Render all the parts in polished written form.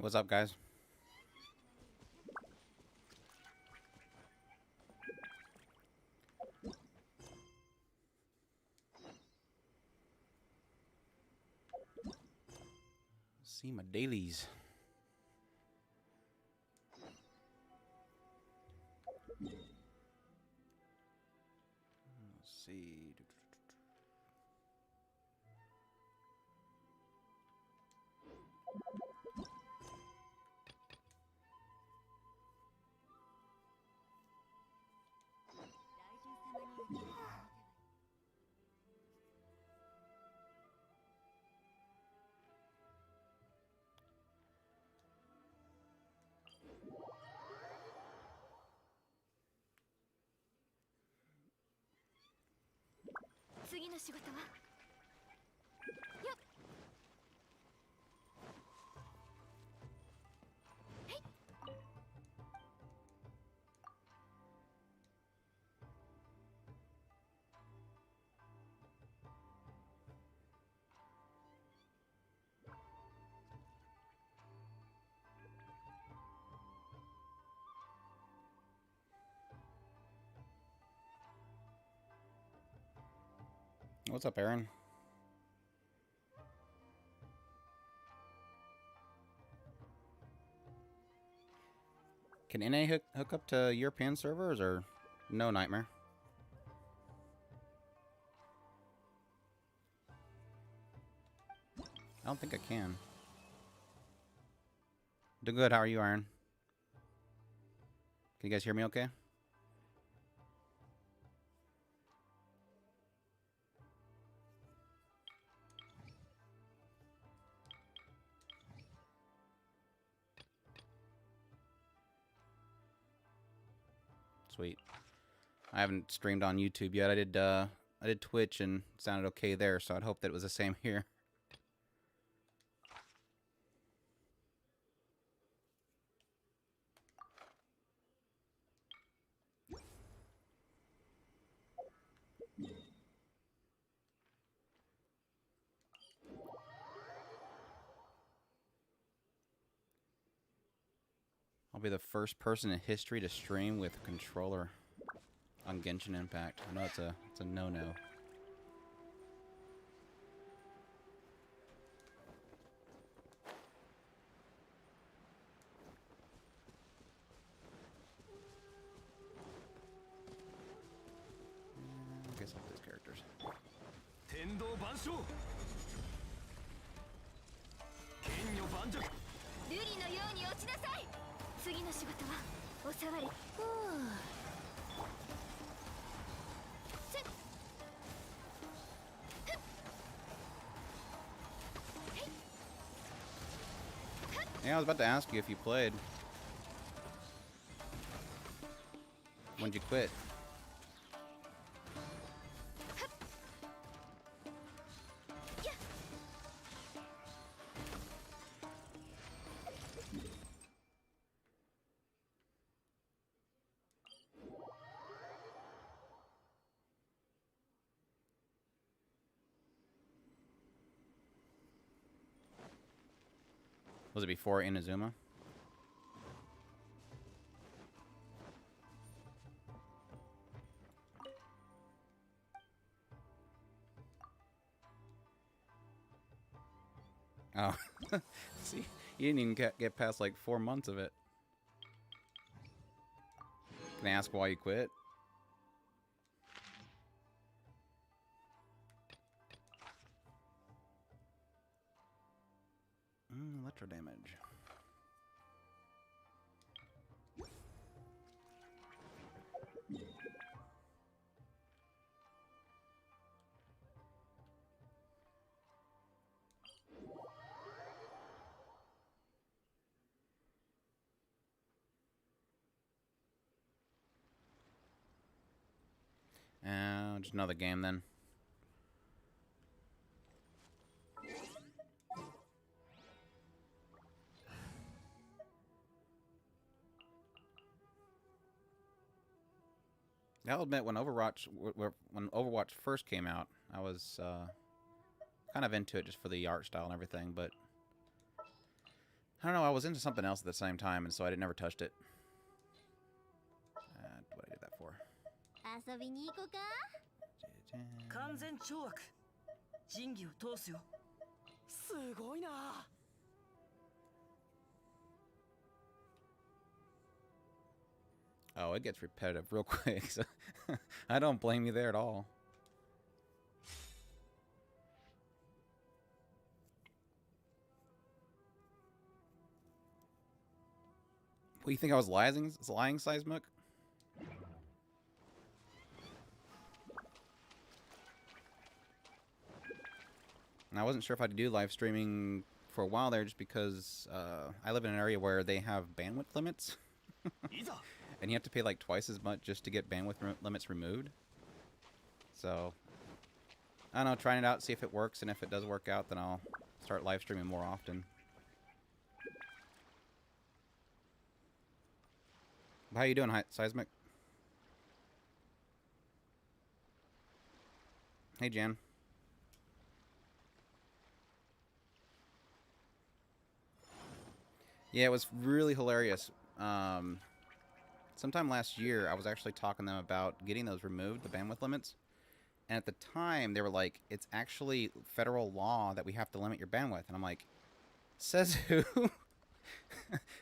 What's up, guys? See my dailies. Let's see. What's up, Aaron? Can NA hook up to European servers or no, Nightmare? I don't think I can. Doing good. How are you, Aaron? Can you guys hear me okay? Sweet. I haven't streamed on YouTube yet. I did Twitch and it sounded okay there, so I'd hope that it was the same here. I'll be the first person in history to stream with a controller on Genshin Impact. I know it's a no-no. I guess I'll play these characters. Yeah, I was about to ask you if you played. When'd you quit? Was it before Inazuma? Oh, see, you didn't even get past like 4 months of it. Can I ask why you quit? Electro damage. Just another game then. I'll admit, when Overwatch first came out, I was kind of into it just for the art style and everything, but I don't know, I was into something else at the same time, and so I never touched it. What I did that for? Oh, it gets repetitive real quick. So I don't blame you there at all. What, you think I was lying, Seismic? And I wasn't sure if I could do live streaming for a while there just because I live in an area where they have bandwidth limits. And you have to pay like twice as much just to get bandwidth limits removed. So, I don't know, trying it out, see if it works, and if it does work out, then I'll start live streaming more often. How you doing, Seismic? Hey, Jan. Yeah, it was really hilarious. Sometime last year, I was actually talking to them about getting those removed, the bandwidth limits. And at the time, they were like, it's actually federal law that we have to limit your bandwidth. And I'm like, says who?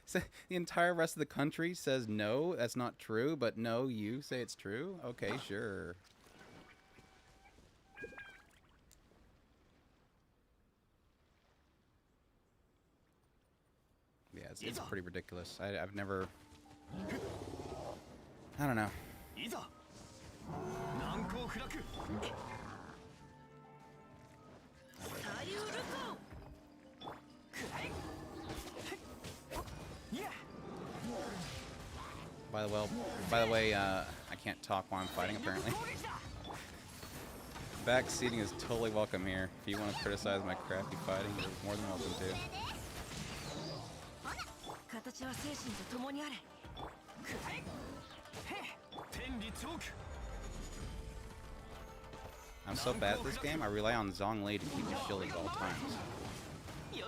So the entire rest of the country says no, that's not true, but no, you say it's true? Okay, sure. Yeah, it's pretty ridiculous. I've never... I don't know. By the way, I can't talk while I'm fighting, apparently. Backseating is totally welcome here. If you want to criticize my crappy fighting, you're more than welcome to. I'm so bad at this game, I rely on Zhongli to keep me shielded at all times. I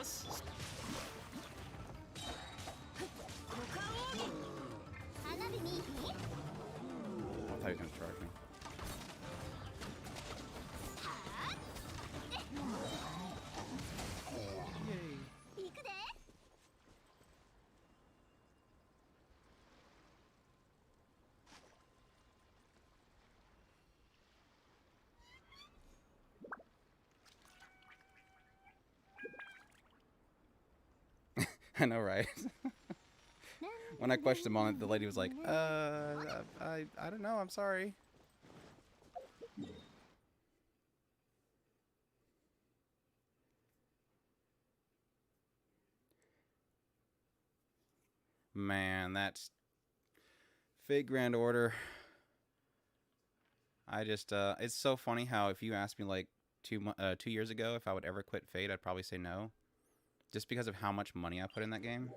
thought he was gonna charge me. I know, right? When I questioned him on it, the lady was like, I don't know, I'm sorry. Man, that's Fate Grand Order. I just, it's so funny how if you asked me like 2 years ago if I would ever quit Fate, I'd probably say no. Just because of how much money I put in that game.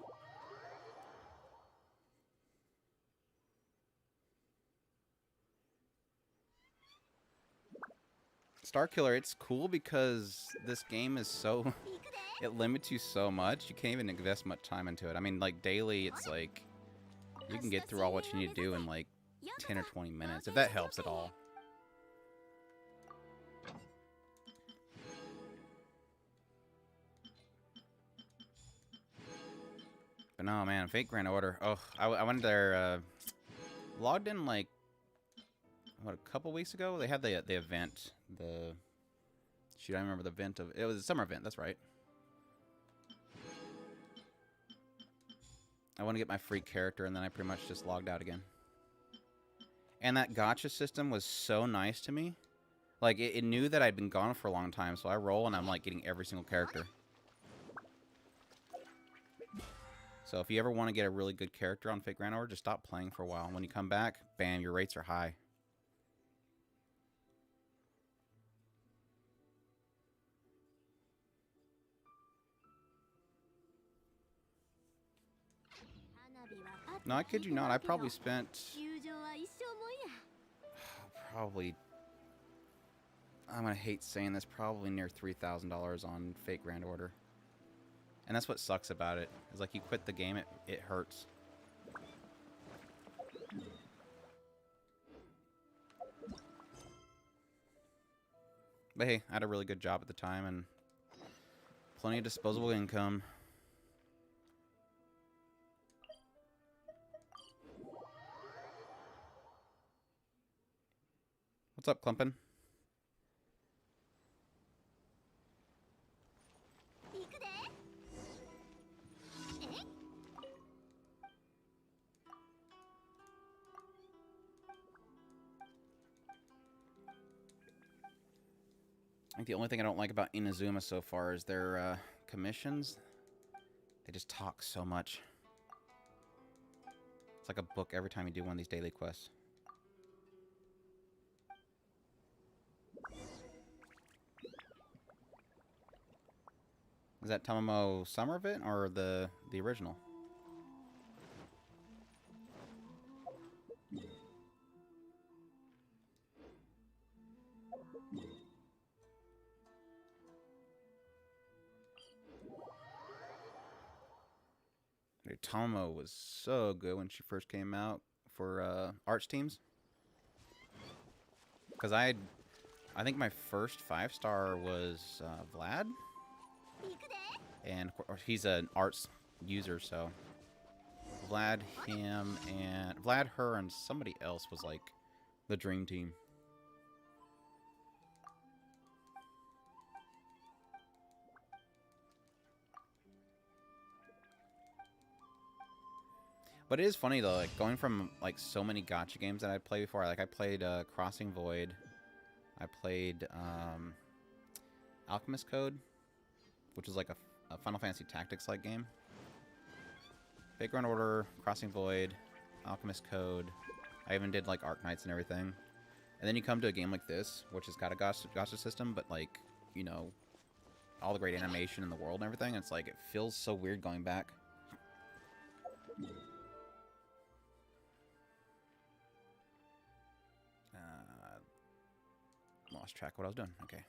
Starkiller, it's cool because this game is so... it limits you so much, you can't even invest much time into it. I mean, like, daily, it's like... you can get through all what you need to do in, like, 10 or 20 minutes, if that helps at all. But no, man, Fate Grand Order. Oh, I went there, logged in, like, what, a couple weeks ago? They had the event, shoot, I remember the event of... it was a summer event, that's right. I want to get my free character, and then I pretty much just logged out again. And that gacha system was so nice to me. Like, it knew that I'd been gone for a long time, so I roll, and I'm, like, getting every single character. So if you ever want to get a really good character on Fate Grand Order, just stop playing for a while. When you come back, bam, your rates are high. No, I kid you not. I probably spent... probably... I'm going to hate saying this, probably near $3,000 on Fate Grand Order. And that's what sucks about it. Is like you quit the game, it hurts. But hey, I had a really good job at the time and plenty of disposable income. What's up, Clumpin'? I think the only thing I don't like about Inazuma so far is their commissions. They just talk so much. It's like a book every time you do one of these daily quests. Is that Tomomo Somerville or the original? Dude, Tomomo was so good when she first came out for arts teams. Because I think my first 5-star was Vlad. And he's an arts user, so Vlad, him, and Vlad, her, and somebody else was like the dream team. But it is funny though, like going from like so many gacha games that I played before. Like I played Crossing Void, I played Alchemist Code, which is like a Final Fantasy Tactics like game. Vagrant Order, Crossing Void, Alchemist Code. I even did like Arknights and everything. And then you come to a game like this, which has got a gacha system, but like, you know, all the great animation in the world and everything. It's like, it feels so weird going back. Lost track of what I was doing. Okay.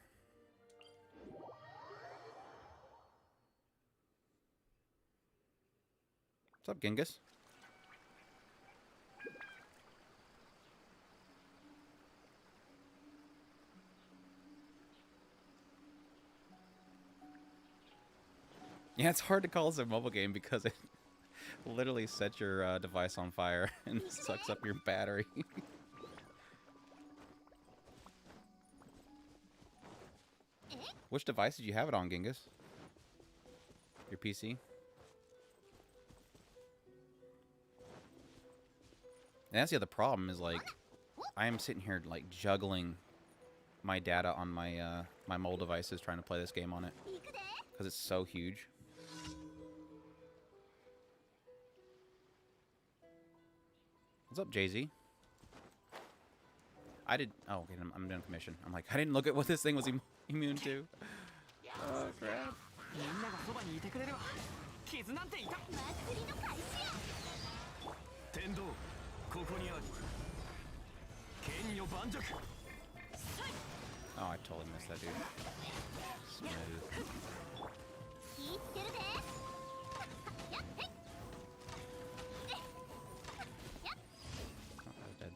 What's up, Genghis? Yeah, it's hard to call this a mobile game because it literally sets your device on fire and sucks up your battery. Which device did you have it on, Genghis? Your PC? And that's the other problem is, like, I am sitting here, like, juggling my data on my my mobile devices trying to play this game on it. Because it's so huge. What's up, Jay-Z? I did... Oh, okay, I'm doing commission. I'm like, I didn't look at what this thing was immune to. Oh, crap. Oh, I totally missed that, dude. Smooth. Oh, I was dead.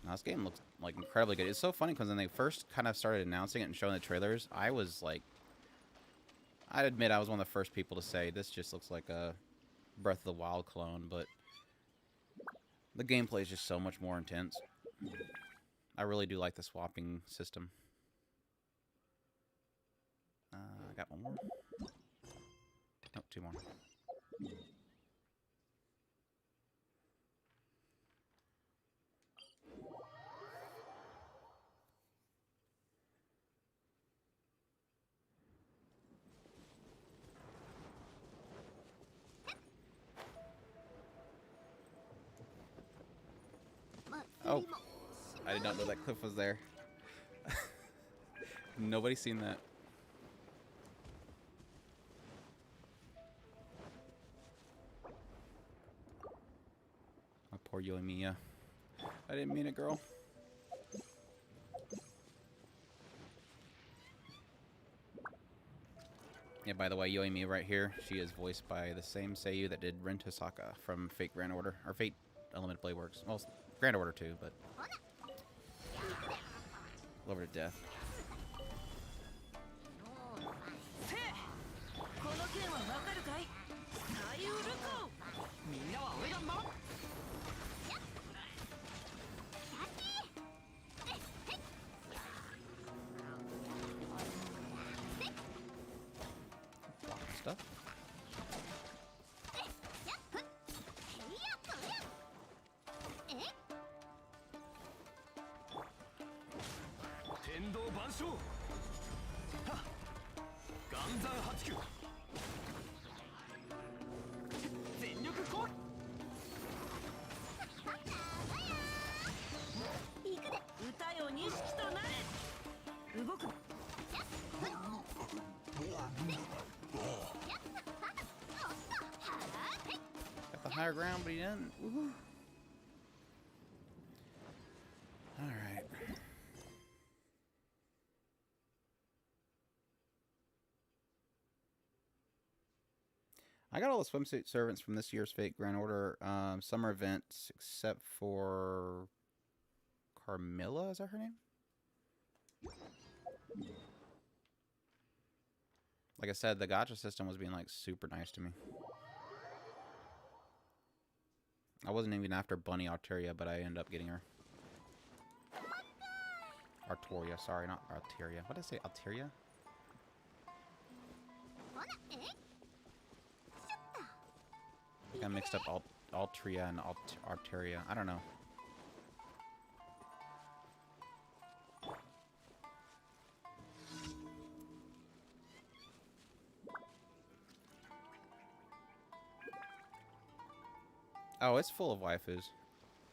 Now, this game looks like incredibly good. It's so funny because when they first kind of started announcing it and showing the trailers, I was like, I'd admit I was one of the first people to say this just looks like a Breath of the Wild clone, but the gameplay is just so much more intense. I really do like the swapping system. I got one more. Nope, 2 more. Oh, I did not know that cliff was there. Nobody's seen that. My poor Yoimiya. I didn't mean it, girl. Yeah, by the way, Yoimi right here, she is voiced by the same Seiyu that did Rin Tosaka from Fate Grand Order, or Fate Elemented Blade Works. Well, Grand Order too, but Lover to Death. Stuff. Got the higher ground, but he didn't. Alright. I got all the swimsuit servants from this year's Fate Grand Order summer events, except for Carmilla, is that her name? Like I said, the gacha system was being like super nice to me. I wasn't even after Bunny Arteria, but I ended up getting her. Artoria, sorry, not Arteria. What did I say? Arteria? I think I mixed up Altria and Arteria. I don't know. Oh, it's full of waifus.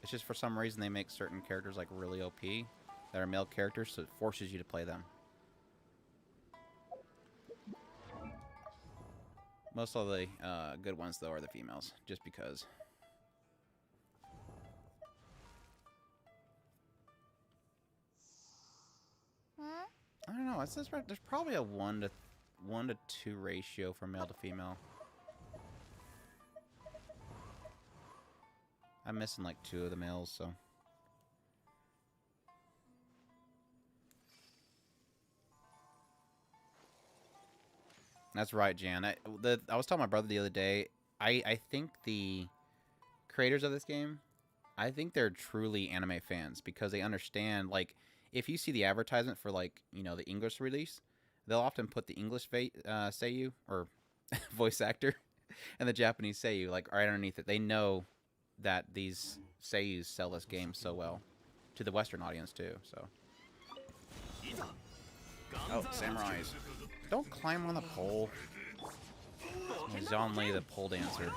It's just for some reason they make certain characters like really OP that are male characters, so it forces you to play them. Most of the good ones, though, are the females, just because. I don't know. It says there's probably a 1 to 2 ratio for male to female. I'm missing like 2 of the males, so. That's right, Jan. I was telling my brother the other day, I think the creators of this game, I think they're truly anime fans because they understand, like, if you see the advertisement for, like, you know, the English release, they'll often put the English Seiyu, or voice actor, and the Japanese Seiyu, like, right underneath it. They know that these Seiyus sell this game so well to the Western audience, too, so. Oh, samurais. Don't climb on the pole. Zhonli, the pole dancer here.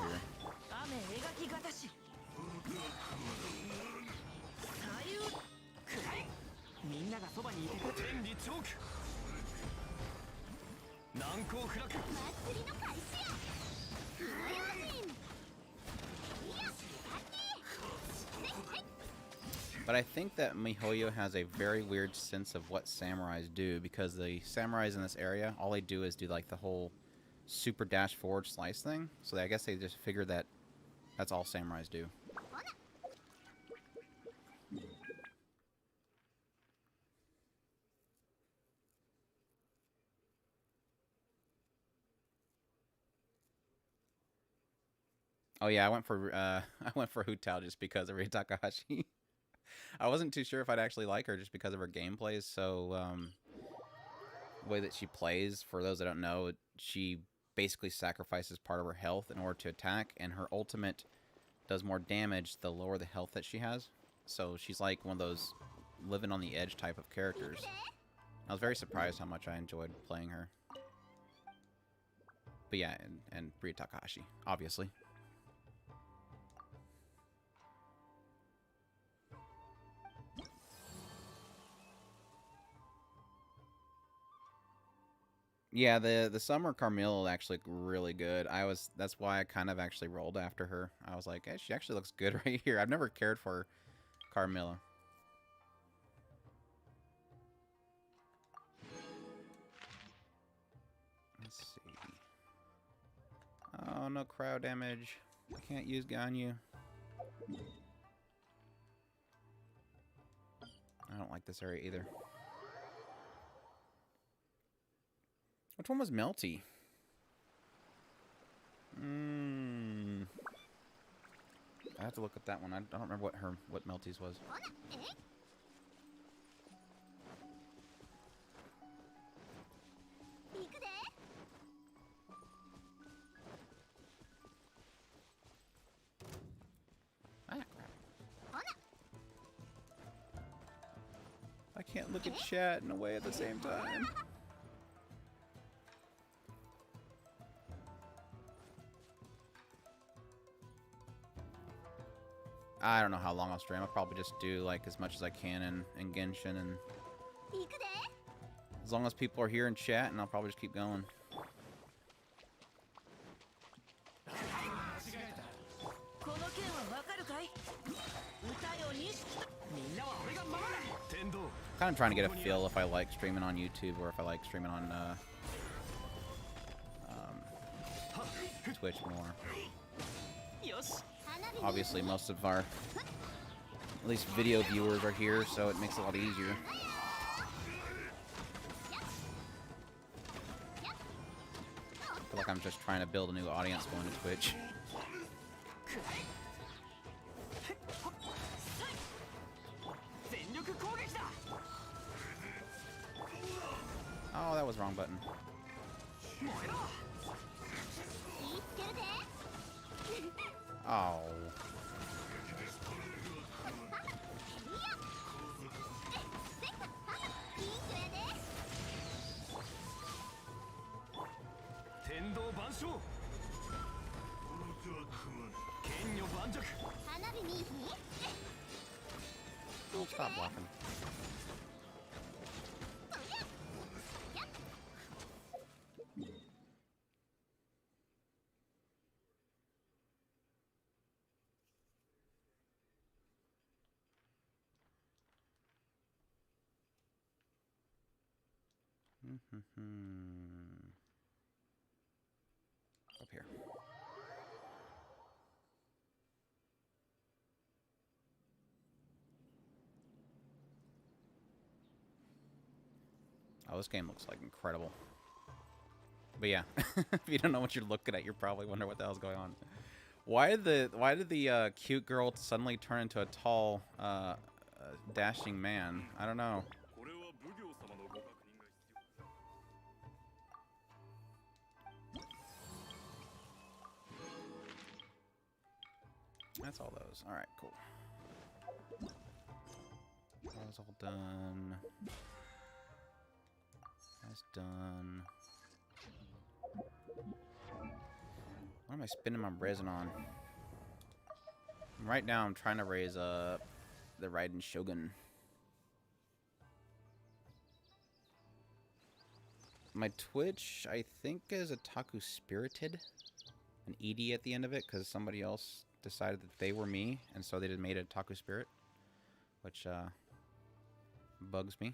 But I think that MiHoYo has a very weird sense of what samurais do, because the samurais in this area, all they do is do like the whole super dash forward slice thing. So I guess they just figured that that's all samurais do. Oh yeah, I went for Hu Tao just because of Rie Takahashi. I wasn't too sure if I'd actually like her just because of her gameplay. So, the way that she plays, for those that don't know, she basically sacrifices part of her health in order to attack, and her ultimate does more damage the lower the health that she has. So she's like one of those living on the edge type of characters. I was very surprised how much I enjoyed playing her. But yeah, and Rie Takahashi, obviously. Yeah, the summer Carmilla actually looked really good. That's why I kind of actually rolled after her. I was like, hey, she actually looks good right here. I've never cared for Carmilla. Let's see. no cryo damage. I can't use Ganyu. I don't like this area either. Which one was Melty? I have to look at that one. I don't remember what Melty's was. Ah, crap. I can't look at chat and away at the same time. I don't know how long I'll stream. I'll probably just do like as much as I can in Genshin, and as long as people are here in chat, and I'll probably just keep going. Kind of trying to get a feel if I like streaming on YouTube or if I like streaming on Twitch more. Obviously, most of our, at least video viewers are here, so it makes it a lot easier. I feel like I'm just trying to build a new audience going to Twitch. Oh, that was the wrong button. Oh. Oh, stop blocking. Up here. Oh, this game looks like incredible. But yeah, if you don't know what you're looking at, you're probably wondering what the hell's going on. Why did the cute girl suddenly turn into a tall, dashing man? I don't know. That's all those. All right, cool. That was all done. That's done. What am I spending my resin on? Right now, I'm trying to raise up the Raiden Shogun. My Twitch, I think, is Otaku Spirited. An ED at the end of it, because somebody else decided that they were me, and so they just made a Otaku Spirit, which bugs me.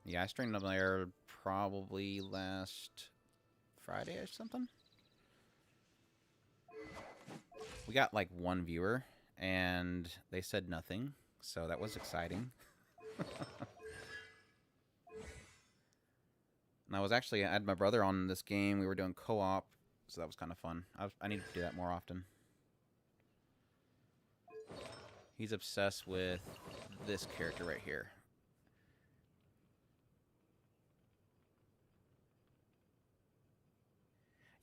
Yeah, I streamed up there probably last Friday or something. We got like one viewer, and they said nothing, so that was exciting. And I had my brother on this game. We were doing co-op, so that was kind of fun. I need to do that more often. He's obsessed with this character right here.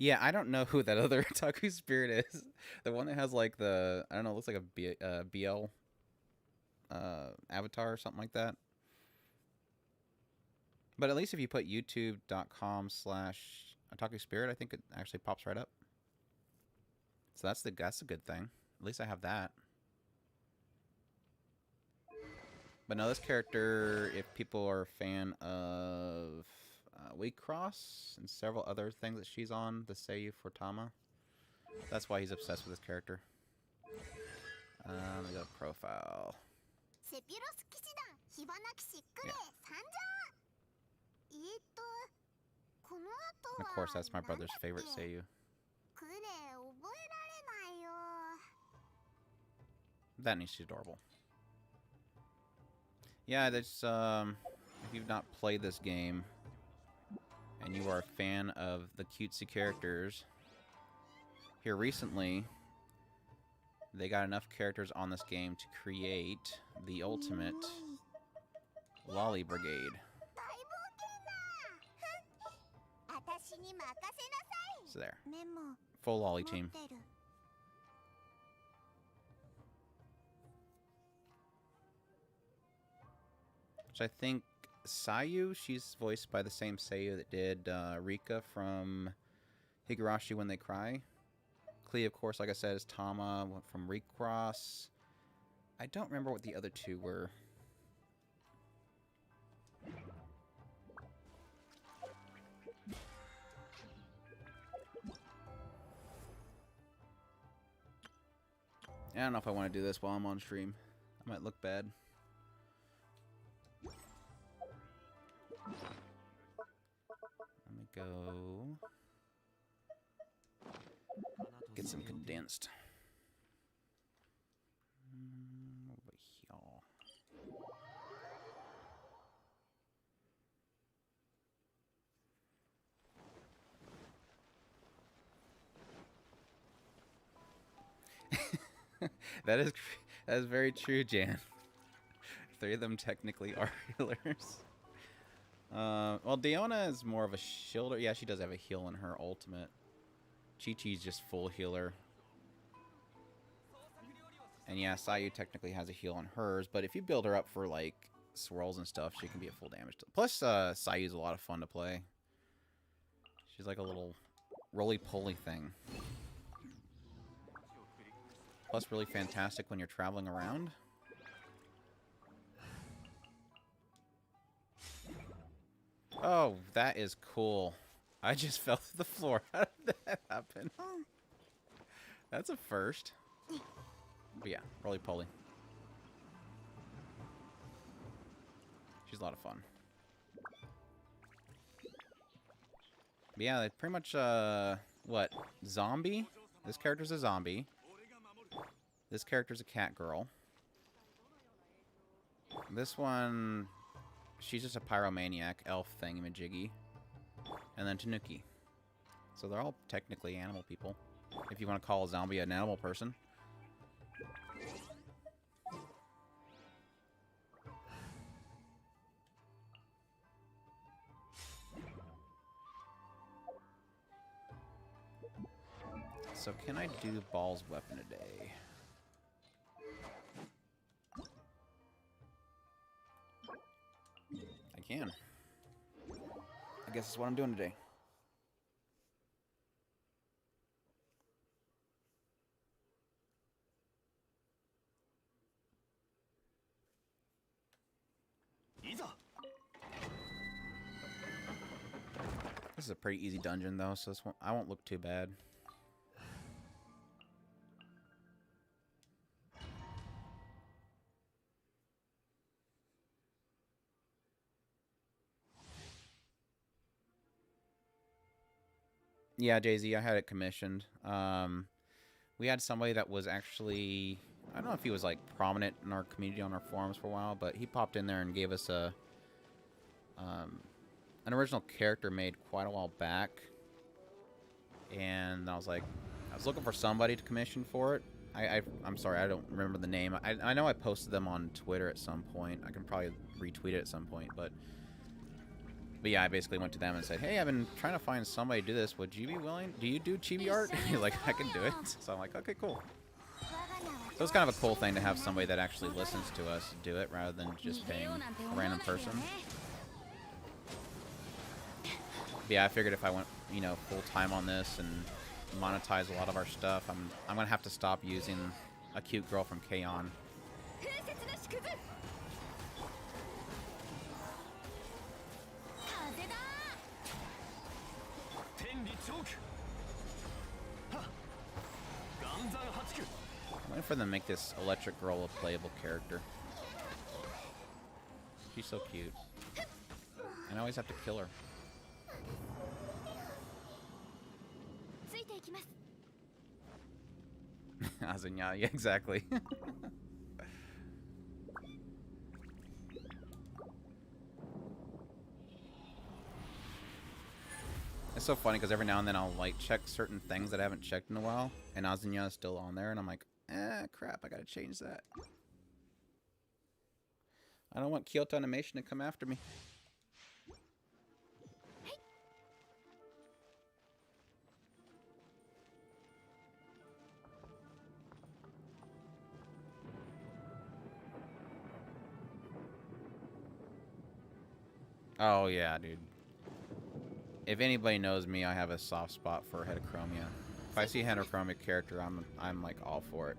Yeah, I don't know who that other Otaku Spirit is. The one that has like the, I don't know, looks like a BL avatar or something like that. But at least if you put youtube.com/Otaku Spirit, I think it actually pops right up. So that's a good thing. At least I have that. But no, this character, if people are a fan of Waycross and several other things that she's on, the Seiyu Fortama, that's why he's obsessed with this character. Let me go to profile. And of course, that's my brother's favorite Seiyu. That needs to be adorable. Yeah, that's if you've not played this game and you are a fan of the cutesy characters, here recently they got enough characters on this game to create the ultimate Lolly Brigade. So there. Full Lolly team. Which I think Sayu, she's voiced by the same Seiyu that did Rika from Higurashi When They Cry. Klee, of course, like I said, is Tama from Recross. I don't remember what the other two were. I don't know if I want to do this while I'm on stream. I might look bad. Let me go get some condensed. Over here. That is very true, Jan. 3 of them technically are healers. Well, Diona is more of a shielder. Yeah, she does have a heal in her ultimate. Chi-Chi's just full healer. And yeah, Sayu technically has a heal on hers, but if you build her up for, like, swirls and stuff, she can be at full damage. Plus, Sayu's a lot of fun to play. She's like a little roly-poly thing. Plus, really fantastic when you're traveling around. Oh, that is cool. I just fell to the floor. How did that happen? That's a first. But yeah, roly-poly. She's a lot of fun. But yeah, they pretty much, what? Zombie? This character's a zombie. This character's a cat girl. This one, she's just a pyromaniac, elf thingamajiggy. And then Tanuki. So they're all technically animal people. If you want to call a zombie an animal person. So can I do Ball's weapon today? I can. I guess that's what I'm doing today. This is a pretty easy dungeon though, so this I won't look too bad. Yeah, Jay-Z, I had it commissioned. We had somebody that was actually, I don't know if he was like prominent in our community on our forums for a while, but he popped in there and gave us a an original character made quite a while back. And I was looking for somebody to commission for it. I'm sorry, I don't remember the name. I know I posted them on Twitter at some point. I can probably retweet it at some point, but yeah, I basically went to them and said, hey, I've been trying to find somebody to do this. Would you be willing? Do you do chibi art? He's like, I can do it. So I'm like, okay, cool. So it's kind of a cool thing to have somebody that actually listens to us do it rather than just paying a random person. But yeah, I figured if I went, you know, full time on this and monetize a lot of our stuff, I'm gonna have to stop using a cute girl from K-On! I'm waiting for them to make this electric girl a playable character. She's so cute. And I always have to kill her. Azunya, yeah, exactly. It's so funny because every now and then I'll like check certain things that I haven't checked in a while, and Azunya is still on there, and I'm like, crap, I gotta change that. I don't want Kyoto Animation to come after me. Oh yeah, dude. If anybody knows me, I have a soft spot for Heterochromia. If I see a Heterochromia character, I'm like all for it.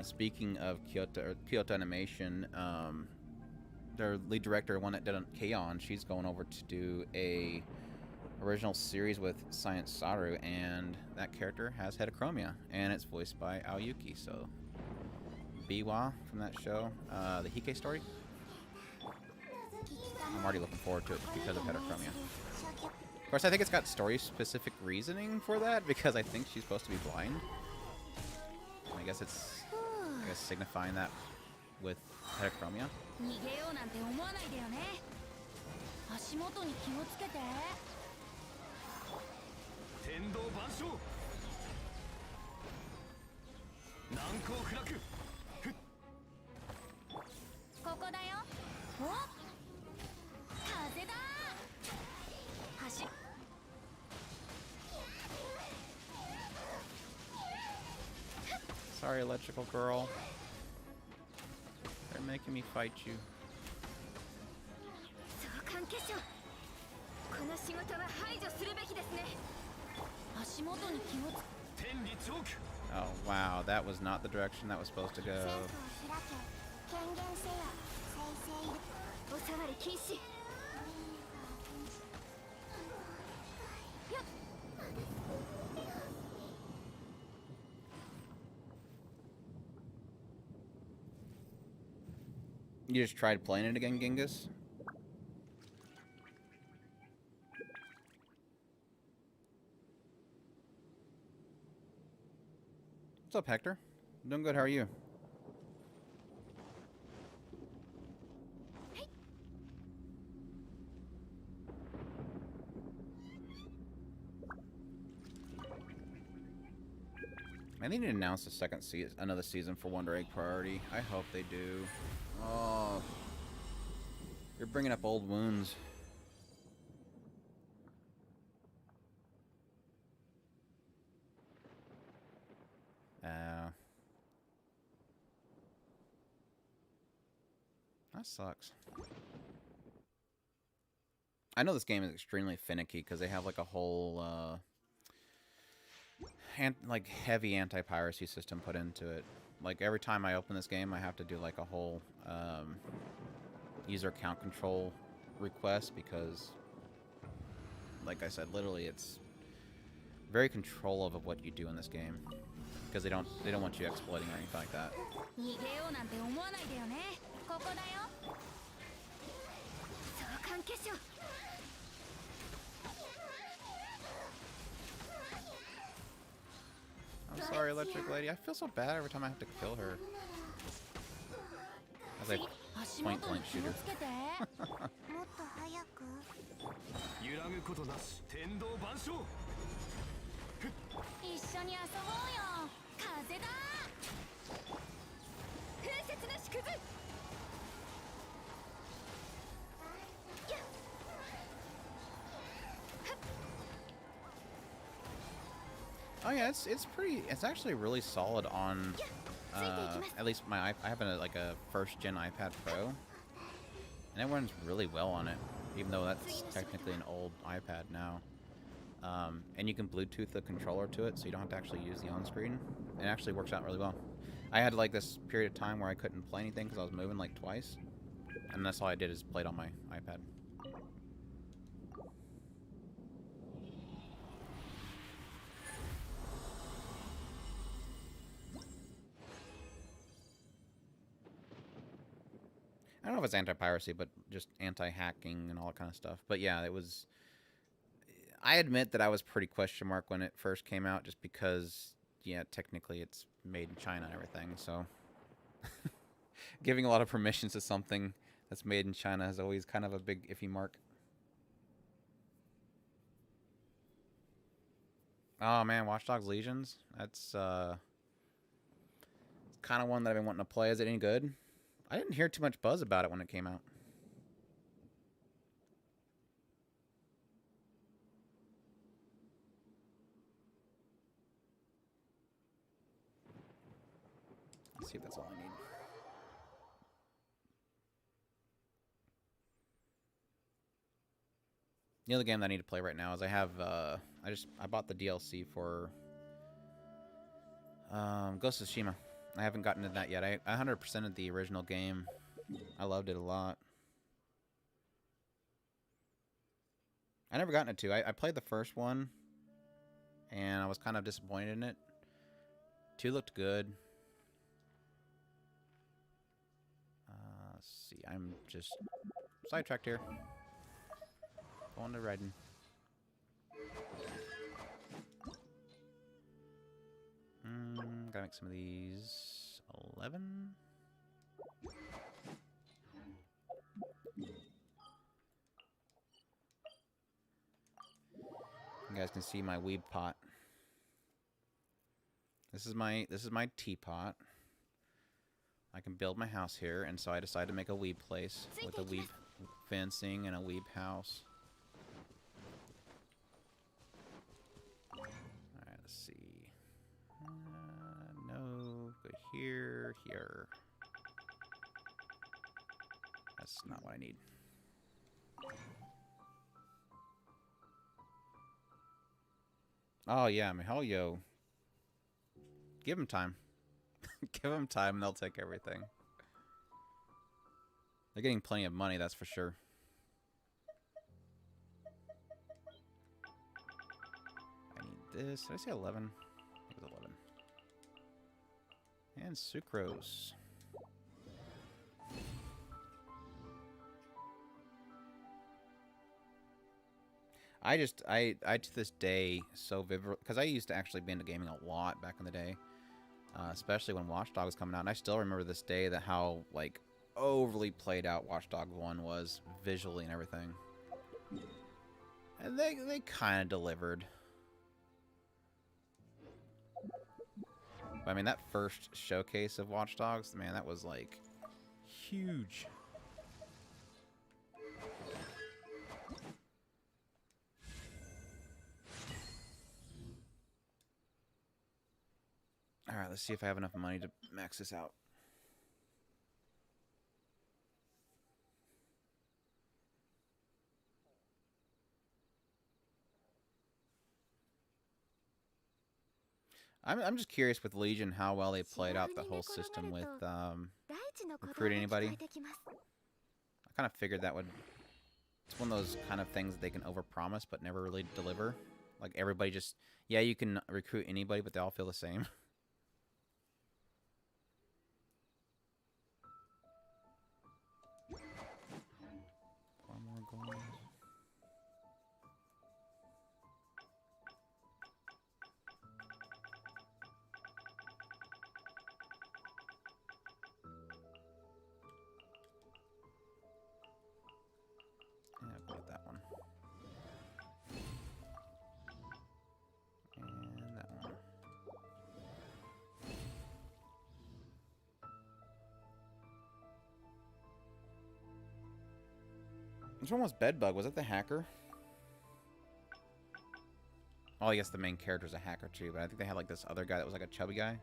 Speaking of Kyoto Animation, their lead director, one that did K-On!, she's going over to do a original series with Science Saru, and that character has Heterochromia, and it's voiced by Aoyuki. So, Biwa from that show, the Hike story. I'm already looking forward to it because of Heterochromia. Of course, I think it's got story-specific reasoning for that, because I think she's supposed to be blind. I guess it's, signifying that with Heterochromia. Sorry, electrical girl. They're making me fight you. Oh wow, that was not the direction that was supposed to go. You just tried playing it again, Genghis? What's up, Hector? I'm doing good, how are you? I need to announce the second season, another season for Wonder Egg Priority. I hope they do. Oh, you're bringing up old wounds. That sucks. I know this game is extremely finicky because they have like a whole like heavy anti-piracy system put into it. Like every time I open this game, I have to do like a whole user account control request because, like I said, literally it's very controlling of what you do in this game because they don't want you exploiting or anything like that. I'm sorry, Electric Lady. I feel so bad every time I have to kill her. As I point blank shoot her. Oh yeah, it's pretty. It's actually really solid on. At least I have like a first gen iPad Pro, and it runs really well on it, even though that's technically an old iPad now. And you can Bluetooth the controller to it, so you don't have to actually use the on-screen. It actually works out really well. I had like this period of time where I couldn't play anything because I was moving like twice, and that's all I did is play it on my iPad. don't know if it's anti-piracy, but just anti-hacking and all that kind of stuff. But yeah, it was. I admit that I was pretty question mark when it first came out, just because, yeah, technically it's made in China and everything. So giving a lot of permissions to something that's made in China is always kind of a big iffy mark. Oh man, Watch Dogs Legions. That's kind of one that I've been wanting to play. Is it any good? I didn't hear too much buzz about it when it came out. Let's see if that's all I need. The other game that I need to play right now is I have I bought the DLC for Ghost of Tsushima. I haven't gotten to that yet. I 100%ed the original game. I loved it a lot. I never gotten it to. I played the first one, and I was kind of disappointed in it. 2 looked good. Let's see. I'm just sidetracked here. Going to Raiden. Gotta make some of these. 11. You guys can see my weeb pot. This is my teapot. I can build my house here, and so I decided to make a weeb place with a weeb fencing and a weeb house. Alright, let's see. No, go here, here. That's not what I need. Oh yeah, Mihalyo. Give him time. Give them time and they'll take everything. They're getting plenty of money, that's for sure. I need this. Did I say 11? It was 11. And sucrose. I to this day so vivid, because I used to actually be into gaming a lot back in the day. Especially when Watch Dogs was coming out. And I still remember this day that how, like, overly played out Watch Dogs 1 was visually and everything. And they kind of delivered. But, I mean, that first showcase of Watch Dogs, man, that was, like, huge. Alright, let's see if I have enough money to max this out. I'm just curious with Legion how well they played out the whole system with recruiting anybody. I kind of figured that would... It's one of those kind of things that they can overpromise but never really deliver. Like everybody just... Yeah, you can recruit anybody, but they all feel the same. Which one was Bedbug? Was it the hacker? Oh, I guess the main character's a hacker too, but I think they had like this other guy that was like a chubby guy.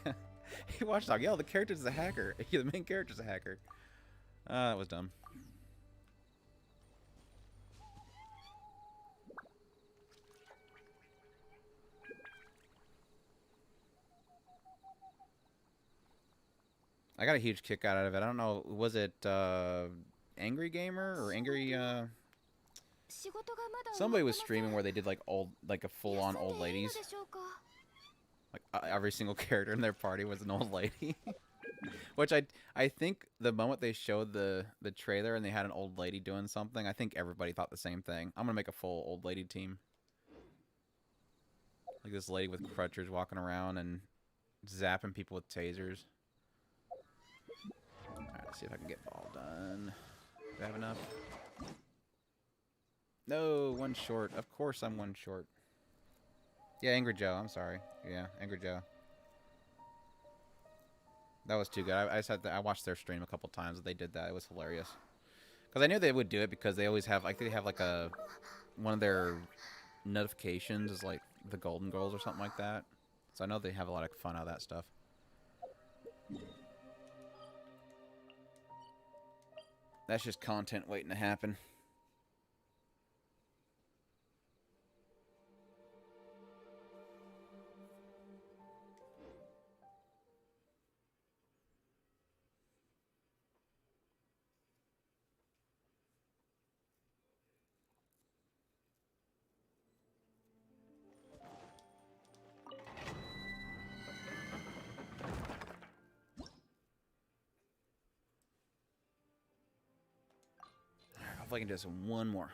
Hey, Watchdog, yo, the character's a hacker. Yeah, the main character's a hacker. That was dumb. I got a huge kick out of it. I don't know, was it Angry Gamer or Angry somebody was streaming where they did like a full-on old ladies. Like every single character in their party was an old lady. Which I think the moment they showed the trailer and they had an old lady doing something, I think everybody thought the same thing. I'm gonna make a full old lady team. Like this lady with crutchers walking around and zapping people with tasers. Alright, let's see if I can get all done. Do I have enough? No, one short. Of course I'm one short. Yeah, Angry Joe. I'm sorry. Yeah, Angry Joe. That was too good. I watched their stream a couple times. They did that. It was hilarious. Because I knew they would do it because they always have, like, they have, like, one of their notifications is, like, the Golden Girls or something like that. So I know they have a lot of fun out of that stuff. That's just content waiting to happen. Hopefully I can do this one more.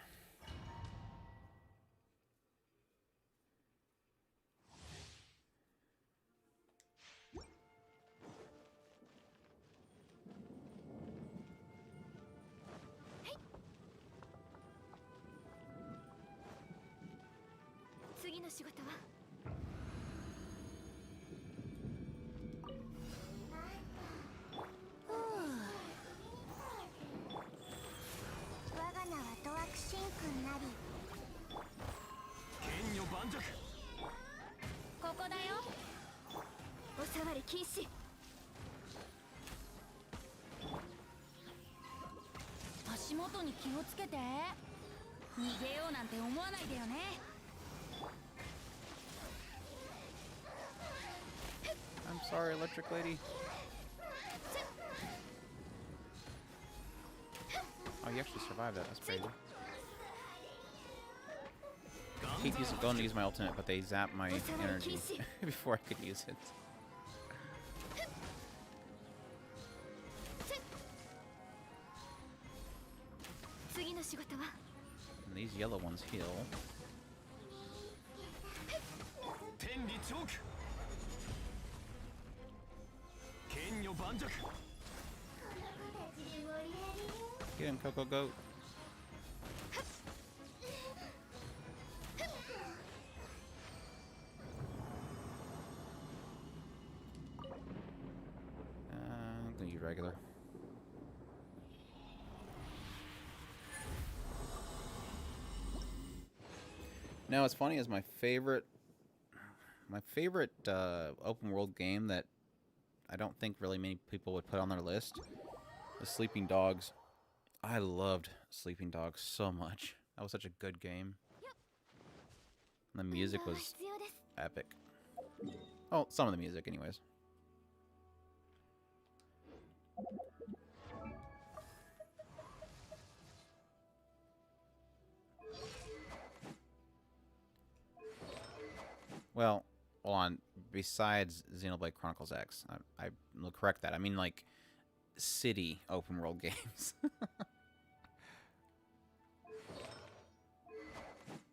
I'm sorry, Electric Lady. Oh, you actually survived that. That's crazy. I keep going to use my ultimate, but they zap my energy before I could use it. And these yellow ones heal. Get him, Coco Goat. I'm gonna use regular. Now, what's funny is my favorite open world game that I don't think really many people would put on their list is Sleeping Dogs. I loved Sleeping Dogs so much. That was such a good game. And the music was epic. Oh, some of the music, anyways. Well, hold on. Besides Xenoblade Chronicles X, I will correct that. I mean, like, city open world games.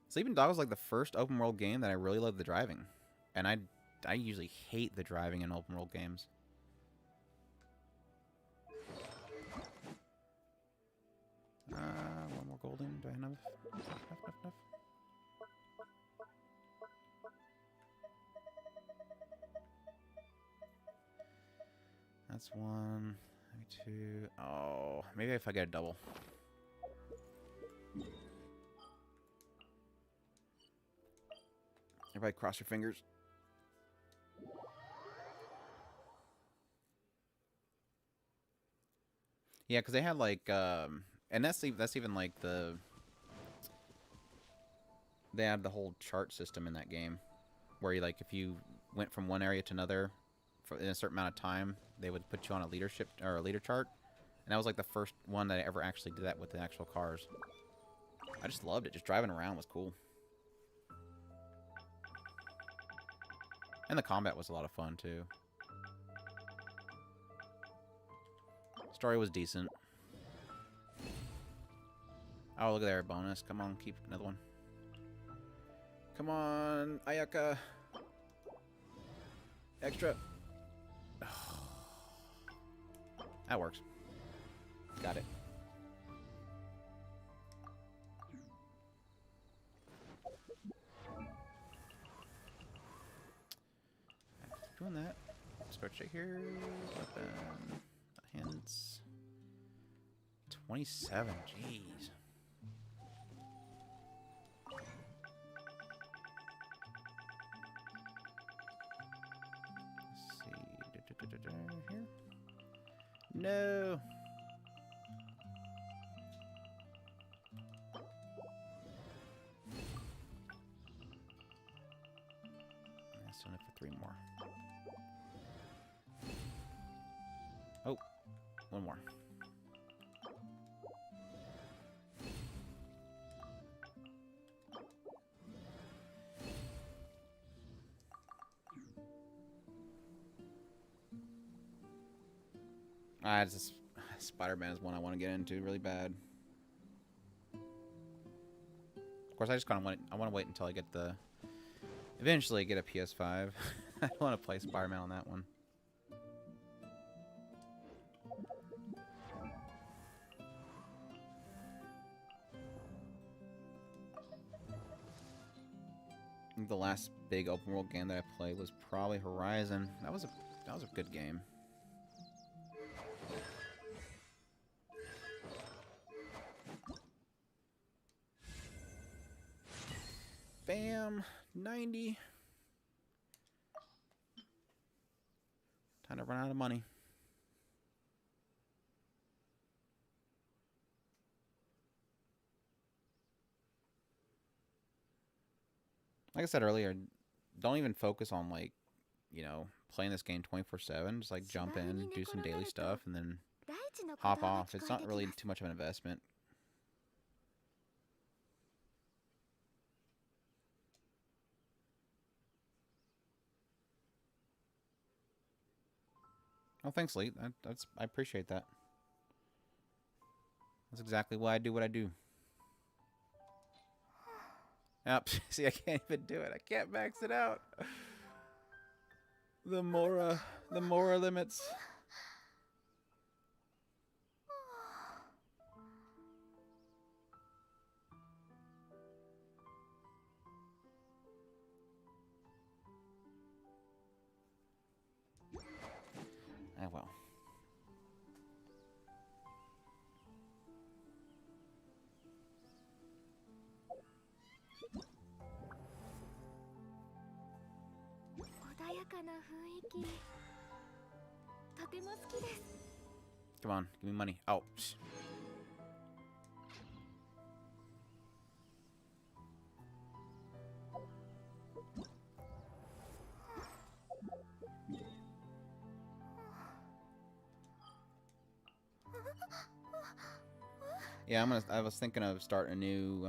Sleeping Dogs was like the first open world game that I really loved the driving. And I usually hate the driving in open world games. One more golden. Do I have enough? Enough. That's one. Maybe two. Oh, maybe if I get a double. Everybody cross your fingers. Yeah, because they had like, and that's even like they had the whole chart system in that game, where you, like, if you went from one area to another in a certain amount of time, they would put you on a leadership or a leader chart, and that was like the first one that I ever actually did that with the actual cars. I just loved it. Just driving around was cool. And the combat was a lot of fun, too. Story was decent. Oh, look at there, bonus. Come on, keep another one. Come on, Ayaka. Extra. That works. Got it. Doing that. Spreadsheet here. Weapon. Hints. 27. Jeez. Let's see. Here. No. That's enough for 3 more. Oh, 1 more. It's Spider-Man is one I want to get into really bad. Of course, I just kind of want. I want to wait until I get the. Eventually, get a PS5. I don't want to play Spider-Man on that one. I think the last big open world game that I played was probably Horizon. That was a good game. Bam! 90. Time to run out of money. Like I said earlier, don't even focus on, like, you know, playing this game 24/7. Just, like, jump in, do some daily stuff, and then hop off. It's not really too much of an investment. Oh, thanks, Lee. I appreciate that. That's exactly why I do what I do. Yep. See, I can't even do it. I can't max it out. The Mora limits. Ah, well. Come on, give me money. Oh. Yeah, I was thinking of starting a new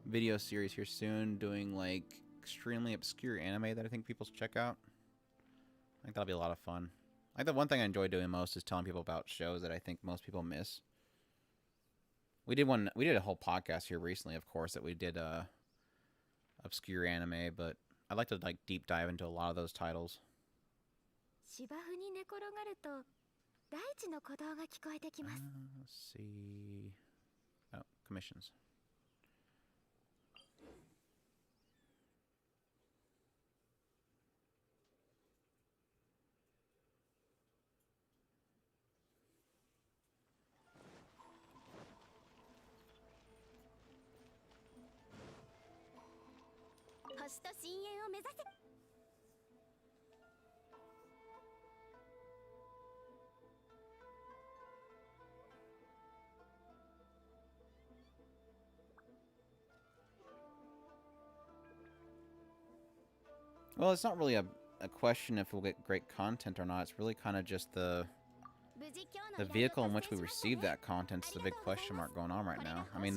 video series here soon, doing like extremely obscure anime that I think people should check out. I think that'll be a lot of fun. Like the one thing I enjoy doing most is telling people about shows that I think most people miss. We did a whole podcast here recently, of course, that we did obscure anime, but I'd like to like deep dive into a lot of those titles. Let's see. Oh, commissions. Well, it's not really a question if we'll get great content or not. It's really kind of just the vehicle in which we receive that content's the big question mark going on right now. I mean,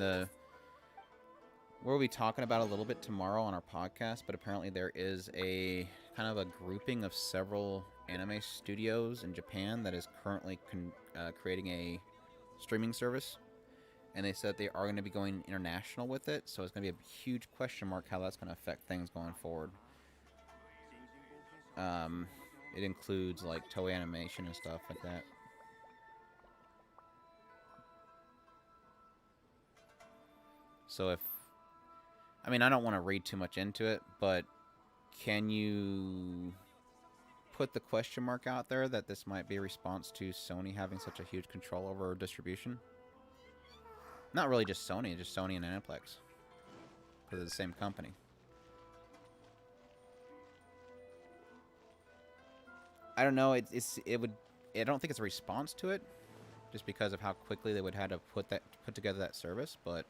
We'll be talking about a little bit tomorrow on our podcast, but apparently there is a kind of a grouping of several anime studios in Japan that is currently creating a streaming service, and they said they are going to be going international with it, so it's going to be a huge question mark how that's going to affect things going forward. It includes like Toei Animation and stuff like that. So if, I mean, I don't want to read too much into it, but can you put the question mark out there that this might be a response to Sony having such a huge control over distribution? Not really just Sony and Aniplex, because they're the same company. I don't know. I don't think it's a response to it, just because of how quickly they would have to put together that service, but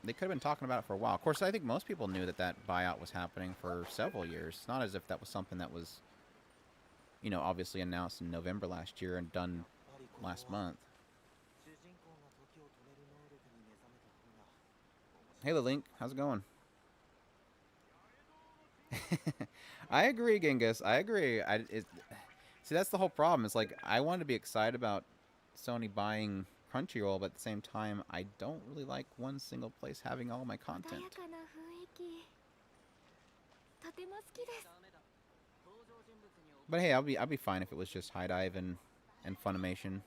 they could have been talking about it for a while. Of course, I think most people knew that buyout was happening for several years. It's not as if that was something that was, you know, obviously announced in November last year and done last month. Hey, Link, how's it going? I agree, Genghis. I agree. See, that's the whole problem. It's like, I wanted to be excited about Sony buying Crunchyroll, but at the same time, I don't really like one single place having all my content. But hey, I'll be fine if it was just High Dive and Funimation.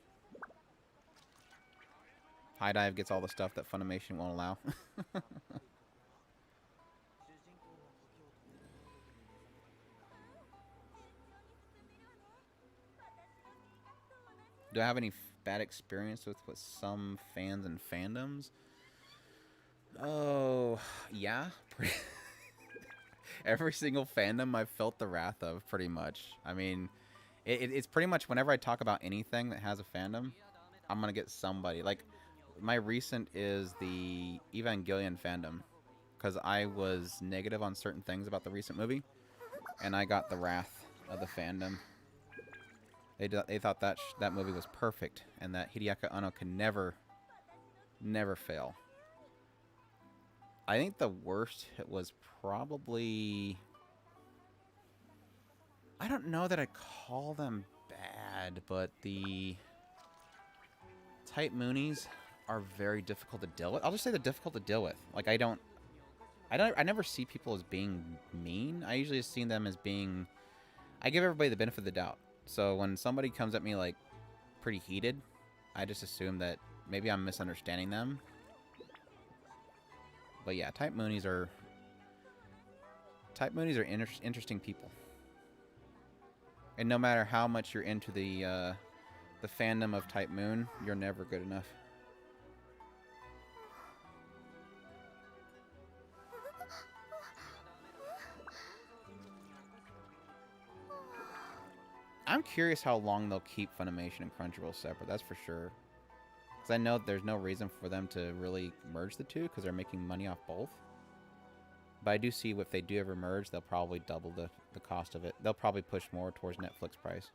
High Dive gets all the stuff that Funimation won't allow. Do I have any bad experience with some fans and fandoms? Oh, yeah. Every single fandom I've felt the wrath of, pretty much. I mean, it's pretty much whenever I talk about anything that has a fandom, I'm going to get somebody. Like, my recent is the Evangelion fandom, because I was negative on certain things about the recent movie, and I got the wrath of the fandom. They thought that movie was perfect, and that Hideaki Anno can never fail. I think the worst was probably, I don't know that I call them bad, but the Type Moonies are very difficult to deal with. I'll just say they're difficult to deal with. Like, I never see people as being mean. I usually see them as being, I give everybody the benefit of the doubt. So when somebody comes at me like pretty heated, I just assume that maybe I'm misunderstanding them. But yeah, Type Moonies are interesting people. And no matter how much you're into the fandom of Type Moon, you're never good enough. I'm curious how long they'll keep Funimation and Crunchyroll separate, that's for sure. Because I know there's no reason for them to really merge the two, because they're making money off both. But I do see if they do ever merge, they'll probably double the cost of it. They'll probably push more towards Netflix price.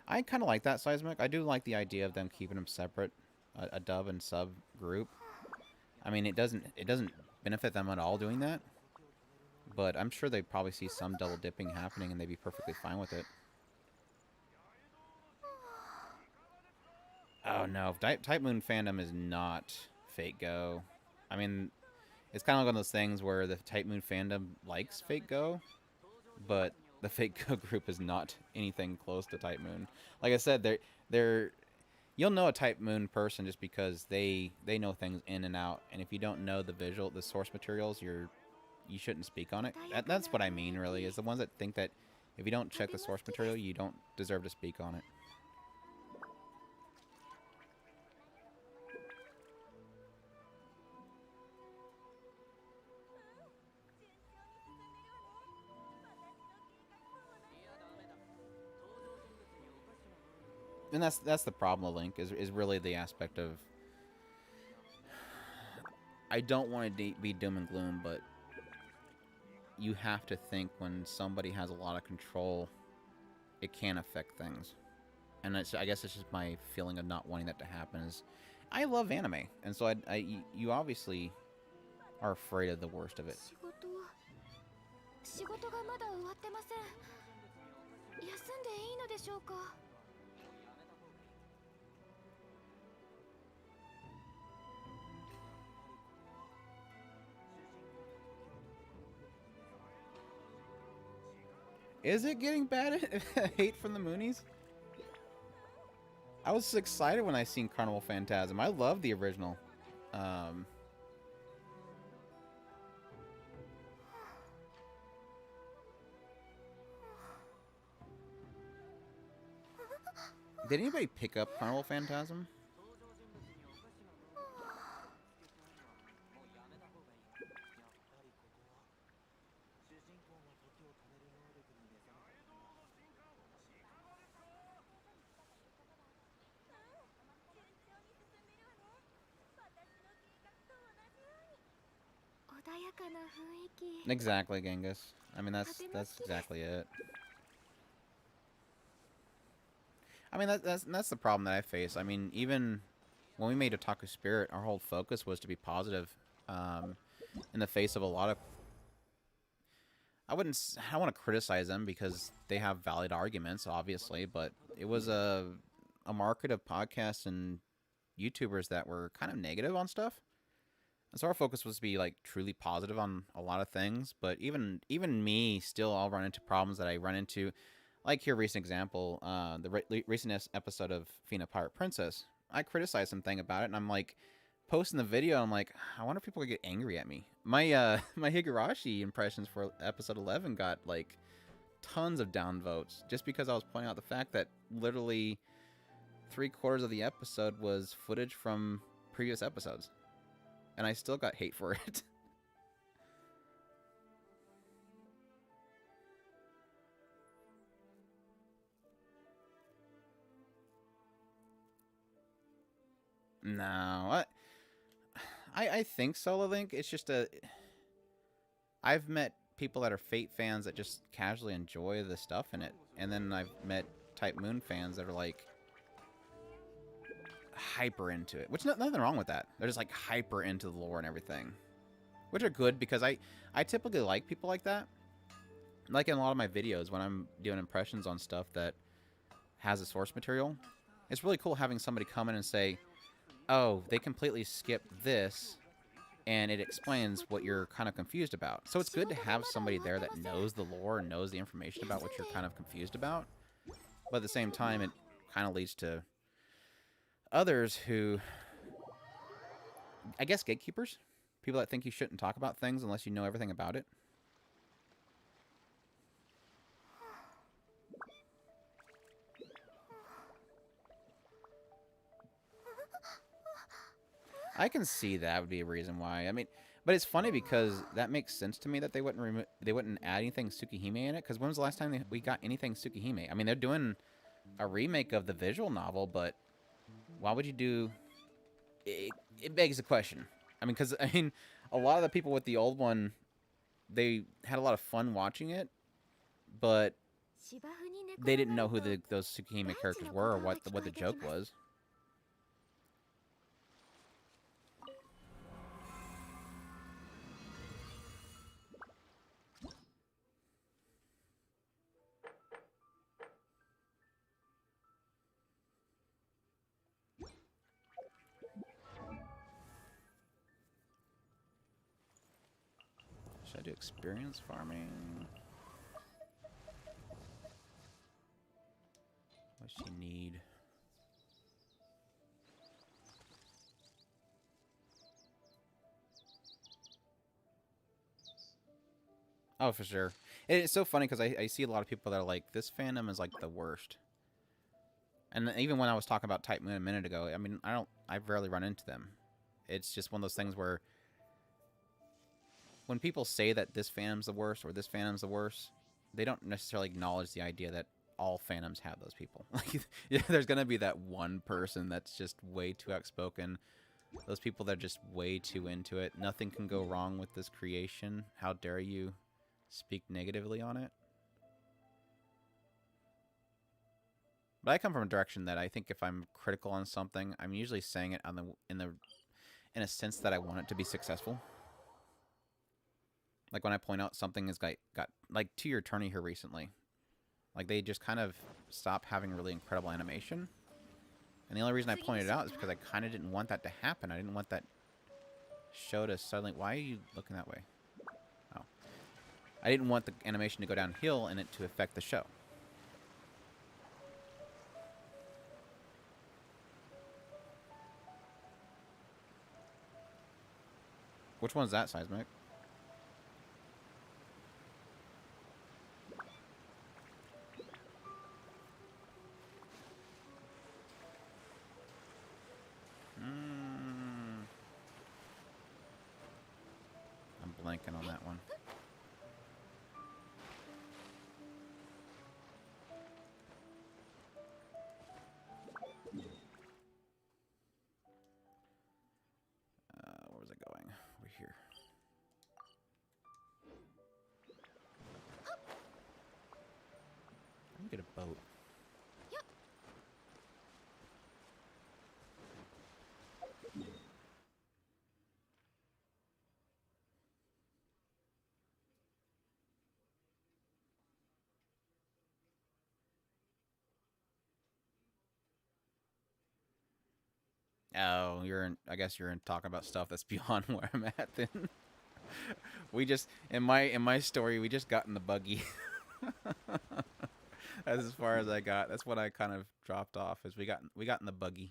I kind of like that, Seismic. I do like the idea of them keeping them separate, a dub and sub group. I mean, it doesn't benefit them at all doing that, but I'm sure they probably see some double dipping happening, and they'd be perfectly fine with it. Oh no, Type Moon fandom is not Fate Go. I mean, it's kind of like one of those things where the Type Moon fandom likes Fate Go, but the Fate Go group is not anything close to Type Moon. Like I said, you'll know a Type Moon person just because they know things in and out, and if you don't know the source materials, you shouldn't speak on it. That's what I mean, really, is the ones that think that if you don't check the source material, you don't deserve to speak on it. And that's the problem with Link, is really the aspect of, I don't want to be doom and gloom, but you have to think when somebody has a lot of control, it can affect things. And I guess it's just my feeling of not wanting that to happen. Is I love anime, and so you obviously are afraid of the worst of it. Is it getting bad hate from the Moonies? I was excited when I seen Carnival Phantasm. I love the original. Did anybody pick up Carnival Phantasm? Exactly, Genghis. I mean, that's exactly it. I mean, that's the problem that I face. I mean, even when we made Otaku Spirit, our whole focus was to be positive, in the face of a lot of. I don't want to criticize them because they have valid arguments, obviously, but it was a market of podcasts and YouTubers that were kind of negative on stuff. And so our focus was to be like truly positive on a lot of things, but even me, still, I'll run into problems that I run into. Like your recent example, the recent episode of Fina Pirate Princess. I criticized something about it, and I'm like, posting the video, I'm like, I wonder if people could get angry at me. My my Higurashi impressions for episode 11 got like tons of downvotes just because I was pointing out the fact that literally 3/4 of the episode was footage from previous episodes. And I still got hate for it. No, I think Solo Link. It's just I've met people that are Fate fans that just casually enjoy the stuff in it, and then I've met Type Moon fans that are like hyper into it, which nothing wrong with that. They're just like hyper into the lore and everything, which are good because I typically like people like that. Like in a lot of my videos when I'm doing impressions on stuff that has a source material, it's really cool having somebody come in and say, oh, they completely skipped this, and it explains what you're kind of confused about. So it's good to have somebody there that knows the lore and knows the information about what you're kind of confused about. But at the same time, it kind of leads to others who, I guess, gatekeepers. People that think you shouldn't talk about things unless you know everything about it. I can see that would be a reason why. I mean, but it's funny because that makes sense to me that they wouldn't add anything Tsukihime in it. Because when was the last time we got anything Tsukihime? I mean, they're doing a remake of the visual novel, but why would you do? It begs the question. I mean, because a lot of the people with the old one, they had a lot of fun watching it, but they didn't know who those Tsukihime characters were or what the joke was. Should I do experience farming? What does she need? Oh, for sure. It's so funny because I see a lot of people that are like, this fandom is like the worst. And even when I was talking about Type Moon a minute ago, I mean, I rarely run into them. It's just one of those things where when people say that this fandom's the worst or this fandom's the worst, they don't necessarily acknowledge the idea that all fandoms have those people. Like, yeah, there's gonna be that one person that's just way too outspoken, Those people that are just way too into it. Nothing can go wrong with this creation. How dare you speak negatively on it? But I come from a direction that I think if I'm critical on something, I'm usually saying it on in a sense that I want it to be successful. Like when I point out something has got like to your tourney here recently. Like they just kind of stopped having really incredible animation. And the only reason I pointed it out is because I kind of didn't want that to happen. I didn't want that show to suddenly... Why are you looking that way? Oh. I didn't want the animation to go downhill and it to affect the show. Which one's that, Seismic? I'm blanking on that one. Where was it going? Over here. Let me get a boat. Oh, I guess you're talking about stuff that's beyond where I'm at then. We just in my story we just got in the buggy. That's as far as I got. That's what I kind of dropped off is we got in the buggy.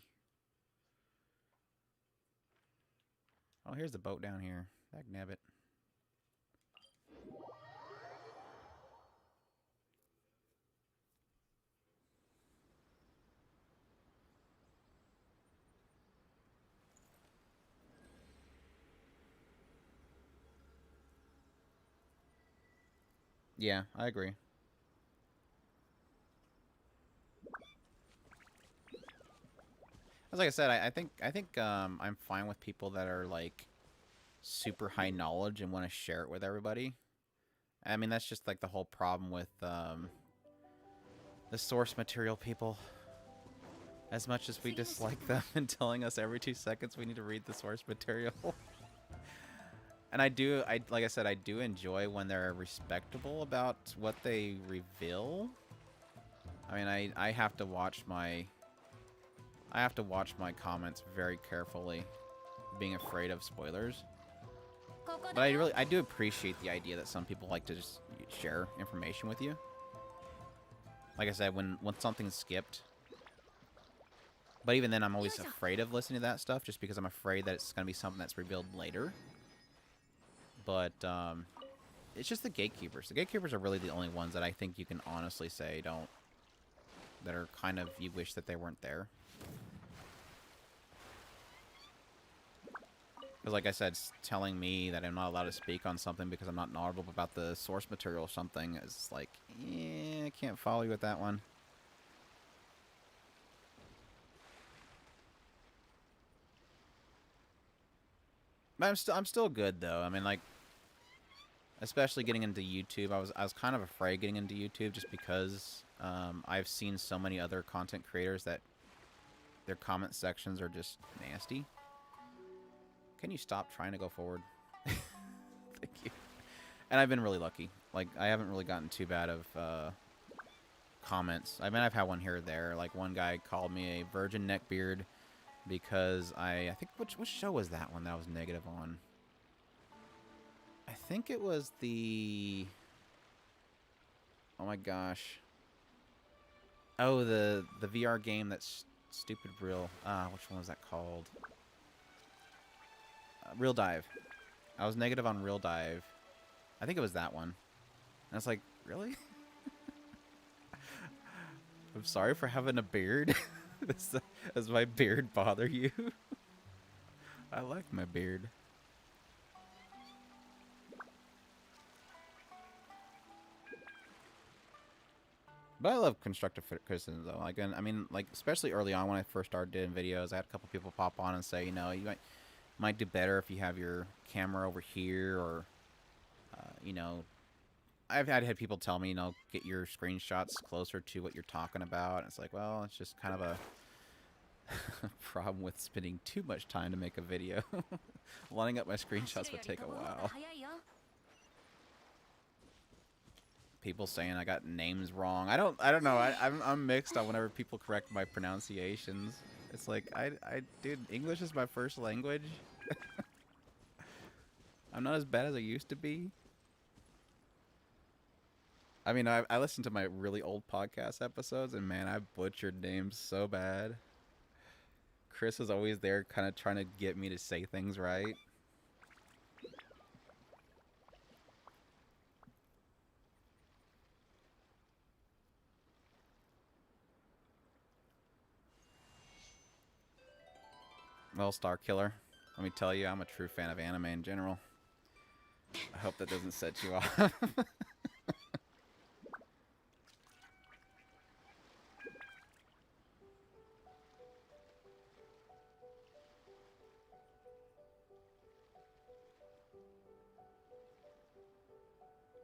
Oh, here's the boat down here. Dag nabbit. Yeah, I agree. As like I said, I think I'm fine with people that are like super high knowledge and want to share it with everybody. I mean, that's just like the whole problem with the source material people. As much as we dislike them and telling us every 2 seconds we need to read the source material. And like I said, I do enjoy when they're respectable about what they reveal. I mean, I have to watch my comments very carefully, being afraid of spoilers. But I do appreciate the idea that some people like to just share information with you. Like I said, when something's skipped. But even then, I'm always afraid of listening to that stuff, just because I'm afraid that it's going to be something that's revealed later. But it's just the gatekeepers. The gatekeepers are really the only ones that I think you can honestly say that are kind of, you wish that they weren't there. Because like I said, telling me that I'm not allowed to speak on something because I'm not knowledgeable about the source material or something is like, I can't follow you with that one. But I'm still good though. I mean, like, especially getting into YouTube, I was kind of afraid getting into YouTube just because I've seen so many other content creators that their comment sections are just nasty. Can you stop trying to go forward? Thank you. And I've been really lucky. Like, I haven't really gotten too bad of comments. I mean, I've had one here or there. Like, one guy called me a virgin neckbeard because I think, which show was that one that I was negative on? I think it was the... Oh my gosh. Oh, the VR game that's stupid real. Which one was that called? Real Dive. I was negative on Real Dive. I think it was that one. And I was like, really? I'm sorry for having a beard. Does my beard bother you? I like my beard. But I love constructive criticism, though. Like, I mean, like, especially early on when I first started doing videos, I had a couple people pop on and say, you know, you might do better if you have your camera over here, or, you know, I've had people tell me, you know, get your screenshots closer to what you're talking about. And it's like, well, it's just kind of a problem with spending too much time to make a video. Lining up my screenshots would take a while. People saying I got names wrong. I don't know. I'm mixed on whenever people correct my pronunciations. It's like, dude, English is my first language. I'm not as bad as I used to be. I mean, I listened to my really old podcast episodes, and man, I butchered names so bad. Chris is always there kind of trying to get me to say things right. Well, Star Killer, let me tell you, I'm a true fan of anime in general. I hope that doesn't set you off.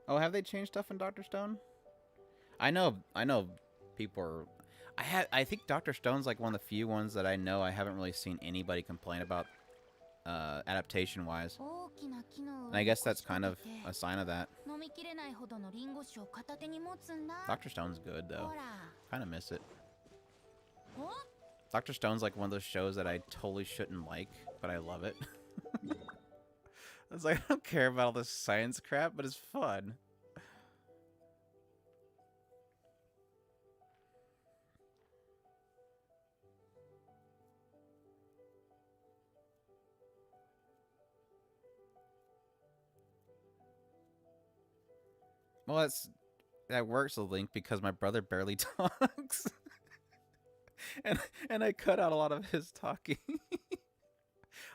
Oh, have they changed stuff in Dr. Stone? I know people are... I think Dr. Stone's like one of the few ones that I know I haven't really seen anybody complain about adaptation-wise. And I guess that's kind of a sign of that. Dr. Stone's good, though. Kind of miss it. Dr. Stone's like one of those shows that I totally shouldn't like, but I love it. It's like, I don't care about all this science crap, but it's fun. Well, that works a link because my brother barely talks. and I cut out a lot of his talking.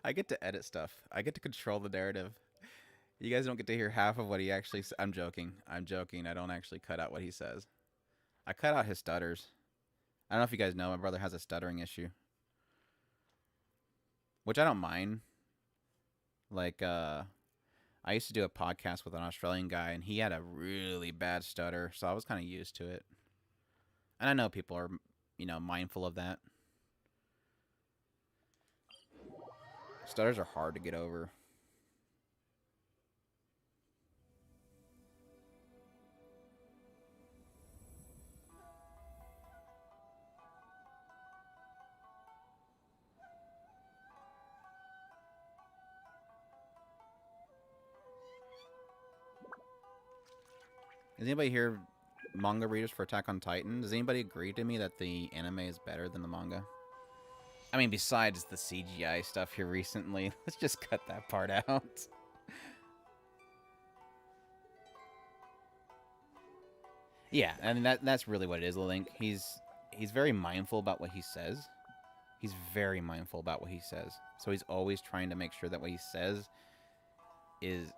I get to edit stuff. I get to control the narrative. You guys don't get to hear half of what he actually says. I'm joking. I'm joking. I don't actually cut out what he says. I cut out his stutters. I don't know if you guys know, my brother has a stuttering issue. Which I don't mind. Like, I used to do a podcast with an Australian guy, and he had a really bad stutter, so I was kind of used to it. And I know people are, you know, mindful of that. Stutters are hard to get over. Is anybody here manga readers for Attack on Titan? Does anybody agree to me that the anime is better than the manga? I mean, besides the CGI stuff here recently, let's just cut that part out. Yeah, I mean that's really what it is, Link. He's very mindful about what he says. He's very mindful about what he says. So he's always trying to make sure that what he says is...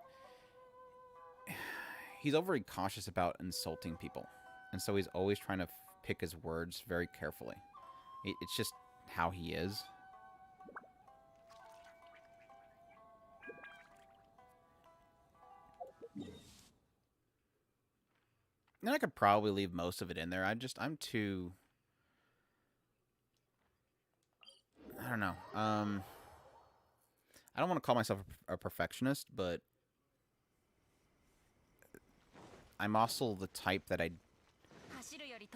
He's overly cautious about insulting people. And so he's always trying to pick his words very carefully. It's just how he is. And I could probably leave most of it in there. I'm too... I don't know. I don't want to call myself a perfectionist, but I'm also the type that I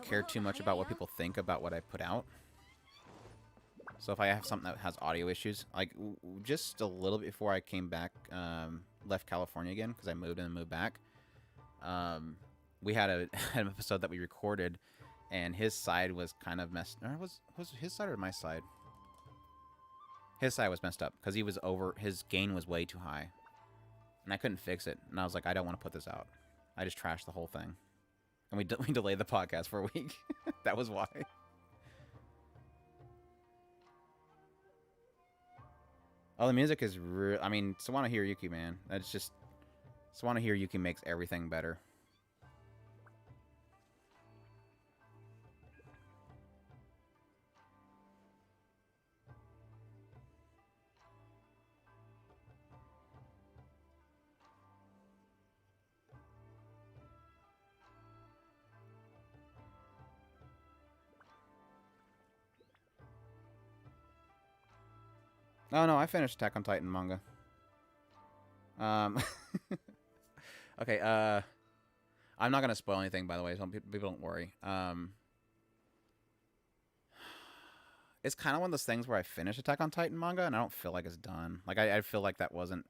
care too much about what people think about what I put out. So if I have something that has audio issues, like just a little bit before I came back, left California again, because I moved and moved back, we had an episode that we recorded, and his side was kind of messed. Or was his side or my side? His side was messed up because he was over. His gain was way too high, and I couldn't fix it. And I was like, I don't want to put this out. I just trashed the whole thing, and we delayed the podcast for a week. That was why. Oh, the music is real. I mean, Sawano Hiroyuki, man. That's just... Sawano Hiroyuki makes everything better. Oh no, I finished Attack on Titan manga. Um, okay. I'm not gonna spoil anything, by the way, so people don't worry. It's kind of one of those things where I finish Attack on Titan manga and I don't feel like it's done. Like I feel like that wasn't.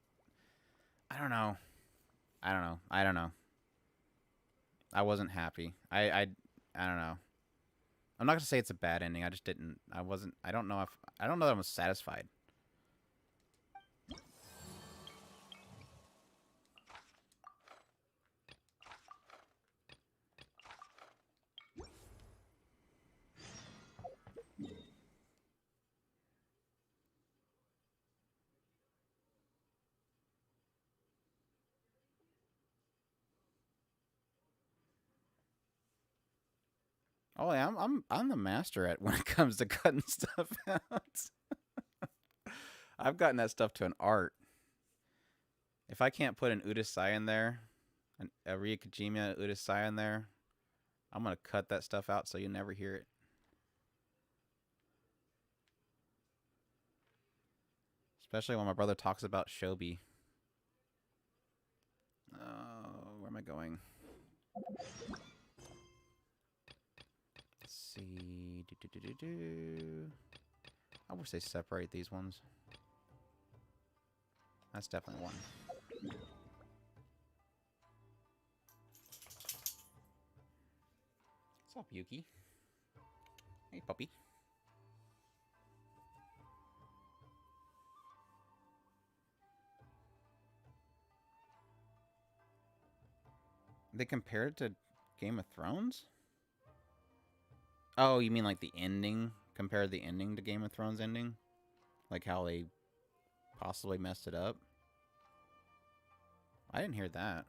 I don't know. I don't know. I don't know. I wasn't happy. I don't know. I'm not gonna say it's a bad ending. I just didn't. I wasn't. I don't know if. I don't know that I was satisfied. Oh yeah, I'm the master at when it comes to cutting stuff out. I've gotten that stuff to an art. If I can't put an Udasai in there, a Ryukajima Udasai in there, I'm gonna cut that stuff out so you never hear it. Especially when my brother talks about Shobi. Oh, where am I going? Let's see. I wish they separate these ones. That's definitely one. What's up, Yuki? Hey, puppy. They compared it to Game of Thrones? Oh, you mean like the ending? Compared the ending to Game of Thrones ending? Like how they possibly messed it up? I didn't hear that.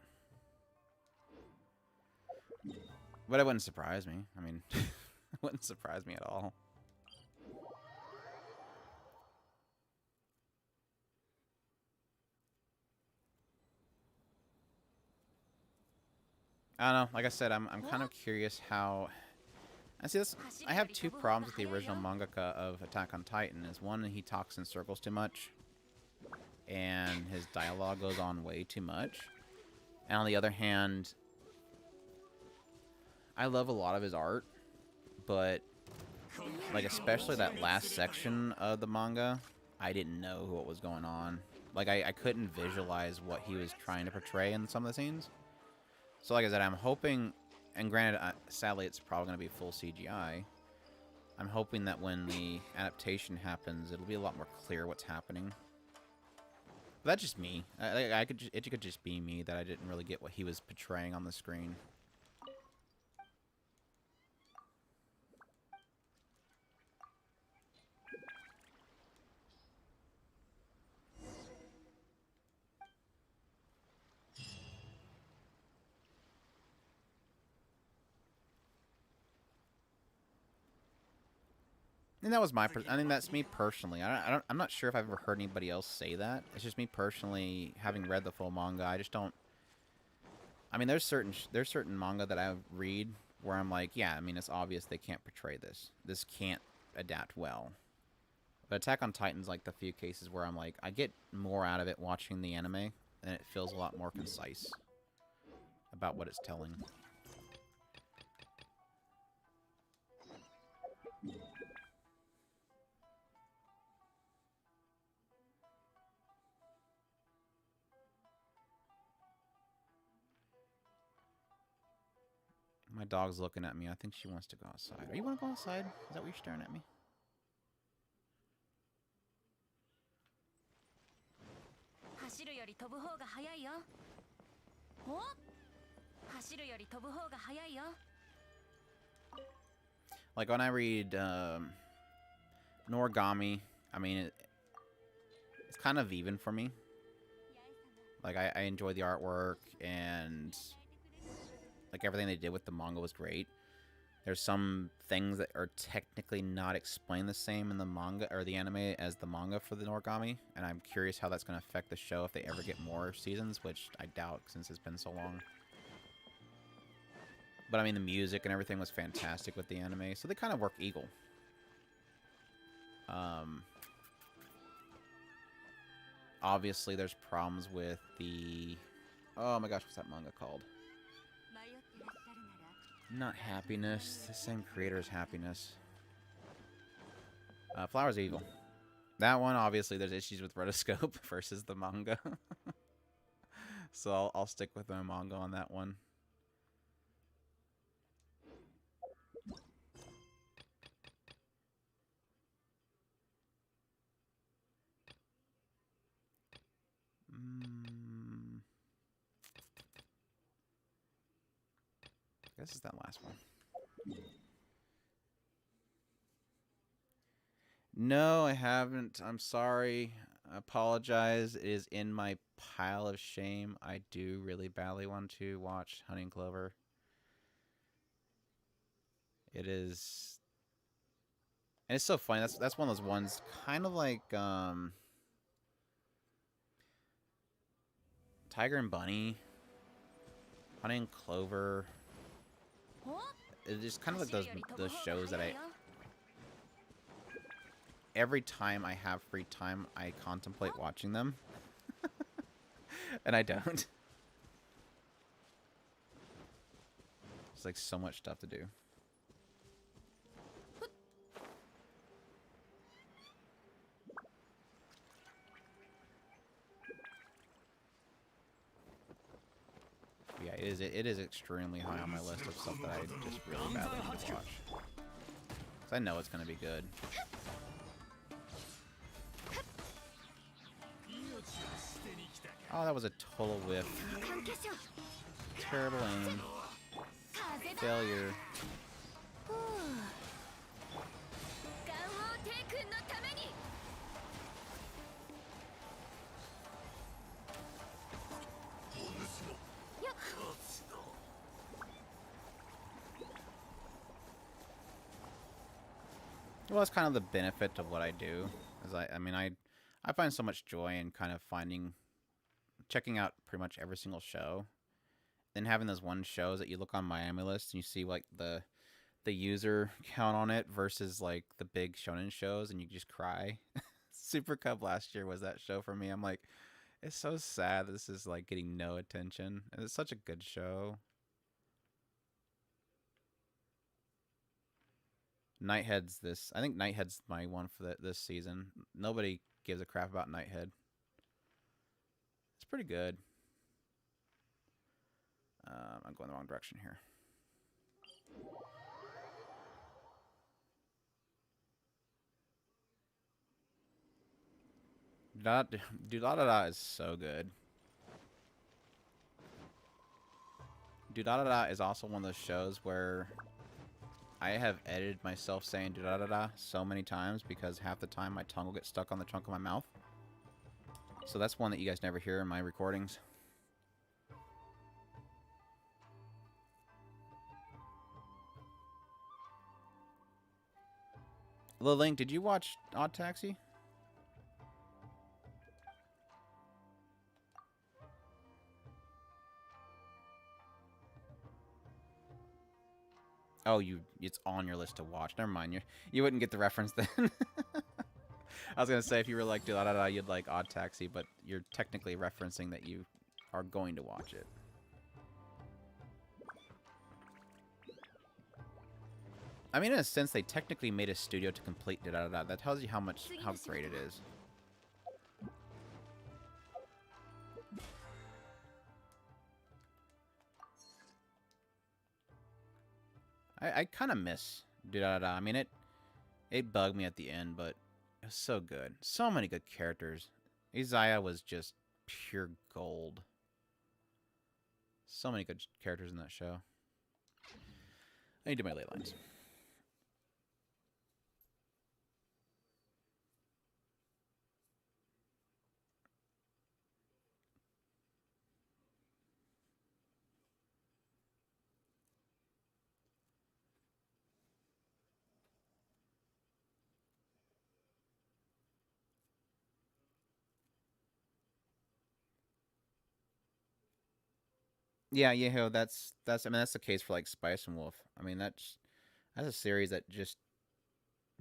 But it wouldn't surprise me. I mean, it wouldn't surprise me at all. I don't know. Like I said, I'm kind of curious how. I see this. I have two problems with the original mangaka of Attack on Titan. Is one, he talks in circles too much, and his dialogue goes on way too much. And on the other hand, I love a lot of his art, but like especially that last section of the manga, I didn't know what was going on. Like I couldn't visualize what he was trying to portray in some of the scenes. So like I said, I'm hoping, and granted, sadly it's probably going to be full CGI. I'm hoping that when the adaptation happens, it'll be a lot more clear what's happening. But that's just me. It could just be me that I didn't really get what he was portraying on the screen. And that was my. I mean, that's me personally. I'm not sure if I've ever heard anybody else say that. It's just me personally, having read the full manga. I just don't. I mean, there's certain manga that I read where I'm like, yeah. I mean, it's obvious they can't portray this. This can't adapt well. But Attack on Titan's like the few cases where I'm like, I get more out of it watching the anime, and it feels a lot more concise about what it's telling. My dog's looking at me. I think she wants to go outside. Are you want to go outside? Is that what you're staring at me? Like when I read Noragami, I mean, it's kind of even for me. Like I enjoy the artwork, and like everything they did with the manga was great. There's some things that are technically not explained the same in the manga or the anime as the manga for the Noragami, and I'm curious how that's going to affect the show if they ever get more seasons, which I doubt since it's been so long. But I mean, the music and everything was fantastic with the anime, so they kind of work equal. obviously there's problems with the... Oh my gosh, what's that manga called? Not Happiness. The same creator as Happiness. Flowers of Evil. That one, obviously, there's issues with rotoscope versus the manga. So I'll stick with my manga on that one. I guess it's that last one. No, I haven't. I'm sorry. I apologize. It is in my pile of shame. I do really badly want to watch Honey and Clover. It is... And it's so funny. That's one of those ones, kind of like Tiger and Bunny, Honey and Clover. It's just kind of like those shows that every time I have free time, I contemplate watching them. And I don't. It's like so much stuff to do. Yeah, it is extremely high on my list of stuff that I just really badly need to watch. Because I know it's going to be good. Oh, that was a total whiff. Terrible aim. Failure. Well, that's kind of the benefit of what I do. Is I mean, I find so much joy in kind of checking out pretty much every single show. Then having those one shows that you look on Miami list and you see like the user count on it versus like the big shonen shows and you just cry. Super Cub last year was that show for me. I'm like, it's so sad this is like getting no attention. And it's such a good show. Nighthead's I think Nighthead's my one for this season. Nobody gives a crap about Nighthead. It's pretty good. I'm going the wrong direction here. Dudadada is so good. Dudadada is also one of those shows where I have edited myself saying dudadada so many times because half the time my tongue will get stuck on the trunk of my mouth. So that's one that you guys never hear in my recordings. Lil Link, did you watch Odd Taxi? Oh, it's on your list to watch. Never mind. You wouldn't get the reference then. I was gonna say if you were like da da da, you'd like Odd Taxi, but you're technically referencing that you are going to watch it. I mean, in a sense, they technically made a studio to complete da da da. That tells you how great it is. I kind of miss da da da. I mean, it bugged me at the end, but it was so good. So many good characters. Izaya was just pure gold. So many good characters in that show. I need to do my ley lines. Yeah, Yeho, that's I mean that's the case for like Spice and Wolf. I mean that's a series that just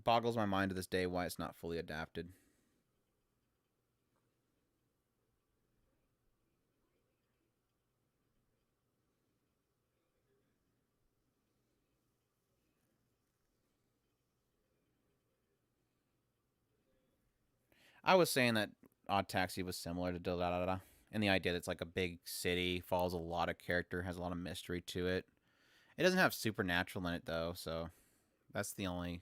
boggles my mind to this day why it's not fully adapted. I was saying that Odd Taxi was similar to Da Da Da Da, and the idea that it's like a big city, follows a lot of character, has a lot of mystery to it. It doesn't have supernatural in it though, so that's the only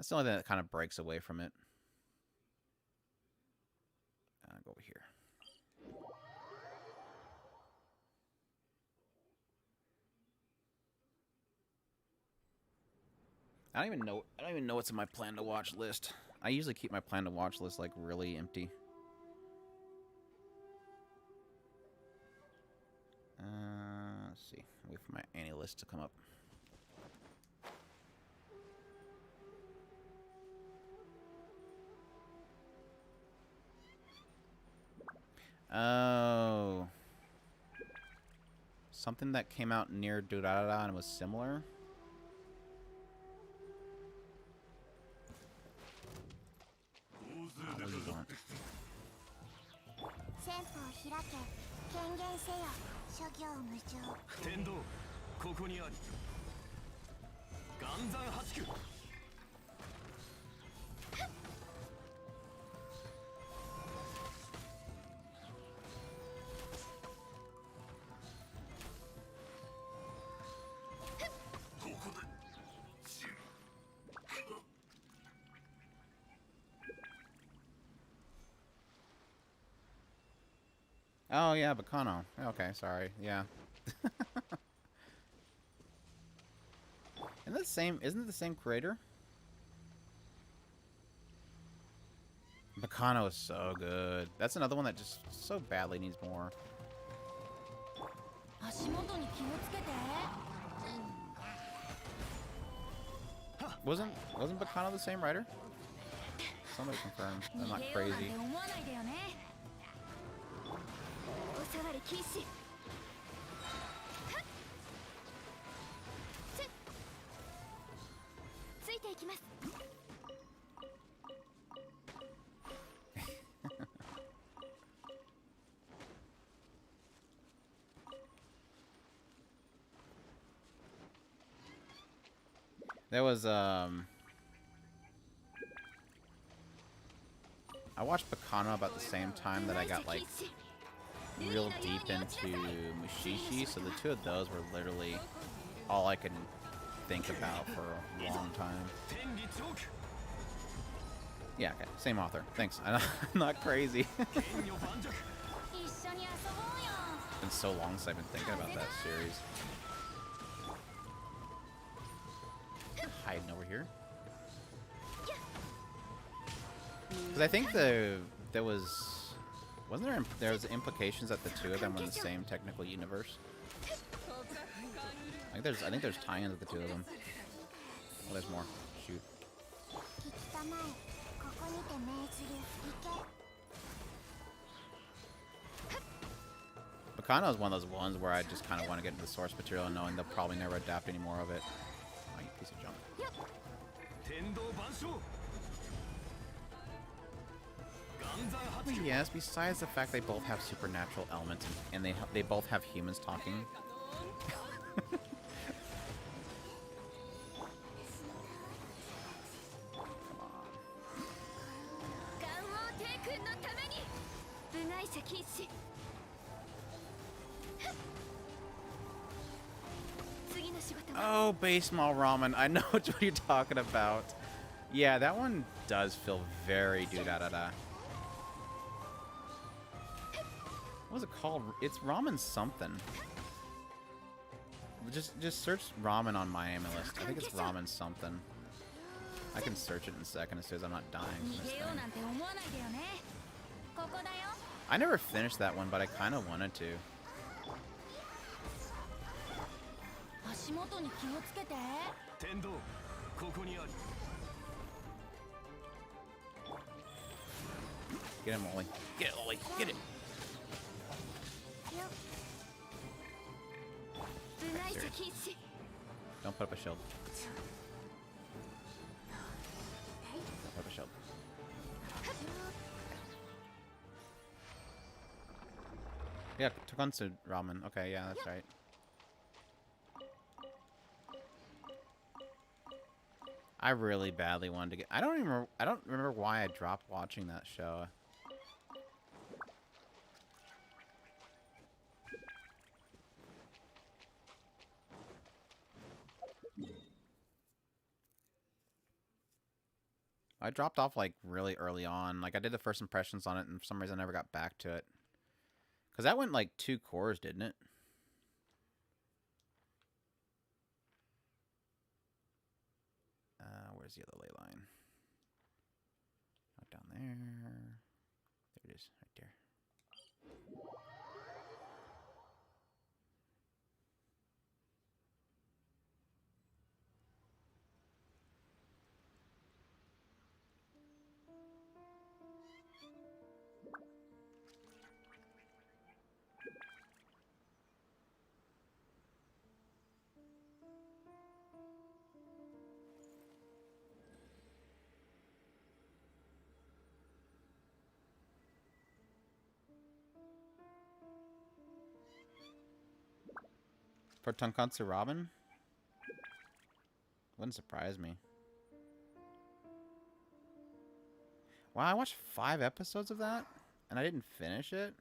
thing that kind of breaks away from it. I'll go over here. I don't even know what's in my plan to watch list. I usually keep my plan to watch list like really empty. Let's see. Wait for my Annie list to come up. Oh. Something that came out near Durarara and was similar. What do you want? Oh yeah, Bacano. Okay, sorry. Yeah. Isn't it the same creator? Bacano is so good. That's another one that just so badly needs more. Wasn't Bacano the same writer? Somebody confirmed. I'm not crazy. There was I watched Bacano about the same time that I got like real deep into Mushishi, so the two of those were literally all I could think about for a long time. Yeah, okay. Same author. Thanks. I'm not crazy. It's been so long since I've been thinking about that series. Hiding over here. Because I think there was... Wasn't there was implications that the two of them were in the same technical universe? I think there's tie-ins with the two of them. Oh, there's more. Shoot. Bacano is one of those ones where I just kind of want to get into the source material knowing they'll probably never adapt any more of it. Oh, you piece of junk. Yes, besides the fact they both have supernatural elements and they both have humans talking. Oh, base mall ramen. I know what you're talking about. Yeah, that one does feel very do-da-da-da. What was it called? It's ramen something. Just search ramen on my anime list. I think it's ramen something. I can search it in a second as soon as I'm not dying from this thing. I never finished that one, but I kind of wanted to. Get him, Ollie. Get it, Ollie. Get it. Okay, don't put up a shield. Don't put up a shield. Yeah, Tokonsu ramen. Okay, yeah, that's right. I really badly wanted to get... I don't remember why I dropped watching that show. I dropped off, like, really early on. Like, I did the first impressions on it, and for some reason I never got back to it. Because that went, like, 2 cores, didn't it? Where's the other ley line? Not down there. There it is, right there. For Tonkatsu Robin? Wouldn't surprise me. Wow, I watched 5 episodes of that, and I didn't finish it?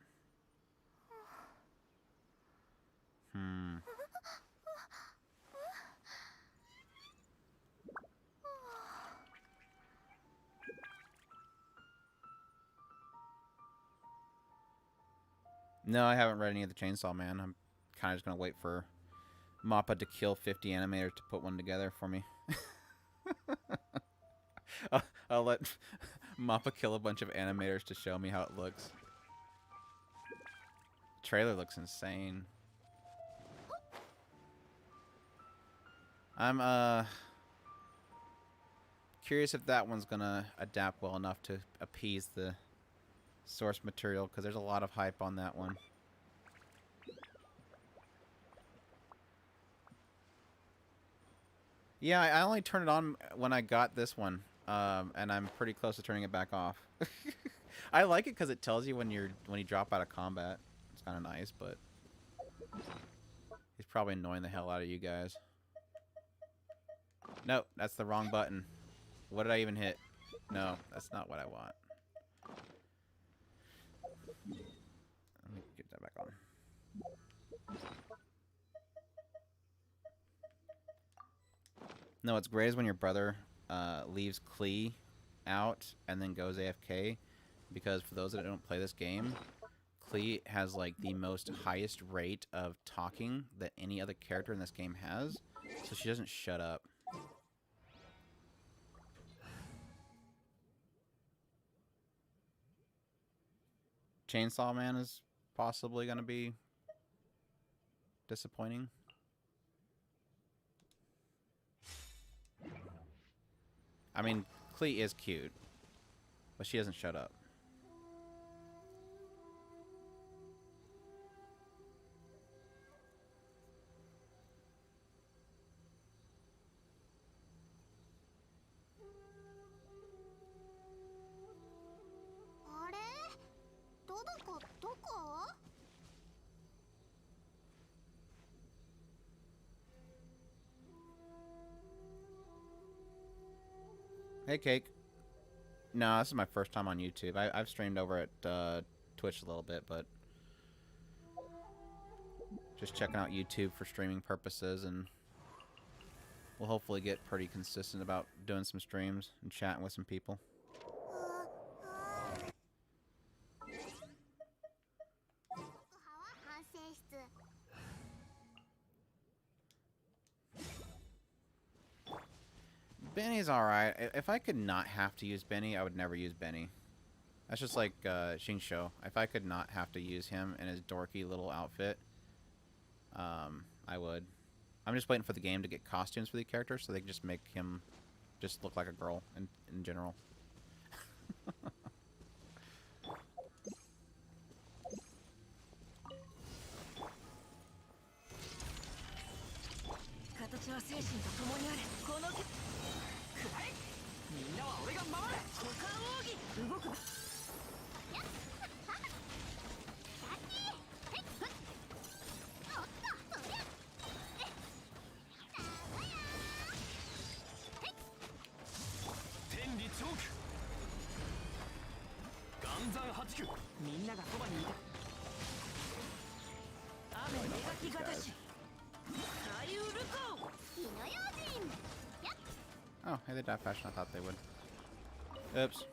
No, I haven't read any of the Chainsaw Man. I'm kind of just going to wait for Mappa to kill 50 animators to put one together for me. I'll let Mappa kill a bunch of animators to show me how it looks. The trailer looks insane. I'm curious if that one's gonna adapt well enough to appease the source material, because there's a lot of hype on that one. Yeah, I only turned it on when I got this one, and I'm pretty close to turning it back off. I like it because it tells you when you drop out of combat. It's kind of nice, but he's probably annoying the hell out of you guys. No, that's the wrong button. What did I even hit? No, that's not what I want. Let me get that back on. No, what's great is when your brother leaves Klee out and then goes AFK, because for those that don't play this game, Klee has like the most highest rate of talking that any other character in this game has, so she doesn't shut up. Chainsaw Man is possibly going to be disappointing. I mean, Klee is cute, but she doesn't shut up. Hey, Cake. No, this is my first time on YouTube. I've streamed over at Twitch a little bit, but just checking out YouTube for streaming purposes, and we'll hopefully get pretty consistent about doing some streams and chatting with some people. Benny's alright. If I could not have to use Benny, I would never use Benny. That's just like Shinsho. If I could not have to use him in his dorky little outfit, I would. I'm just waiting for the game to get costumes for the characters so they can just make him just look like a girl in general. Really don't like these guys. Oh, hey, they died faster than I thought they would. Oops.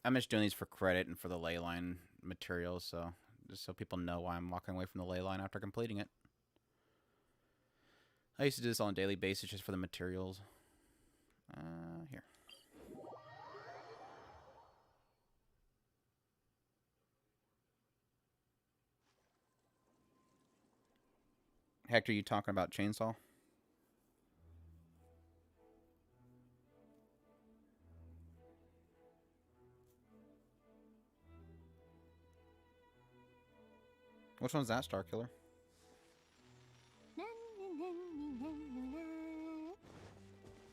I'm just doing these for credit and for the ley line materials, so just so people know why I'm walking away from the ley line after completing it. I used to do this on a daily basis just for the materials. Here. Hector, you talking about chainsaw? Which one's that, Star Killer?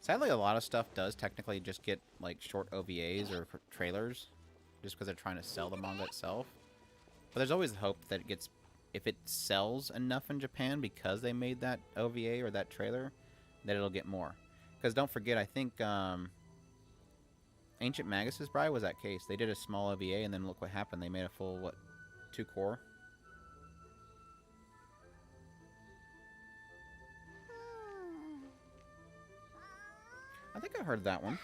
Sadly, a lot of stuff does technically just get, like, short OVAs or trailers, just because they're trying to sell the manga itself. But there's always hope that it gets, if it sells enough in Japan because they made that OVA or that trailer, that it'll get more. Because don't forget, I think Ancient Magus' Bride was that case. They did a small OVA, and then look what happened. They made a full, what, 2 core? I think I heard that one.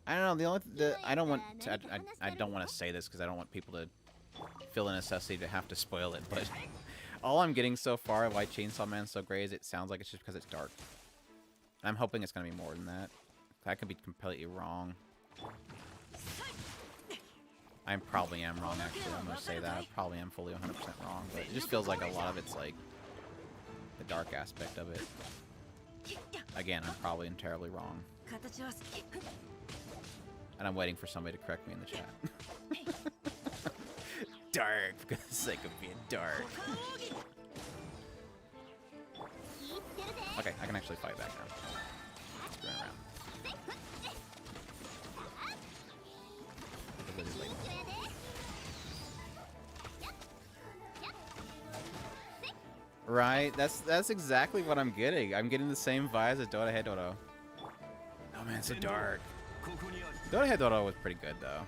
I don't know. I don't want to, I don't want to say this because I don't want people to feel the necessity to have to spoil it. But all I'm getting so far why Chainsaw Man's so great is it sounds like it's just because it's dark. I'm hoping it's gonna be more than that. I could be completely wrong. I probably am wrong. Actually, I'm gonna say that I probably am fully 100% wrong. But it just feels like a lot of it's like the dark aspect of it. Again, I'm probably terribly wrong. And I'm waiting for somebody to correct me in the chat. Dark, for the sake of being dark. Okay, I can actually fight back now. Screwing around. Right, that's exactly what I'm getting. I'm getting the same vibes as Dora Hedoro. Oh man, it's so dark. Dora Hedoro was pretty good though.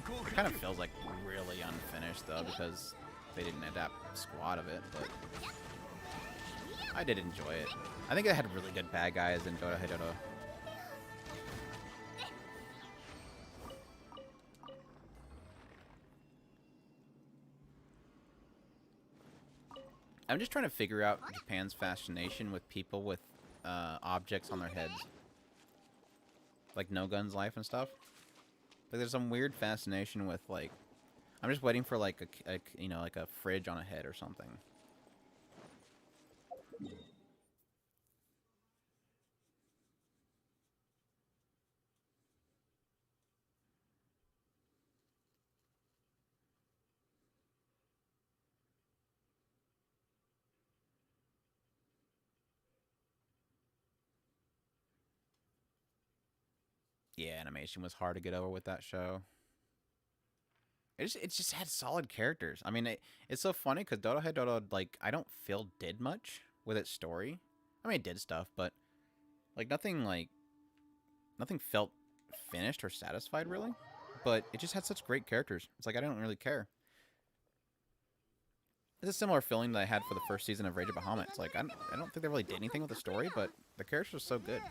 It kind of feels like really unfinished though because they didn't adapt squat of it, but I did enjoy it. I think it had really good bad guys in Dora Hedoro. I'm just trying to figure out Japan's fascination with people with objects on their heads. Like No Gun's life and stuff. Like there's some weird fascination with like... I'm just waiting for like a you know, like a fridge on a head or something. Yeah, animation was hard to get over with that show. It just had solid characters. I mean, it's so funny because Dorohedoro, like, I don't feel did much with its story. I mean, it did stuff, but like nothing felt finished or satisfied really. But it just had such great characters. It's like I don't really care. It's a similar feeling that I had for the first season of Rage of Bahamut. It's like I don't think they really did anything with the story, but the characters are so good.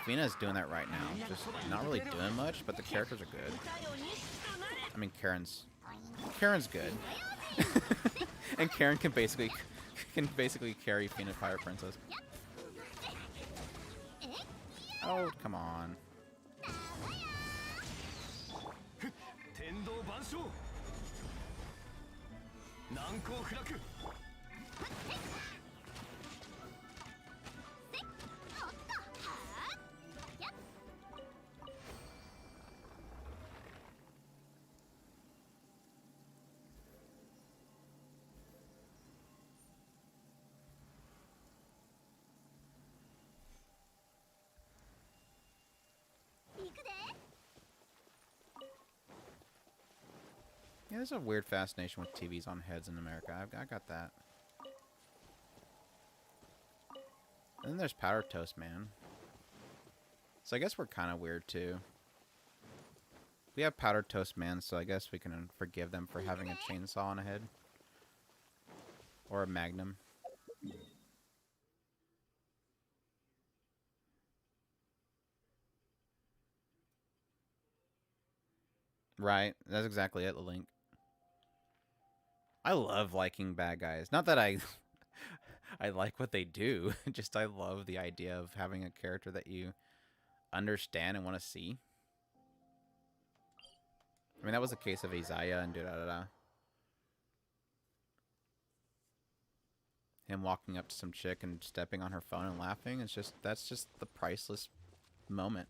Fina's doing that right now. Just not really doing much, but the characters are good. I mean, Karen's good. And Karen can basically carry Fina Pirate Princess. Oh, come on. Yeah, there's a weird fascination with TVs on heads in America. I got that. And then there's Powder Toast Man. So I guess we're kind of weird too. We have Powder Toast Man, so I guess we can forgive them for having a chainsaw on a head. Or a magnum. Right, that's exactly it, the link. I love liking bad guys. Not that I I like what they do, just I love the idea of having a character that you understand and want to see. I mean, that was the case of Isaiah and da-da-da-da. Him walking up to some chick and stepping on her phone and laughing, it's just, that's just the priceless moment.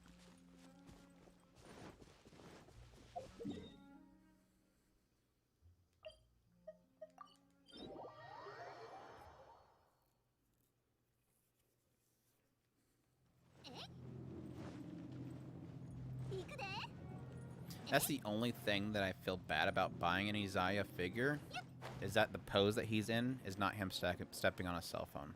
That's the only thing that I feel bad about buying an Isaiah figure, is that the pose that he's in is not him stepping on a cell phone.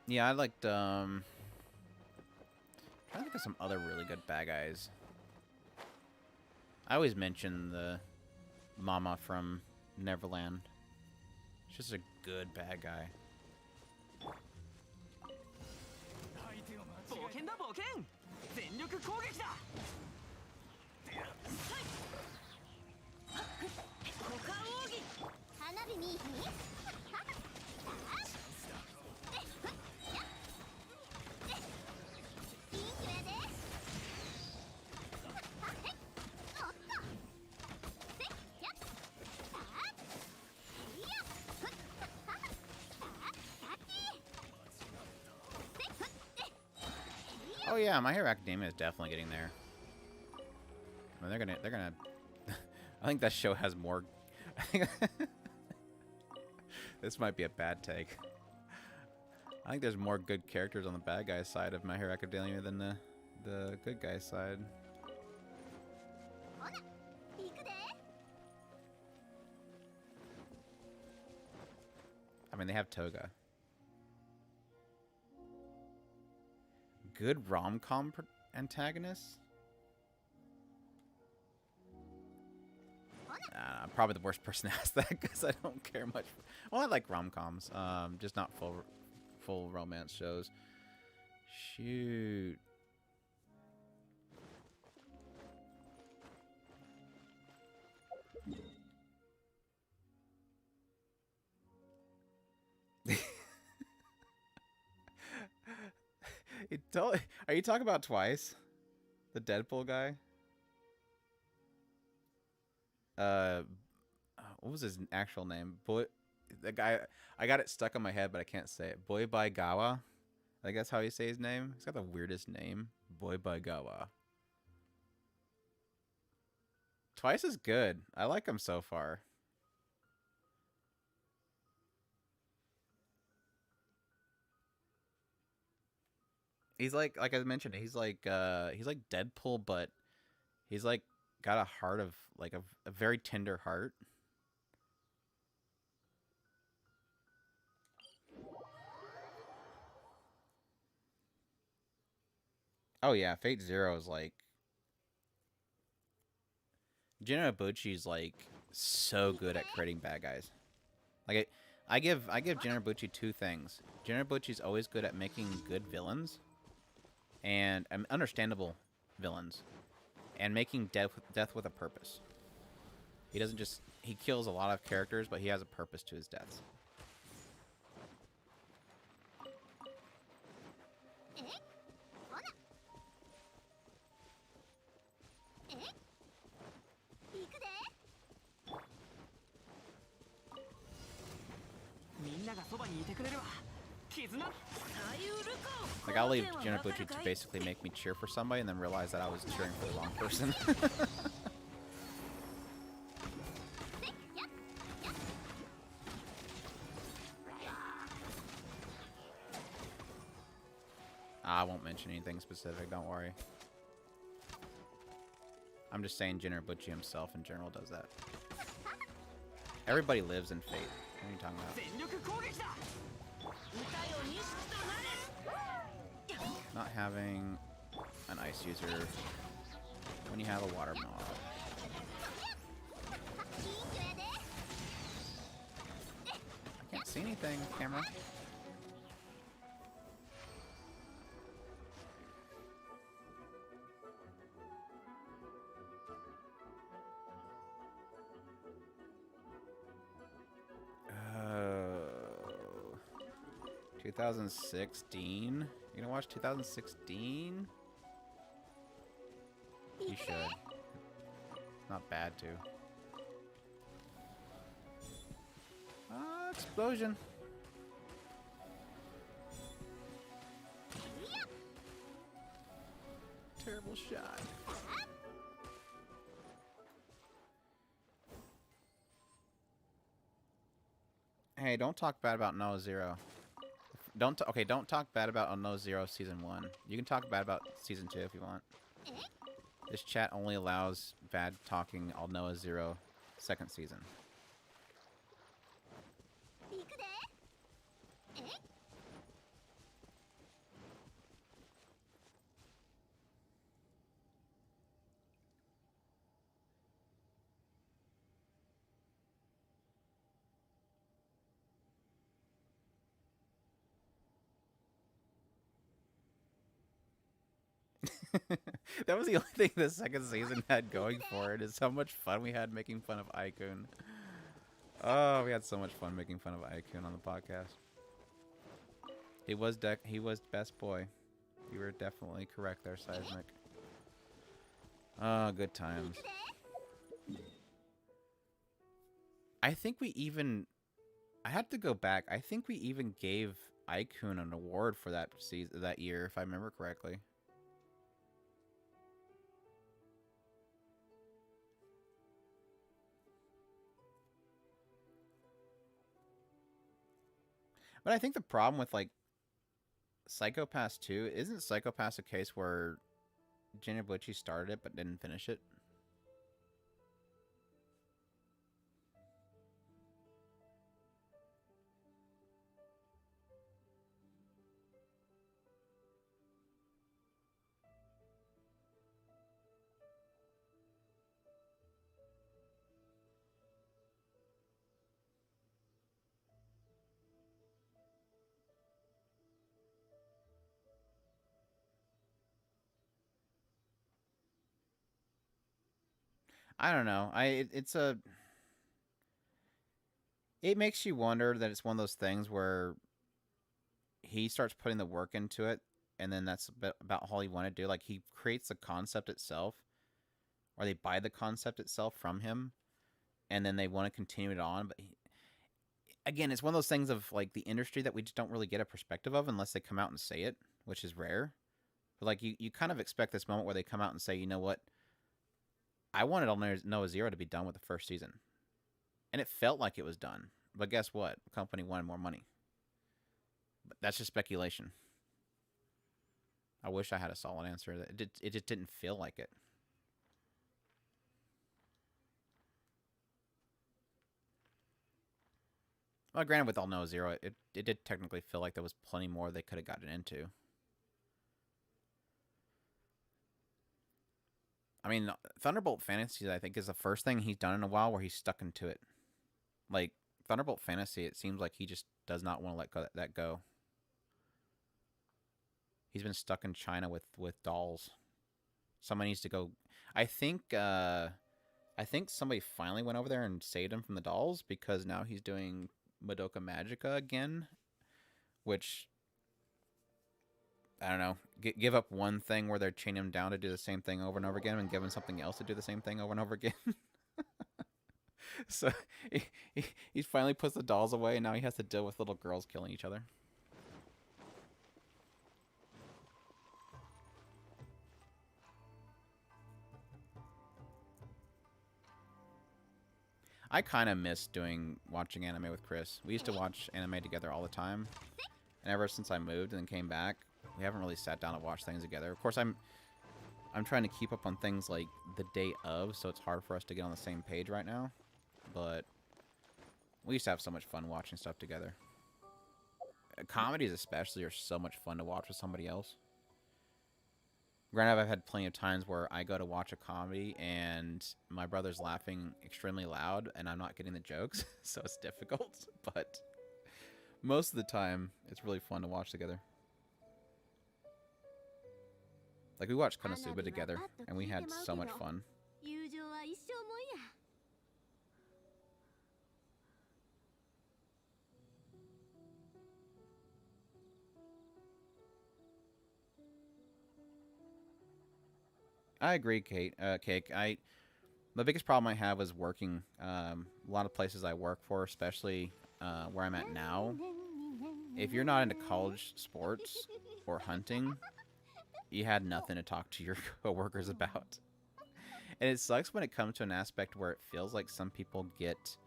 Yeah, I liked, I'm trying to think of some other really good bad guys. I always mention the Mama from Neverland. She's just a good bad guy. Oh yeah, My Hero Academia is definitely getting there. I mean, they're gonna. I think that show has more. I think this might be a bad take. I think there's more good characters on the bad guy side of My Hero Academia than the good guy side. I mean, they have Toga. Good rom-com antagonists? I'm probably the worst person to ask that because I don't care much. Well, I like rom-coms, just not full romance shows. Shoot. Are you talking about Twice? The Deadpool guy? What was his actual name? The guy, I got it stuck on my head, but I can't say it. Boy by Gawa. I think that's how you say his name. He's got the weirdest name. Boy by Gawa. Twice is good. I like him so far. He's like I mentioned, he's like Deadpool, but he's like got a heart of like a very tender heart. Oh yeah, Fate Zero is like Jin Ibuchi's like so good at creating bad guys. Like I give Jin Ibuchi two things. Jin Ibuchi's always good at making good villains and understandable villains, and making death with a purpose. He doesn't just he kills a lot of characters, but he has a purpose to his deaths. Like, I'll leave Jinabuchi to basically make me cheer for somebody and then realize that I was cheering for the wrong person. I won't mention anything specific, don't worry. I'm just saying Jinabuchi himself in general does that. Everybody lives in Fate. What are you talking about? Not having an ice user when you have a water mob. I can't see anything, camera. Oh. 2016? You gonna watch 2016? You should. Not bad, too. Explosion. Terrible shot. Hey, don't talk bad about No Zero. Don't talk bad about No Zero Season 1. You can talk bad about Season 2 if you want. This chat only allows bad talking on Noah Zero second season. That was the only thing the second season had going for it, is how much fun we had making fun of Aikun. Oh, we had so much fun making fun of Aikun on the podcast. He was best boy. You were definitely correct there, Seismic. Oh, good times. I think we even... I had to go back. I think we even gave Aikun an award for that season, that year, if I remember correctly. But I think the problem with, like, Psycho-Pass 2, isn't Psycho-Pass a case where Jinabuchi started it but didn't finish it? I don't know. It makes you wonder that it's one of those things where he starts putting the work into it, and then that's about all he want to do. Like, he creates the concept itself, or they buy the concept itself from him, and then they want to continue it on. But again, it's one of those things of, like, the industry that we just don't really get a perspective of unless they come out and say it, which is rare. But, like, you kind of expect this moment where they come out and say, you know what? I wanted Noah Zero to be done with the first season. And it felt like it was done. But guess what? The company wanted more money. But that's just speculation. I wish I had a solid answer. It just didn't feel like it. Well, granted, with All Noah Zero, it did technically feel like there was plenty more they could have gotten into. I mean, Thunderbolt Fantasy, I think, is the first thing he's done in a while where he's stuck into it. Like, Thunderbolt Fantasy, it seems like he just does not want to let that go. He's been stuck in China with dolls. Somebody needs to go... I think somebody finally went over there and saved him from the dolls, because now he's doing Madoka Magica again, which... I don't know, give up one thing where they're chaining him down to do the same thing over and over again, and give him something else to do the same thing over and over again. So he finally puts the dolls away, and now he has to deal with little girls killing each other. I kind of miss watching anime with Chris. We used to watch anime together all the time. And ever since I moved and then came back, we haven't really sat down and watched things together. Of course, I'm trying to keep up on things like the day of, so it's hard for us to get on the same page right now. But we used to have so much fun watching stuff together. Comedies especially are so much fun to watch with somebody else. Granted, I've had plenty of times where I go to watch a comedy and my brother's laughing extremely loud and I'm not getting the jokes, so it's difficult. But most of the time, it's really fun to watch together. Like, we watched Konosuba together, and we had so much fun. I agree, Cake. The biggest problem I have is working. A lot of places I work for, especially where I'm at now, if you're not into college sports or hunting, you had nothing to talk to your coworkers about. And it sucks when it comes to an aspect where it feels like some people get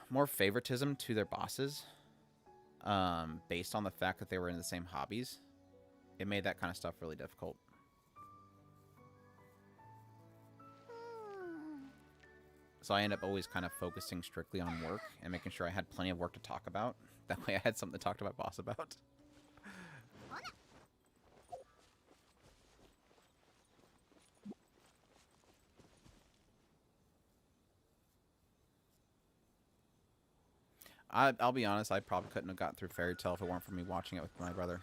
more favoritism to their bosses based on the fact that they were in the same hobbies. It made that kind of stuff really difficult. So I end up always kind of focusing strictly on work and making sure I had plenty of work to talk about. That way I had something to talk to my boss about. I'll be honest, I probably couldn't have got through Fairy Tail if it weren't for me watching it with my brother.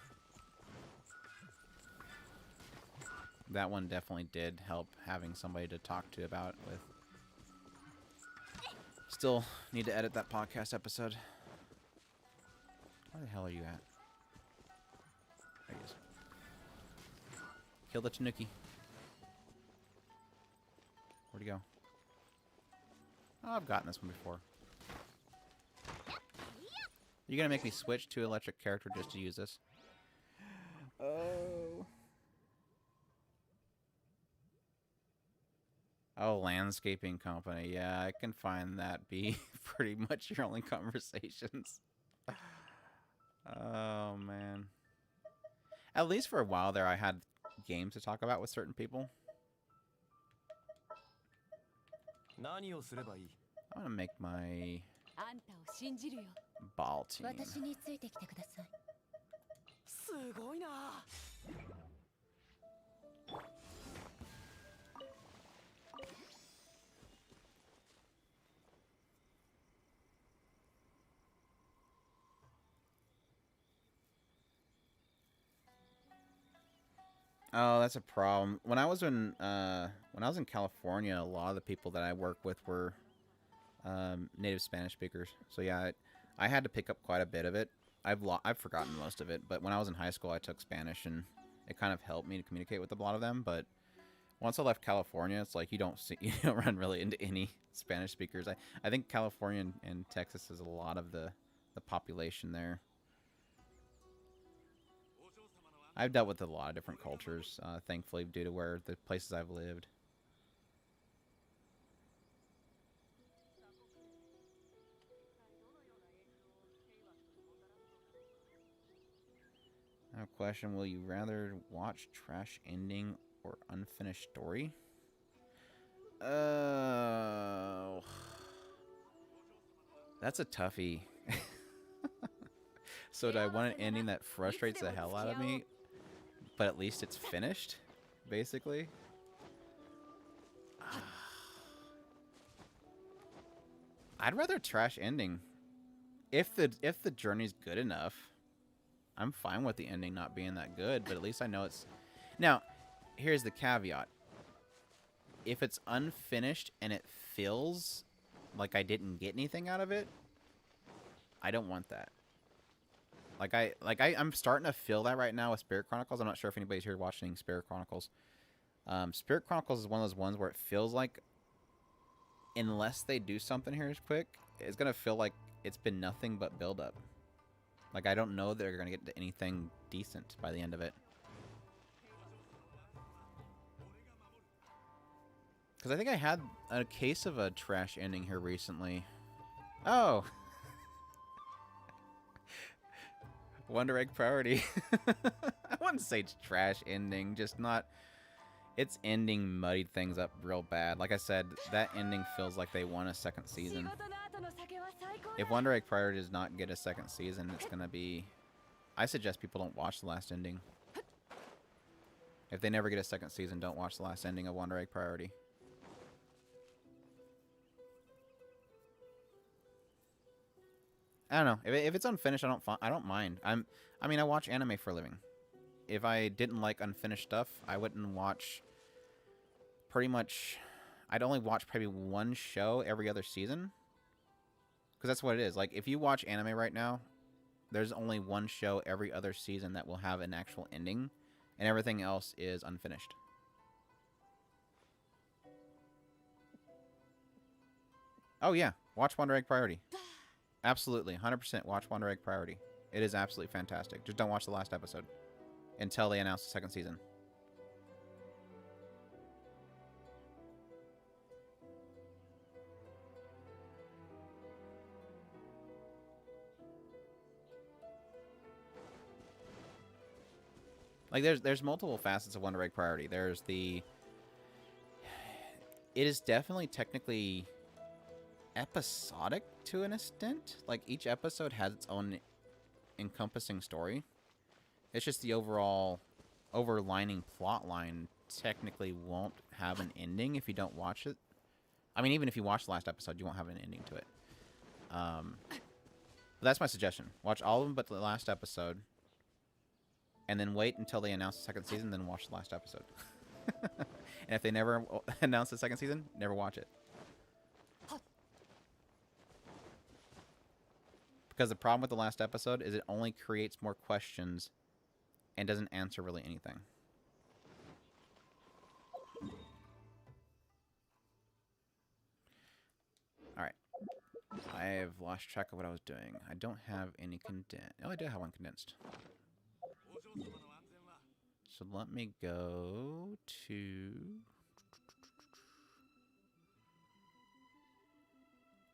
That one definitely did help having somebody to talk to about it with. Still need to edit that podcast episode. Where the hell are you at? There he is. Kill the Tanuki. Where'd he go? Oh, I've gotten this one before. You're gonna make me switch to electric character just to use this? Oh. Oh, landscaping company. Yeah, I can find that be pretty much your only conversations. Oh, man. At least for a while there, I had games to talk about with certain people. I'm gonna make my ball team. Oh, that's a problem. When I was in California, a lot of the people that I work with were native Spanish speakers. So yeah, I had to pick up quite a bit of it. I've forgotten most of it, but when I was in high school, I took Spanish, and it kind of helped me to communicate with a lot of them. But once I left California, it's like you don't run really into any Spanish speakers. I think California and Texas has a lot of the population there. I've dealt with a lot of different cultures, thankfully, due to where the places I've lived. Now, question: will you rather watch trash ending or unfinished story? That's a toughie. So do I want an ending that frustrates the hell out of me, but at least it's finished, basically? I'd rather trash ending. If the journey's good enough, I'm fine with the ending not being that good, but at least I know it's... Now, here's the caveat. If it's unfinished and it feels like I didn't get anything out of it, I don't want that. I'm starting to feel that right now with Spirit Chronicles. I'm not sure if anybody's here watching Spirit Chronicles. Spirit Chronicles is one of those ones where it feels like, unless they do something here quick, it's going to feel like it's been nothing but build-up. Like, I don't know they're going to get to anything decent by the end of it. Because I think I had a case of a trash ending here recently. Oh! Wonder Egg Priority. I wouldn't say it's trash ending, just not... Its ending muddied things up real bad. Like I said, that ending feels like they want a second season. If Wonder Egg Priority does not get a second season, it's gonna be... I suggest people don't watch the last ending. If they never get a second season, don't watch the last ending of Wonder Egg Priority. I don't know. If it's unfinished, I don't mind. I mean, I watch anime for a living. If I didn't like unfinished stuff, I wouldn't watch pretty much... I'd only watch probably one show every other season. Because that's what it is. Like, if you watch anime right now, there's only one show every other season that will have an actual ending. And everything else is unfinished. Oh, yeah. Watch Wonder Egg Priority. Absolutely. 100% watch Wonder Egg Priority. It is absolutely fantastic. Just don't watch the last episode until they announce the second season. Like, there's multiple facets of Wonder Egg Priority. There's the... It is definitely technically episodic to an extent. Like, each episode has its own encompassing story. It's just the overlining plot line technically won't have an ending if you don't watch it. I mean, even if you watch the last episode, you won't have an ending to it. But that's my suggestion. Watch all of them but the last episode. And then wait until they announce the second season, then watch the last episode. And if they never announce the second season, never watch it. Because the problem with the last episode is it only creates more questions and doesn't answer really anything. Alright. I've lost track of what I was doing. I don't have any condensed. Oh, I do have one condensed. So let me go to...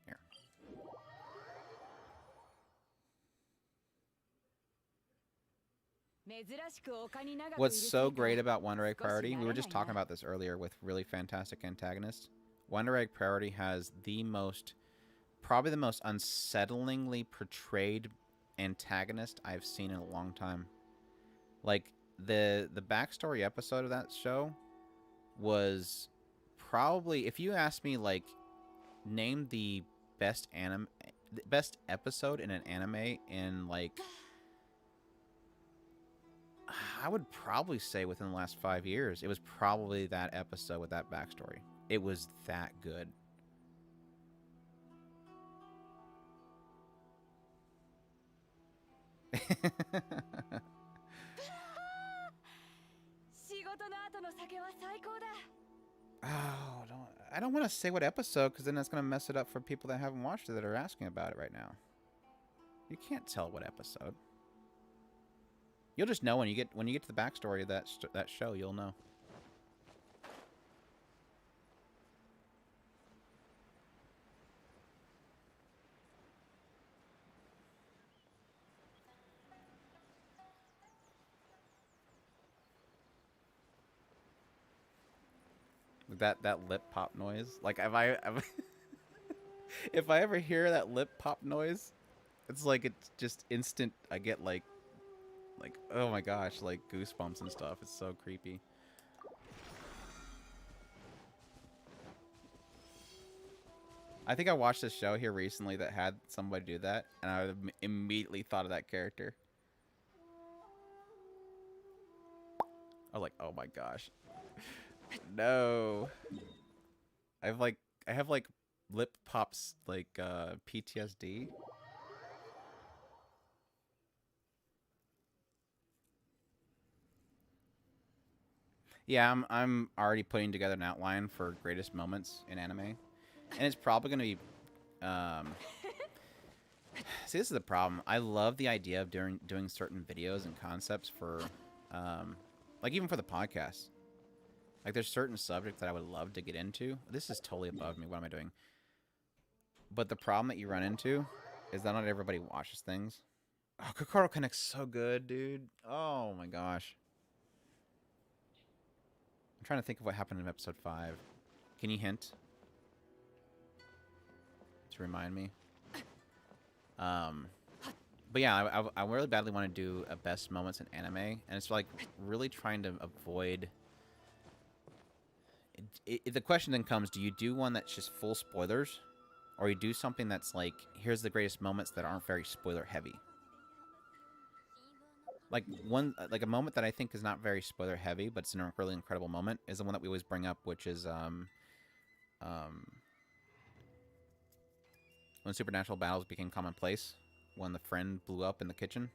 Here. What's so great about Wonder Egg Priority, we were just talking about this earlier with really fantastic antagonists. Wonder Egg Priority has the most, probably the most unsettlingly portrayed antagonist I've seen in a long time. Like, the backstory episode of that show was probably, if you ask me, like, name the best episode in an anime in, like, I would probably say within the last 5 years, it was probably that episode with that backstory. It was that good. Oh, I don't want to say what episode, because then that's going to mess it up for people that haven't watched it that are asking about it right now. You can't tell what episode. You'll just know when you get to the backstory of that show. You'll know. That lip pop noise. Like, if I ever hear that lip pop noise, it's like it's just instant. I get like oh my gosh, like goosebumps and stuff. It's so creepy. I think I watched this show here recently that had somebody do that, and I immediately thought of that character. I was like, oh my gosh. No. I have like lip pops like PTSD. Yeah, I'm already putting together an outline for greatest moments in anime, and it's probably gonna be. See, this is the problem. I love the idea of doing certain videos and concepts for, like even for the podcast. Like, there's certain subjects that I would love to get into. This is totally above me. What am I doing? But the problem that you run into is that not everybody watches things. Oh, Kokoro Connect's so good, dude. Oh my gosh. I'm trying to think of what happened in episode 5. Can you hint? To remind me. But yeah, I really badly want to do a best moments in anime, and it's like really trying to avoid. The question then comes: do you do one that's just full spoilers, or you do something that's like, here's the greatest moments that aren't very spoiler heavy? Like like a moment that I think is not very spoiler heavy, but it's a really incredible moment is the one that we always bring up, which is when supernatural battles became commonplace, when the friend blew up in the kitchen.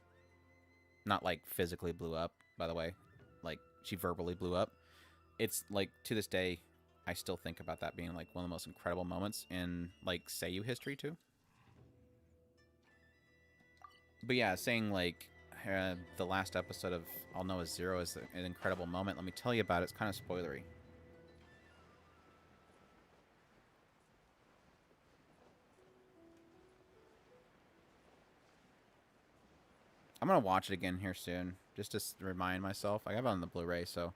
Not like physically blew up, by the way. Like, she verbally blew up. It's like, to this day, I still think about that being like one of the most incredible moments in like Seiyu history too. But yeah, saying like the last episode of All Know Is Zero is an incredible moment. Let me tell you about it. It's kind of spoilery. I'm gonna watch it again here soon, just to remind myself. I have it on the Blu-ray, so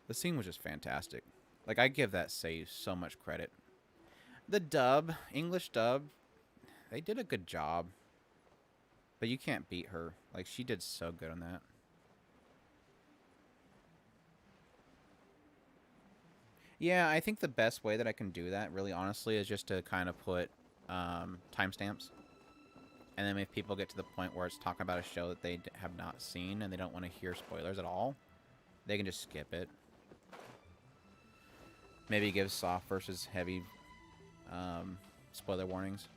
the scene was just fantastic. Like, I give that Seiyu so much credit. The dub, English dub, they did a good job. But you can't beat her. Like, she did so good on that. Yeah, I think the best way that I can do that, really honestly, is just to kind of put timestamps. And then if people get to the point where it's talking about a show that they have not seen and they don't want to hear spoilers at all, they can just skip it. Maybe give soft versus heavy spoiler warnings.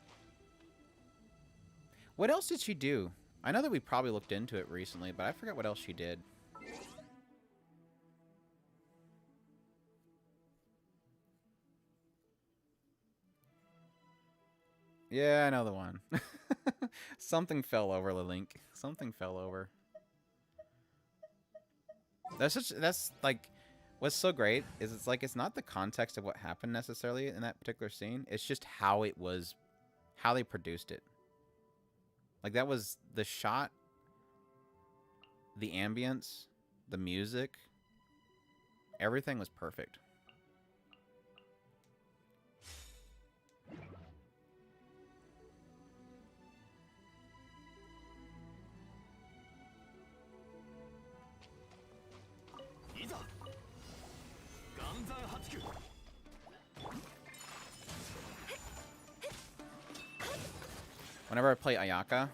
What else did she do? I know that we probably looked into it recently, but I forgot what else she did. Yeah, I know the one. Something fell over, the link. Something fell over. That's like, what's so great is it's like, it's not the context of what happened necessarily in that particular scene. It's just how it was, how they produced it. Like, that was the shot, the ambience, the music, everything was perfect. Whenever I play Ayaka,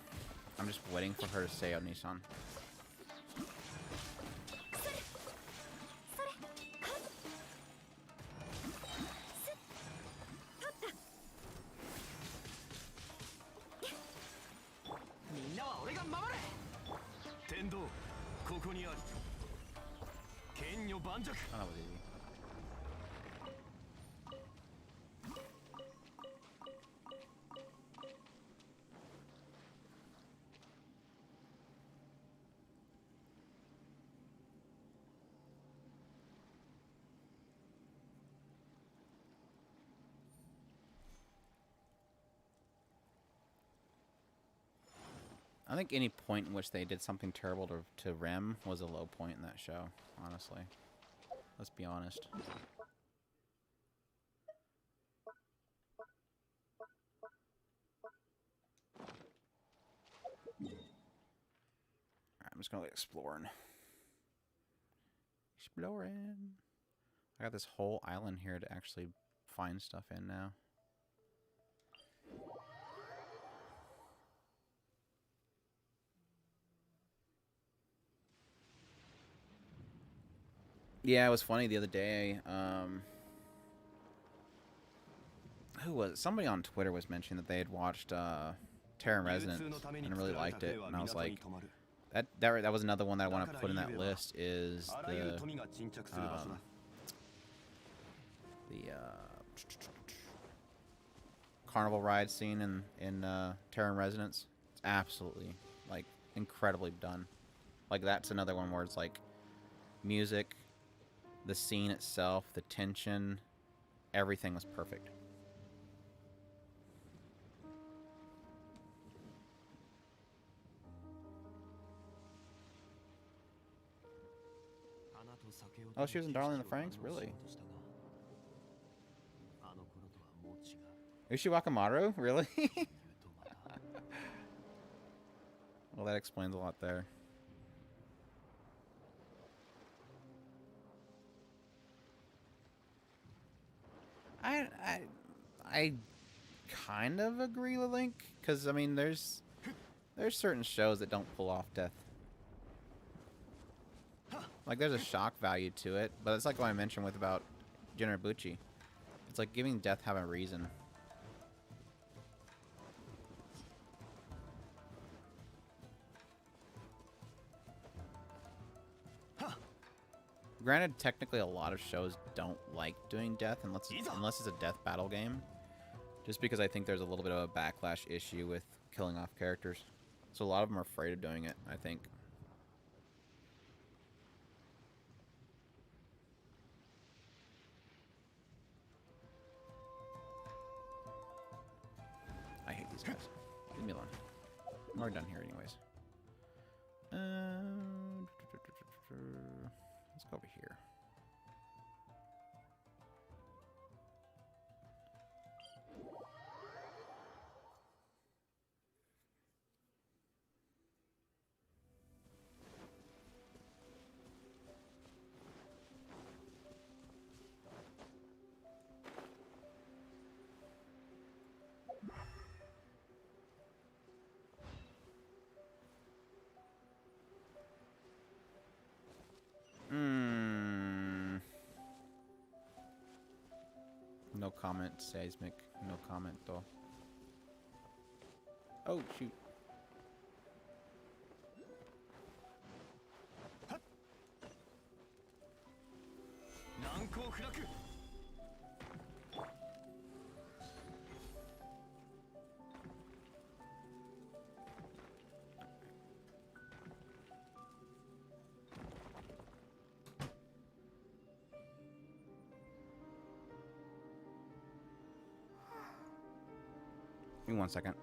I'm just waiting for her to say Oni-san. Oh, that was easy. I think any point in which they did something terrible to Rem was a low point in that show, honestly. Let's be honest. Alright, I'm just gonna exploring. Exploring. I got this whole island here to actually find stuff in now. Yeah, it was funny the other day. Who was it? Somebody on Twitter was mentioning that they had watched Terra in Resonance and really liked it, and I was like, that was another one that I want to put in that list. Is the carnival ride scene in Terra in Resonance. It's absolutely like incredibly done. Like, that's another one where it's like music, The scene itself, the tension, everything was perfect. Oh, she was in Darling in the Franxx? Really? Ushi Wakamaru? Really? Well, that explains a lot there. I kind of agree with Link, because I mean, there's certain shows that don't pull off death. Like, there's a shock value to it, but it's like what I mentioned with about Jinrabuchi. It's like giving death have a reason. Granted, technically a lot of shows don't like doing death unless it's a death battle game. Just because I think there's a little bit of a backlash issue with killing off characters. So a lot of them are afraid of doing it, I think. I hate these guys. Leave me alone. I'm already done here anyways. Let's go over here. No comment, Seismic. No comment, though. Oh, shoot. Give me 1 second.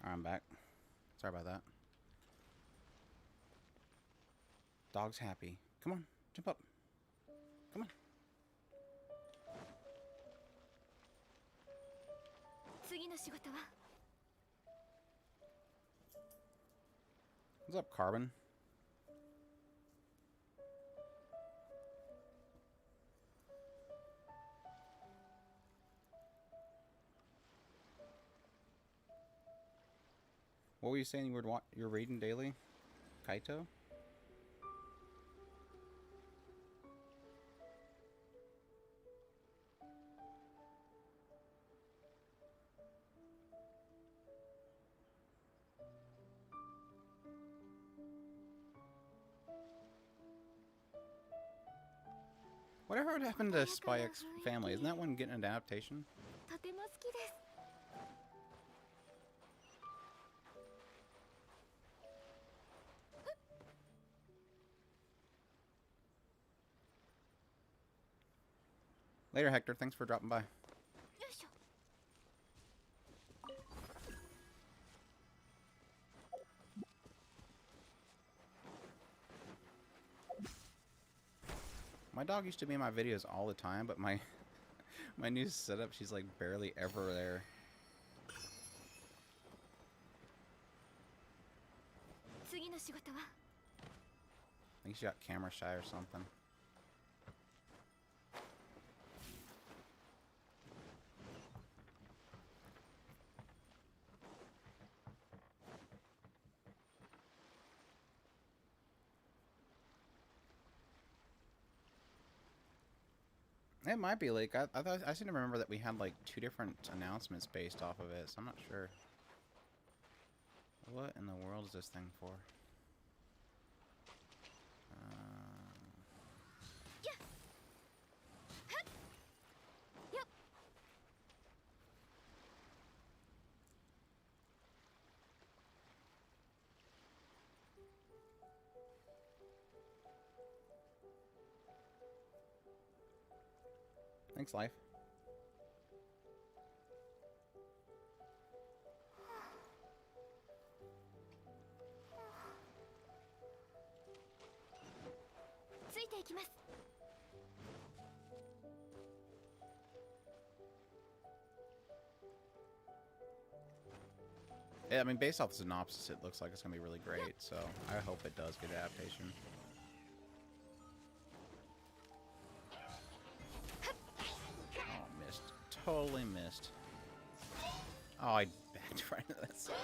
Alright, I'm back. Sorry about that. Dog's happy. Come on, jump up. Come on. What's up, Carbon? What were you saying you're reading daily? Kaito? Whatever would happen to Spy X Family? Isn't that one getting an adaptation? Later, Hector. Thanks for dropping by. My dog used to be in my videos all the time, but my new setup, she's like barely ever there. I think she got camera shy or something. It might be like I seem to remember that we had like 2 different announcements based off of it, so I'm not sure. What in the world is this thing for? Thanks, life. Yeah, I mean, based off the synopsis, it looks like it's gonna be really great, so I hope it does get adaptation. Oh, missed. Totally missed. Oh, I backed right into that side.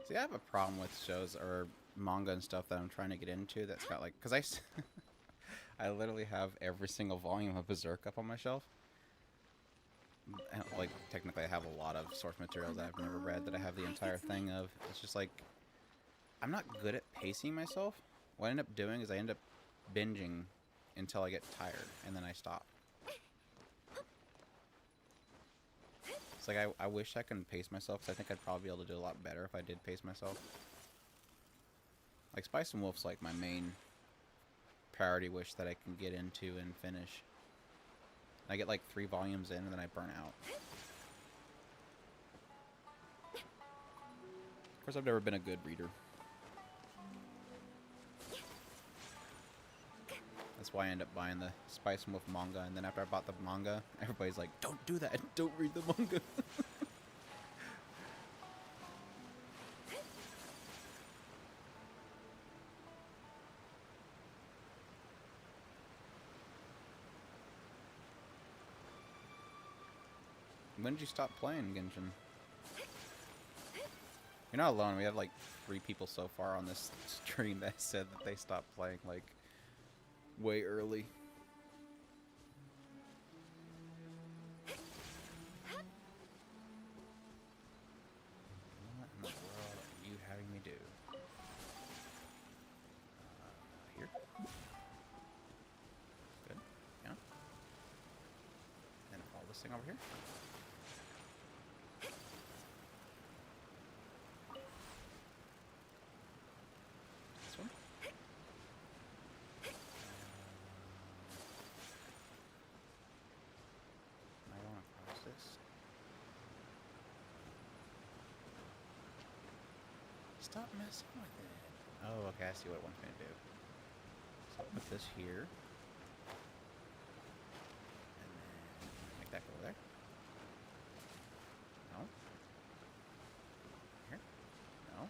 See, I have a problem with shows or manga and stuff that I'm trying to get into that's got like, because I literally have every single volume of Berserk up on my shelf. And, like, technically I have a lot of source materials that I've never read that I have the entire thing of. It's just like, I'm not good at pacing myself. What I end up doing is I end up binging until I get tired, and then I stop. It's like, I wish I could pace myself, because I think I'd probably be able to do a lot better if I did pace myself. Like, Spice and Wolf's like my main priority wish that I can get into and finish. I get like 3 volumes in, and then I burn out. Of course, I've never been a good reader. That's why I end up buying the Spice and Wolf manga, and then after I bought the manga, everybody's like, don't do that, don't read the manga. When did you stop playing Genshin? You're not alone. We have like 3 people so far on this stream that said that they stopped playing like way early. this thing over here. This one. I want to cross this. Stop messing with it. Oh, okay, I see what it wants me to do. So I'll put this here. And then make that go there. No. Here. No.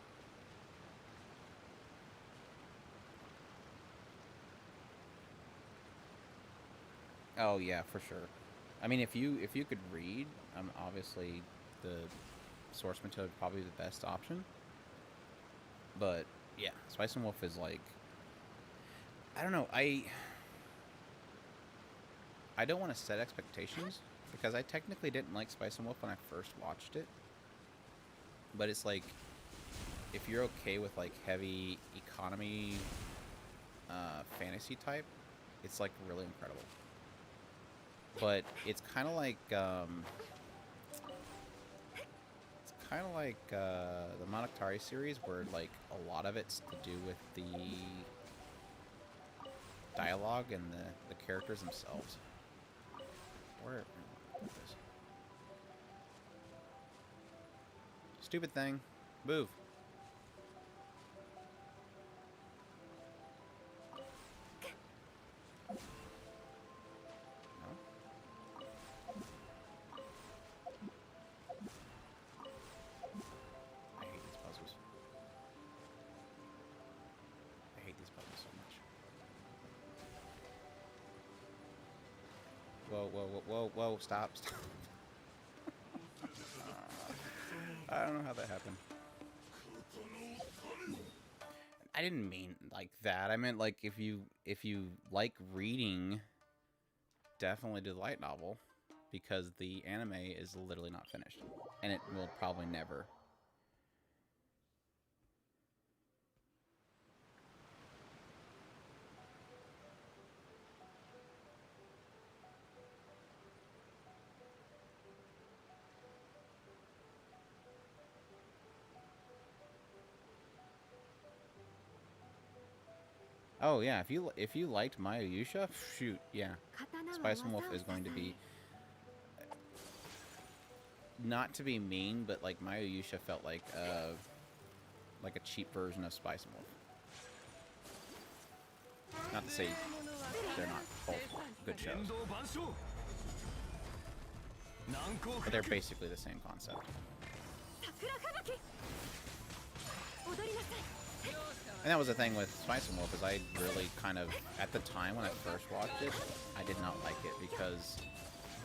Oh yeah, for sure. I mean, if you could read, obviously the source material would probably be the best option. But yeah, Spice and Wolf is like, I don't know. I don't want to set expectations because I technically didn't like Spice and Wolf when I first watched it. But it's like, if you're okay with like heavy economy fantasy type, it's like really incredible. But it's kind of like the Monogatari series, where like a lot of it's to do with the dialogue and the characters themselves. Where? Stupid thing, move. Whoa, stop. I don't know how that happened. I didn't mean like that. I meant like if you like reading, definitely do the light novel, because the anime is literally not finished, and it will probably never. Oh yeah, if you liked Mayuyusha, shoot, yeah, Spice and Wolf is going to be, not to be mean, but like Mayuyusha felt like a cheap version of Spice and Wolf. Not to say they're not both good shows, but they're basically the same concept. And that was the thing with Spice and Wolf, is I really kind of, at the time when I first watched it, I did not like it because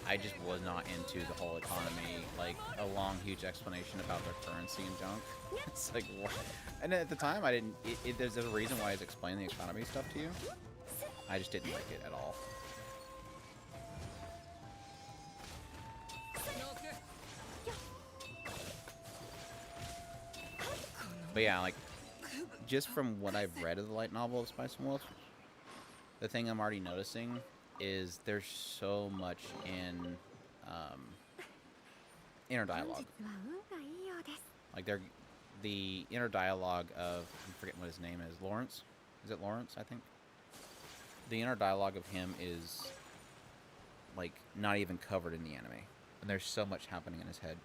I just was not into the whole economy, like a long, huge explanation about their currency and junk. It's like, what? And at the time, I didn't, there's a reason why I was explaining the economy stuff to you. I just didn't like it at all. But yeah, like, just from what I've read of the light novel of Spice and Wolf, the thing I'm already noticing is there's so much in inner dialogue. Like, the inner dialogue of, I'm forgetting what his name is, Lawrence? Is it Lawrence, I think? The inner dialogue of him is, like, not even covered in the anime. And there's so much happening in his head.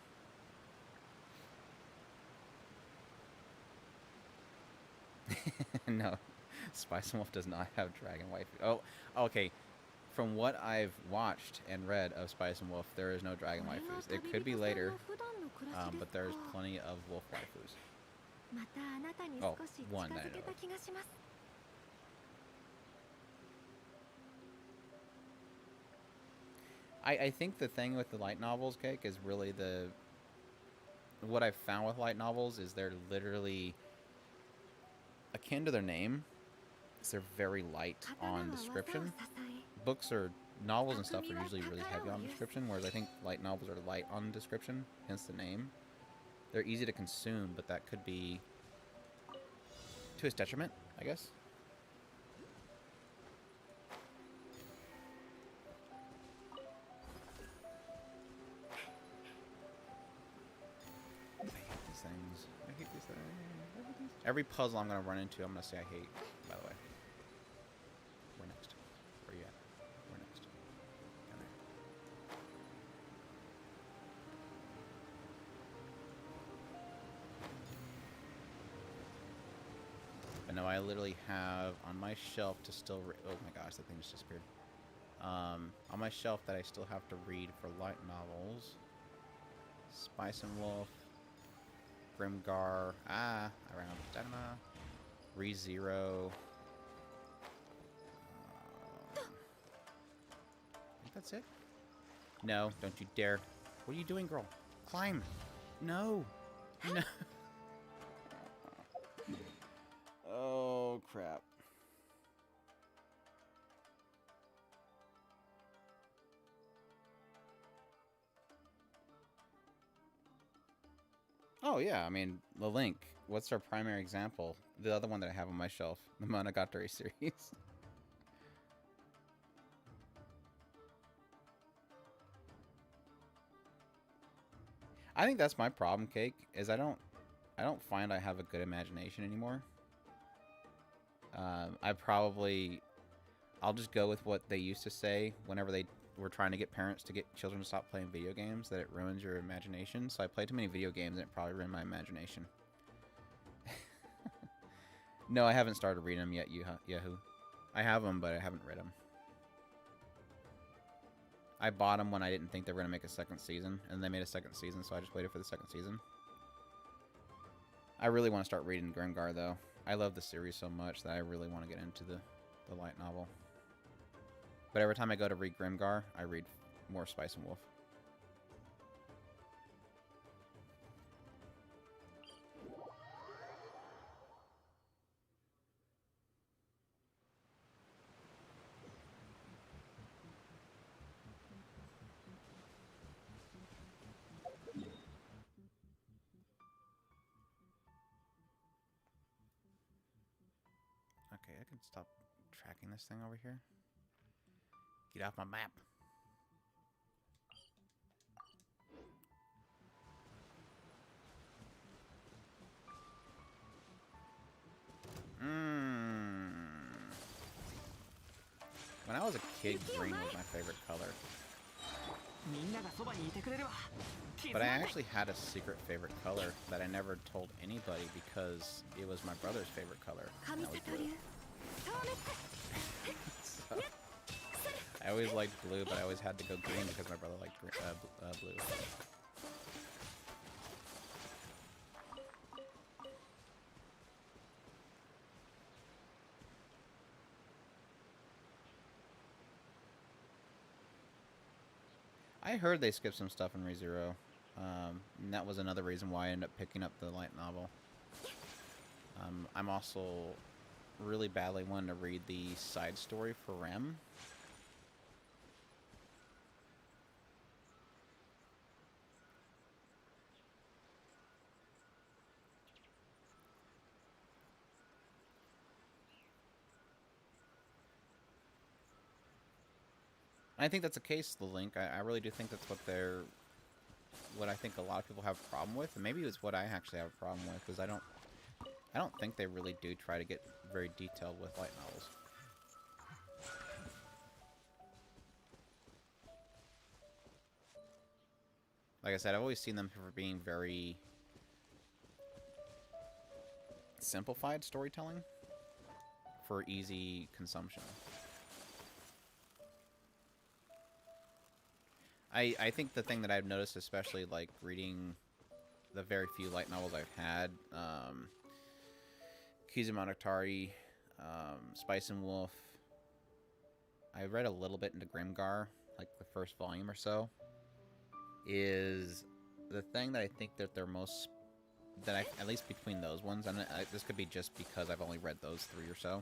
No, Spice and Wolf does not have dragon wife. Oh, okay. From what I've watched and read of Spice and Wolf, there is no dragon waifus. It could be later, but there's plenty of wolf waifus. Oh, one that I know of. I think the thing with the light novels, Cake, is really what I've found with light novels is they're literally akin to their name. They're very light on description. Books or novels and stuff are usually really heavy on description, whereas I think light novels are light on description, hence the name. They're easy to consume, but that could be to his detriment, I guess. Every puzzle I'm going to run into, I'm going to say I hate, by the way. Where next? Where you at? Where next? Down there. But no, I literally have on my shelf to still... oh my gosh, that thing just disappeared. On my shelf that I still have to read for light novels. Spice and Wolf. Grimgar. I ran out of stamina. ReZero. I think that's it. No, don't you dare. What are you doing, girl? Climb. No. No. Oh, crap. Oh, yeah, I mean, the Link. What's our primary example? The other one that I have on my shelf. The Monogatari series. I think that's my problem, Cake, is I don't find I have a good imagination anymore. I'll just go with what they used to say whenever they were trying to get parents to get children to stop playing video games, that it ruins your imagination. So I play too many video games and it probably ruined my imagination. No, I haven't started reading them yet, Yahoo. I have them, but I haven't read them. I bought them when I didn't think they were going to make a second season, and they made a second season, so I just waited for the second season. I really want to start reading Grimgar, though. I love the series so much that I really want to get into the light novel. But every time I go to read Grimgar, I read more Spice and Wolf. Okay, I can stop tracking this thing over here. Get off my map. When I was a kid, green was my favorite color. But I actually had a secret favorite color that I never told anybody because it was my brother's favorite color. And that was blue. So, I always liked blue, but I always had to go green because my brother liked blue. I heard they skipped some stuff in ReZero, and that was another reason why I ended up picking up the light novel. I'm also really badly wanting to read the side story for Rem. I think that's the case, the Link. I really do think that's what I think a lot of people have a problem with, and maybe it's what I actually have a problem with, is I don't think they really do try to get very detailed with light novels. Like I said, I've always seen them for being very simplified storytelling for easy consumption. I think the thing that I've noticed, especially like reading the very few light novels I've had, Monogatari, Spice and Wolf. I read a little bit into Grimgar, like the first volume or so. Is the thing that I think that they're most, at least between those ones, and this could be just because I've only read those 3 or so,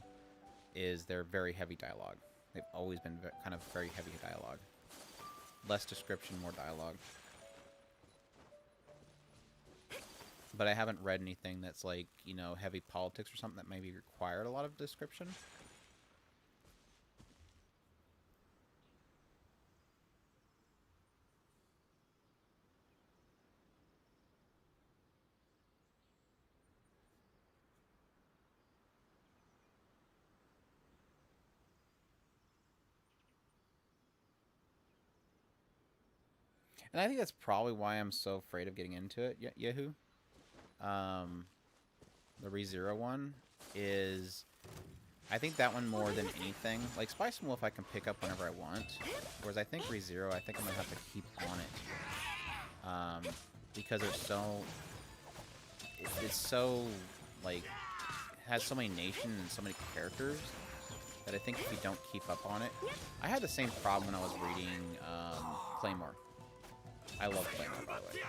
is they're very heavy dialogue. They've always been kind of very heavy dialogue. Less description, more dialogue. But I haven't read anything that's like, you know, heavy politics or something that maybe required a lot of description. And I think that's probably why I'm so afraid of getting into it, Yahoo. The ReZero one is... I think that one more than anything. Like, Spice and Wolf I can pick up whenever I want. Whereas I think ReZero, I think I'm going to have to keep on it. Because there's so... It's so, like... has so many nations and so many characters that I think if you don't keep up on it... I had the same problem when I was reading Claymore. I love Claymore, by the way.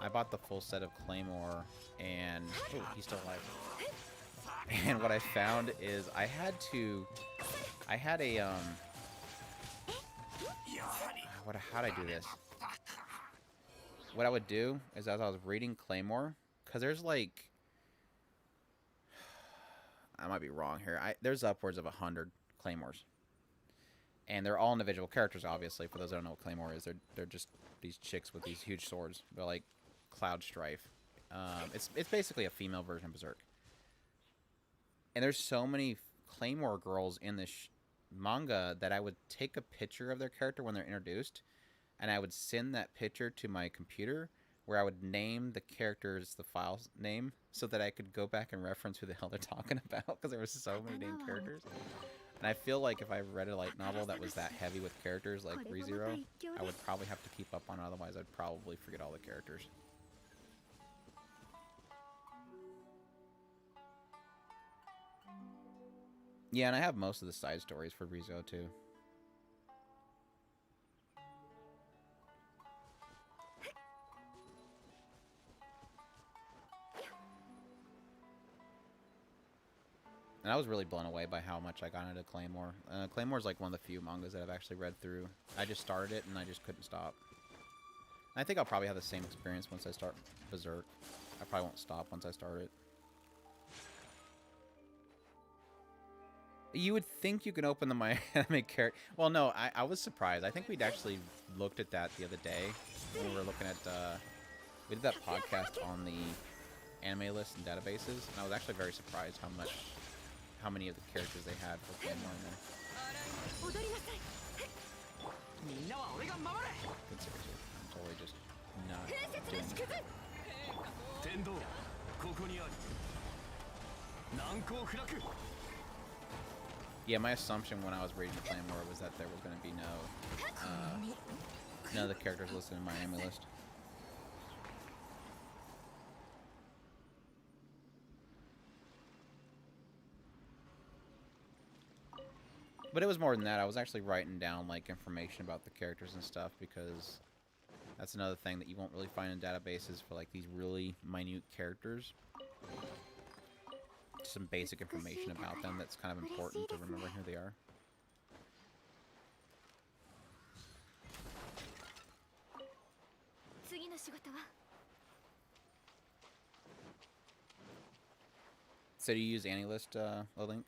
I bought the full set of Claymore, and... Oh, he's still alive. And what I found is I had a... how'd I do this? What I would do is as I was reading Claymore, because there's like... I might be wrong here. There's upwards of 100 Claymores. And they're all individual characters, obviously. For those that don't know what Claymore is, they're just these chicks with these huge swords. They're like Cloud Strife. It's basically a female version of Berserk. And there's so many Claymore girls in this manga that I would take a picture of their character when they're introduced, and I would send that picture to my computer, where I would name the characters the file name, so that I could go back and reference who the hell they're talking about, because there were so many named characters. And I feel like if I read a light novel that was that heavy with characters like ReZero, I would probably have to keep up on it, otherwise I'd probably forget all the characters. Yeah, and I have most of the side stories for ReZero too. And I was really blown away by how much I got into Claymore. Claymore is like one of the few mangas that I've actually read through. I just started it and I just couldn't stop. And I think I'll probably have the same experience once I start Berserk. I probably won't stop once I start it. You would think you can open the My Anime character. Well, no, I was surprised. I think we'd actually looked at that the other day when we were looking at... we did that podcast on the anime lists and databases, and I was actually very surprised how many of the characters they had for Claymore in there. Seriously, I'm totally just not doing it. Yeah, my assumption when I was reading the Claymore was that there was going to be none of the characters listed in my anime list. But it was more than that. I was actually writing down like information about the characters and stuff, because that's another thing that you won't really find in databases for like these really minute characters. Some basic information about them that's kind of important to remember who they are. So do you use AniList, Link?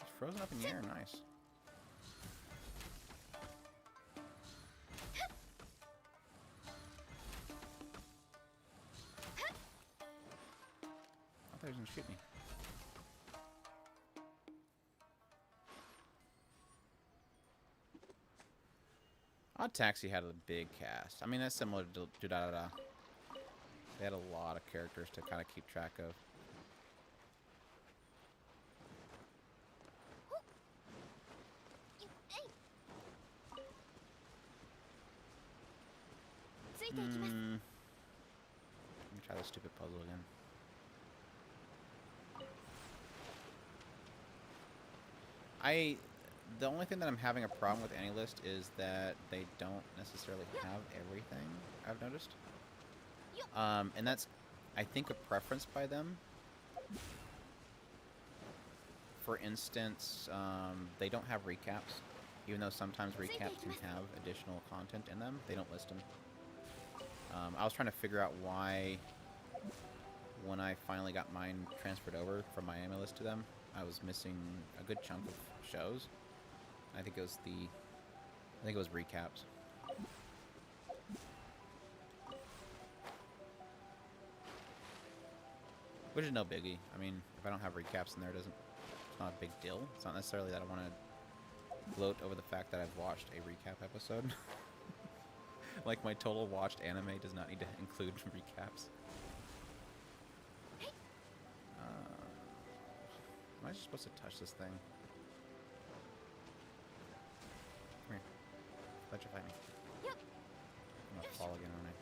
It's frozen up in the air, nice. I thought he was gonna shoot me. Odd Taxi had a big cast. I mean, that's similar to Da-Da-Da. They had a lot of characters to kind of keep track of. Let me try this stupid puzzle again. The only thing that I'm having a problem with AniList is that they don't necessarily have everything, I've noticed. And that's, I think, a preference by them. For instance, they don't have recaps. Even though sometimes recaps can have additional content in them, they don't list them. I was trying to figure out why, when I finally got mine transferred over from my anime list to them, I was missing a good chunk of shows. I think it was recaps. which is no biggie. I mean, if I don't have recaps in there, it's not a big deal. It's not necessarily that I want to gloat over the fact that I've watched a recap episode. Like, my total watched anime does not need to include recaps. Am I just supposed to touch this thing? Come here. Electrify me. I'm gonna fall again, aren't I?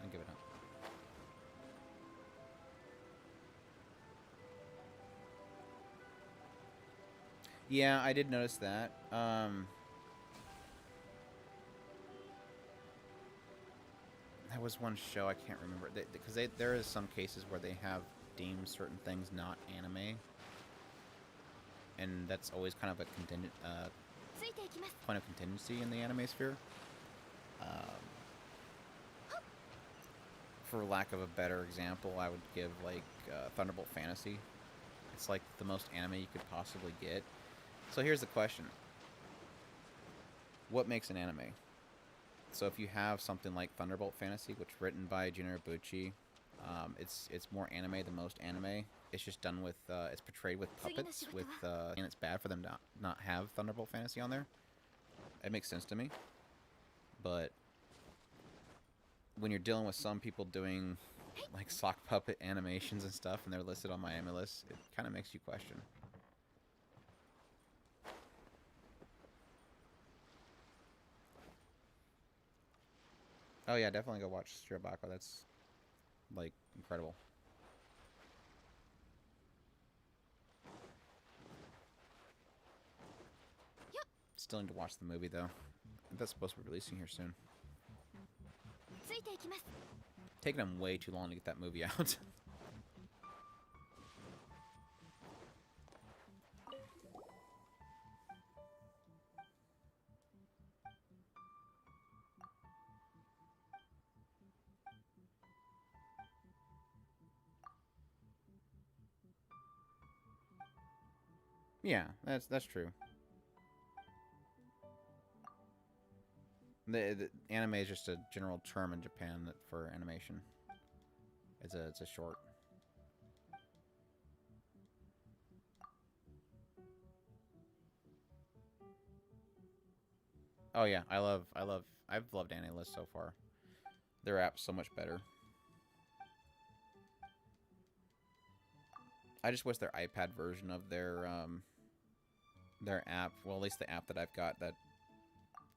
And give it up. Yeah, I did notice that. That was one show I can't remember because there is some cases where they have deemed certain things not anime, and that's always kind of a point of contingency in the anime sphere. For lack of a better example, I would give like Thunderbolt Fantasy. It's like the most anime you could possibly get. So here's the question: what makes an anime? So if you have something like Thunderbolt Fantasy, which is written by Junior Bucci, it's more anime than most anime. It's just done with it's portrayed with puppets, and it's bad for them to not have Thunderbolt Fantasy on there. It makes sense to me, but when you're dealing with some people doing like sock puppet animations and stuff, and they're listed on my anime list, it kind of makes you question. Oh yeah, definitely go watch Shirobako. That's like incredible. Still need to watch the movie though. That's supposed to be releasing here soon. Taking them way too long to get that movie out. Yeah, that's true. The anime is just a general term in Japan for animation. It's a short. Oh yeah, I've loved AniList so far. Their app's so much better. I just wish their iPad version of their app, well, at least the app that I've got that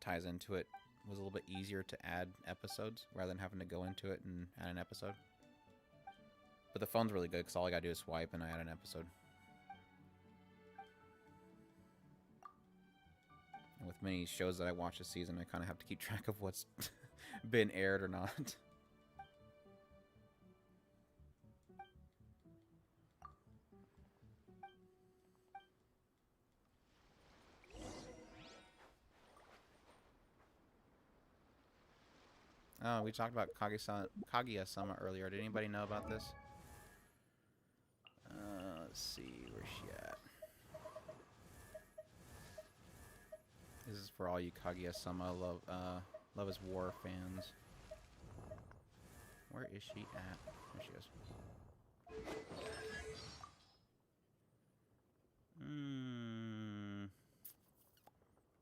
ties into it, was a little bit easier to add episodes rather than having to go into it and add an episode. But the phone's really good because all I gotta do is swipe and I add an episode. And with many shows that I watch this season, I kind of have to keep track of what's been aired or not. Oh, we talked about Kaguya-sama earlier. Did anybody know about this? Let's see. Where's she at? This is for all you Kaguya-sama Love is War fans. Where is she at? There she is.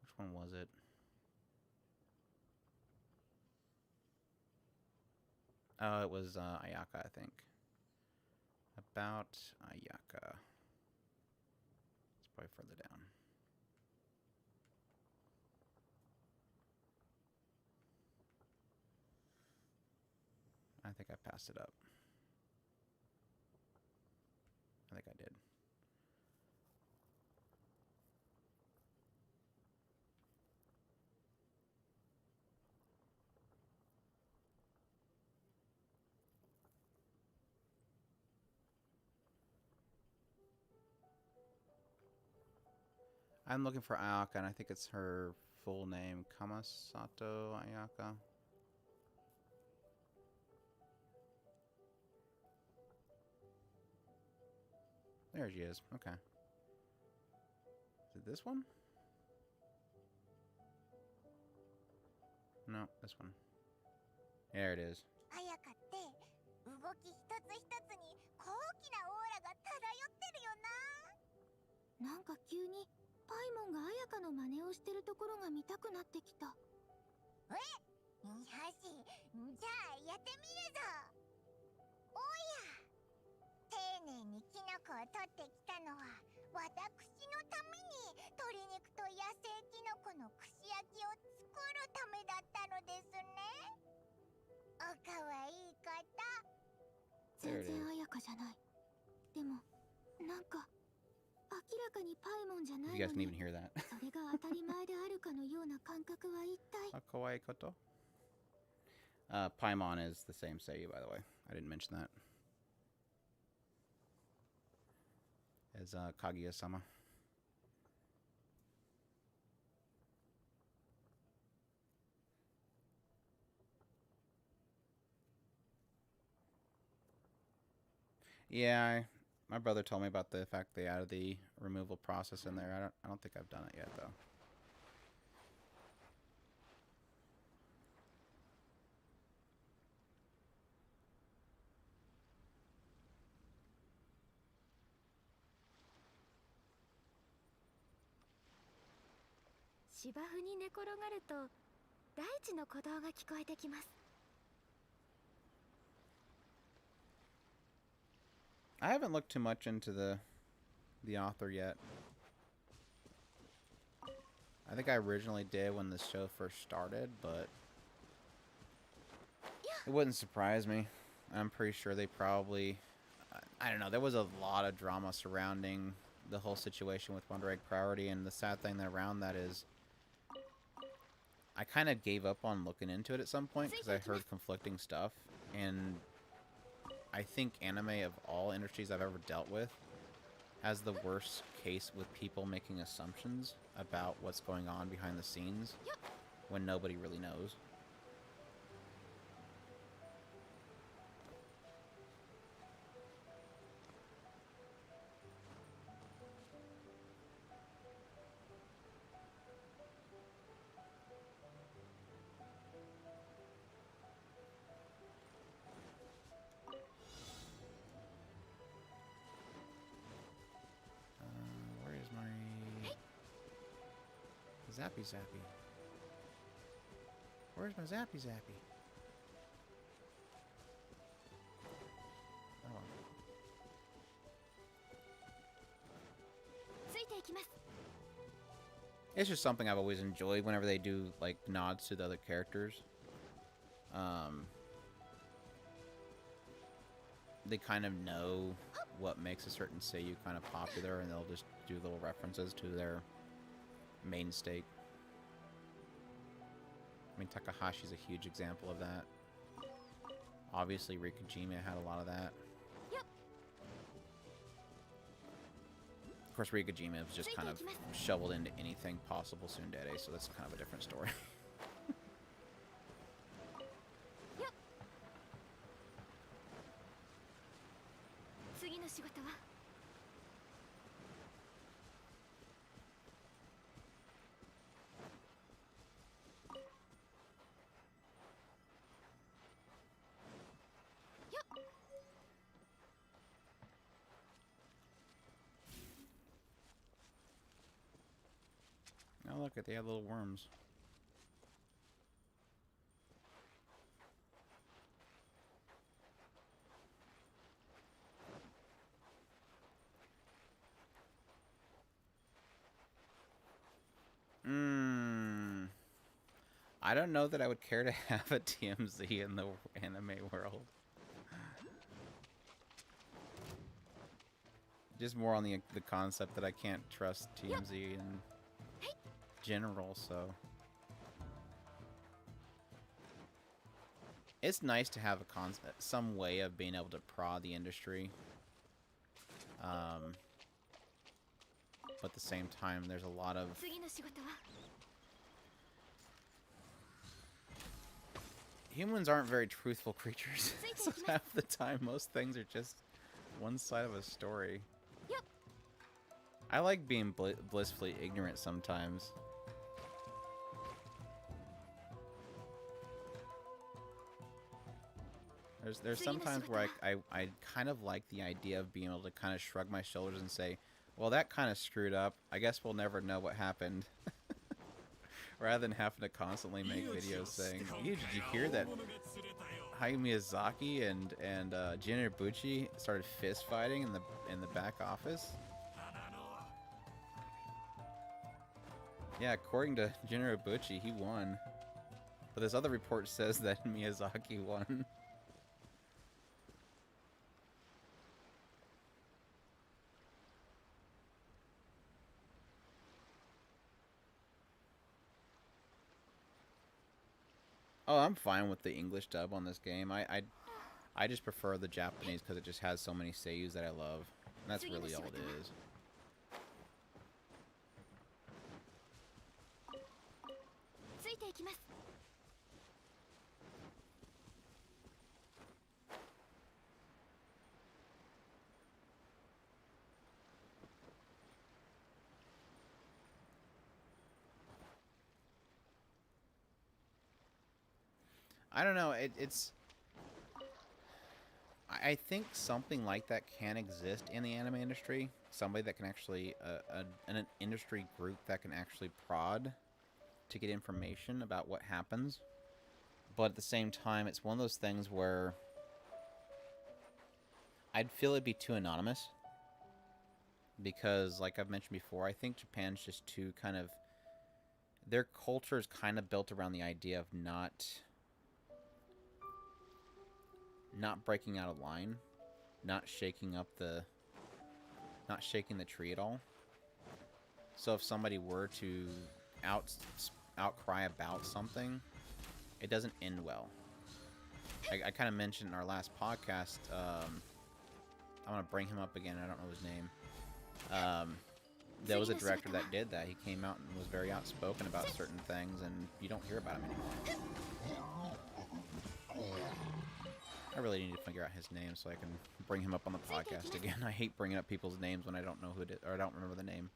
Which one was it? Oh, it was Ayaka, I think. About Ayaka. It's probably further down. I think I passed it up. I think I did. I'm looking for Ayaka, and I think it's her full name, Kamasato Ayaka. There she is. Okay. Is it this one? No, this one. There it is. 器一つ一つに高貴なオーラが漂ってるよな。なんか急にパイモンが綾香の真似をしてるところが見たくなってきた。よし、じゃあやってみるぞ。おや、丁寧にキノコを取ってきたのは私のために鶏肉と野生キノコの串焼きを作るためだったのですね。おかわいいこと。全然綾香じゃない。でもなんか明らかにパイモンじゃないのに、 You guys can even hear that. それが当たり前であるかのような感覚は一体。Kawaii koto. Paimon is the same Seiyu, by the way. I didn't mention that. As Kaguya-sama. Yeah, my brother told me about the fact they added the removal process in there. I don't think I've done it yet though. I haven't looked too much into the author yet. I think I originally did when the show first started, but it wouldn't surprise me. I'm pretty sure they probably... I don't know, there was a lot of drama surrounding the whole situation with Wonder Egg Priority, and the sad thing around that is I kind of gave up on looking into it at some point because I heard conflicting stuff, and I think anime of all industries I've ever dealt with has the worst case with people making assumptions about what's going on behind the scenes when nobody really knows. Where is my Zappy Zappy? Where's my Zappy Zappy? Oh. It's just something I've always enjoyed whenever they do like nods to the other characters. They kind of know what makes a certain Seiyu kind of popular, and they'll just do little references to their main stake. I mean, Takahashi's a huge example of that. Obviously, Rikujima had a lot of that. Of course, Rikujima was just kind of shoveled into anything possible tsundere, so that's kind of a different story. Oh, look, they have little worms. I don't know that I would care to have a TMZ in the anime world. Just more on the concept that I can't trust TMZ in general, so... It's nice to have a some way of being able to prod the industry. But at the same time, there's a lot of... Humans aren't very truthful creatures. So half the time, most things are just one side of a story. I like being blissfully ignorant sometimes. There's some times where I kind of like the idea of being able to kind of shrug my shoulders and say, well, that kind of screwed up. I guess we'll never know what happened. Rather than having to constantly make videos saying, hey, did you hear that Hayao Miyazaki and Jin Ibuchi started fist fighting in the back office? Yeah, according to Jin Ibuchi, he won. But this other report says that Miyazaki won. Oh, I'm fine with the English dub on this game. I just prefer the Japanese because it just has so many seiyus that I love. And that's really all it is. I don't know. It's. I think something like that can exist in the anime industry. Somebody that can actually, an industry group that can actually prod to get information about what happens. But at the same time, it's one of those things where I'd feel it'd be too anonymous. Because, like I've mentioned before, I think Japan's just too kind of... Their culture is kind of built around the idea of not breaking out of line, not shaking the tree at all. So if somebody were to outcry about something, it doesn't end well. I kind of mentioned in our last podcast, I want to bring him up again, I don't know his name. There was a director that did that. He came out and was very outspoken about certain things, and you don't hear about him anymore. I really need to figure out his name so I can bring him up on the podcast again. I hate bringing up people's names when I don't know who it is, or I don't remember the name.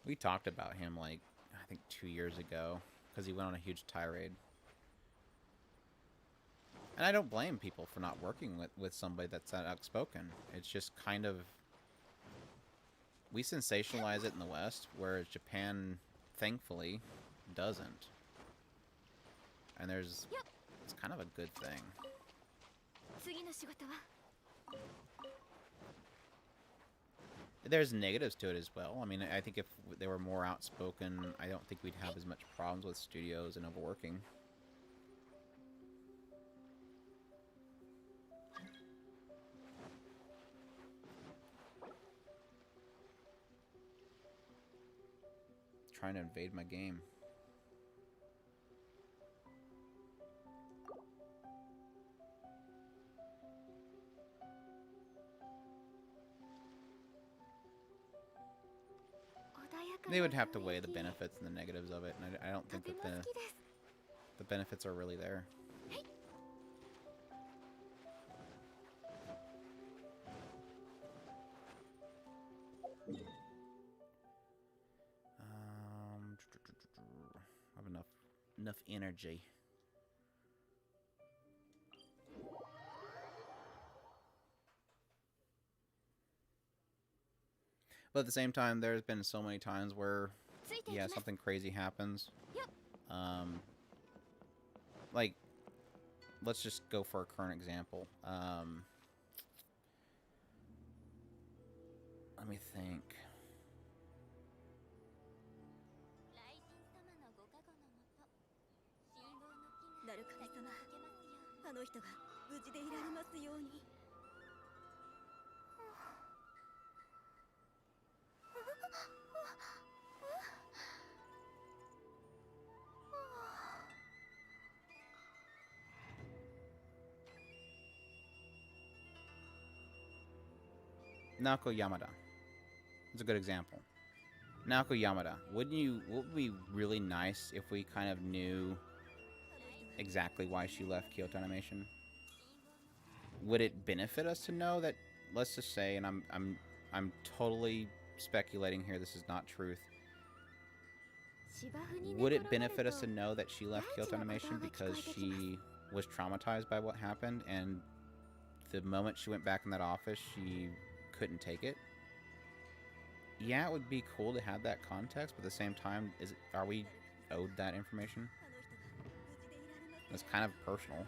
We talked about him, like, I think 2 years ago, because he went on a huge tirade. And I don't blame people for not working with somebody that's that outspoken. It's just kind of... We sensationalize it in the West, whereas Japan, thankfully, doesn't. And it's kind of a good thing. There's negatives to it as well. I mean, I think if they were more outspoken, I don't think we'd have as much problems with studios and overworking. Trying to invade my game. They would have to weigh the benefits and the negatives of it, and I don't think that the benefits are really there. I have enough energy. But at the same time, there's been so many times where, yeah, something crazy happens. Like, let's just go for a current example. Let me think. Naoko Yamada. It's a good example. Naoko Yamada. Would it be really nice if we kind of knew exactly why she left Kyoto Animation? Would it benefit us to know that, let's just say, and I'm totally speculating here, this is not truth. would it benefit us to know that she left Kyoto Animation because she was traumatized by what happened, and the moment she went back in that office, she couldn't take it? Yeah, it would be cool to have that context, but at the same time, are we owed that information? It's kind of personal.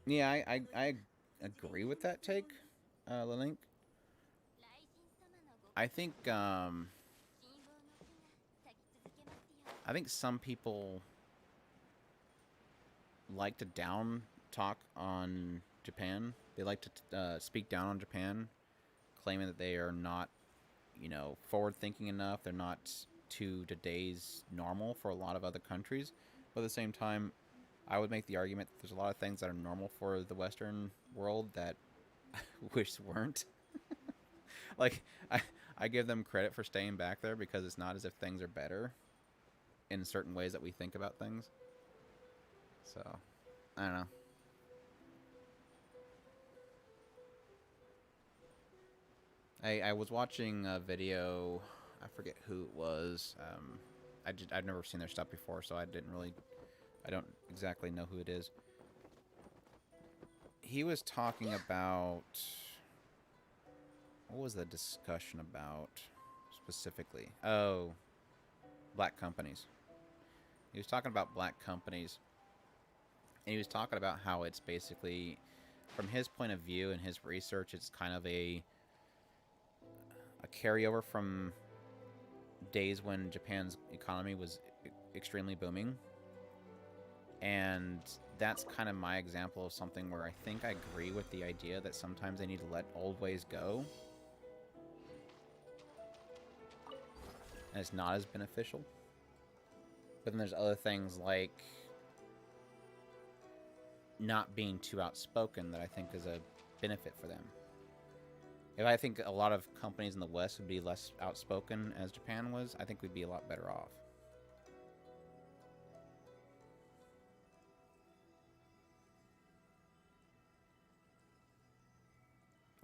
Yeah, I agree with that take, Lilink. I think some people like to down talk on Japan. They like to speak down on Japan, claiming that they are not, forward thinking enough. They're not to today's normal for a lot of other countries. But at the same time, I would make the argument that there's a lot of things that are normal for the Western world that I wish weren't. Like, I give them credit for staying back there because it's not as if things are better in certain ways that we think about things. So, I don't know. I was watching a video. I forget who it was. I've never seen their stuff before, so I don't exactly know who it is. He was talking about, what was the discussion about specifically? Oh, black companies. He was talking about black companies, and he was talking about how it's basically, from his point of view and his research, it's kind of a carryover from days when Japan's economy was extremely booming. And that's kind of my example of something where I think I agree with the idea that sometimes they need to let old ways go. And it's not as beneficial. But then there's other things like not being too outspoken that I think is a benefit for them. If I think a lot of companies in the West would be less outspoken as Japan was, I think we'd be a lot better off.